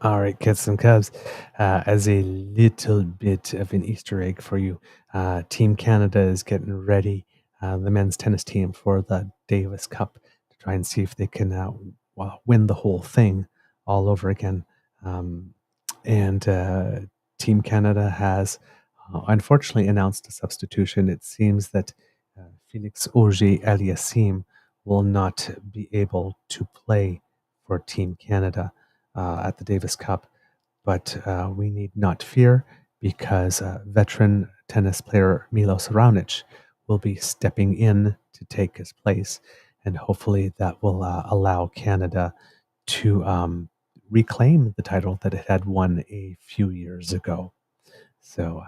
All right, kids and cubs, as a little bit of an Easter egg for you, Team Canada is getting ready, the men's tennis team, for the Davis Cup to try and see if they can win the whole thing all over again. And Team Canada has unfortunately announced a substitution. It seems that Felix Auger-Aliassime will not be able to play for Team Canada at the Davis Cup, but we need not fear because veteran tennis player Milos Raonic will be stepping in to take his place, and hopefully that will allow Canada to reclaim the title that it had won a few years ago. So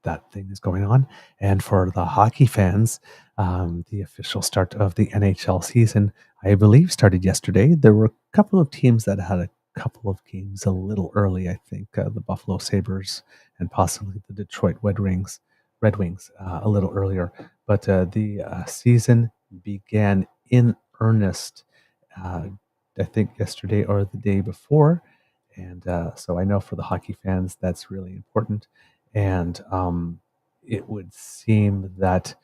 that thing is going on. And for the hockey fans, the official start of the NHL season, I believe, started yesterday. There were couple of teams that had a couple of games a little early. I think the Buffalo Sabres and possibly the Detroit Red Wings a little earlier. But the season began in earnest, I think yesterday or the day before. And so I know for the hockey fans, that's really important. And it would seem that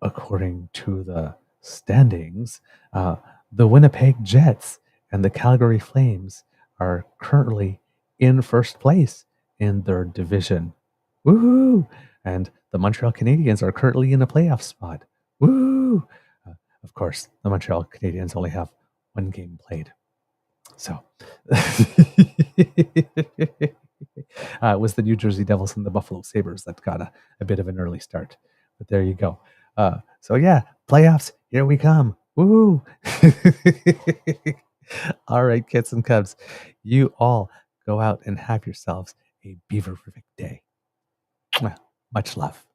according to the standings, the Winnipeg Jets and the Calgary Flames are currently in first place in their division. Woohoo! And the Montreal Canadiens are currently in a playoff spot. Woo! Of course, the Montreal Canadiens only have one game played. So it was the New Jersey Devils and the Buffalo Sabres that got a bit of an early start. But there you go. So yeah, playoffs, here we come. Woo! All right, kids and cubs, you all go out and have yourselves a beaver-perfect day. Much love.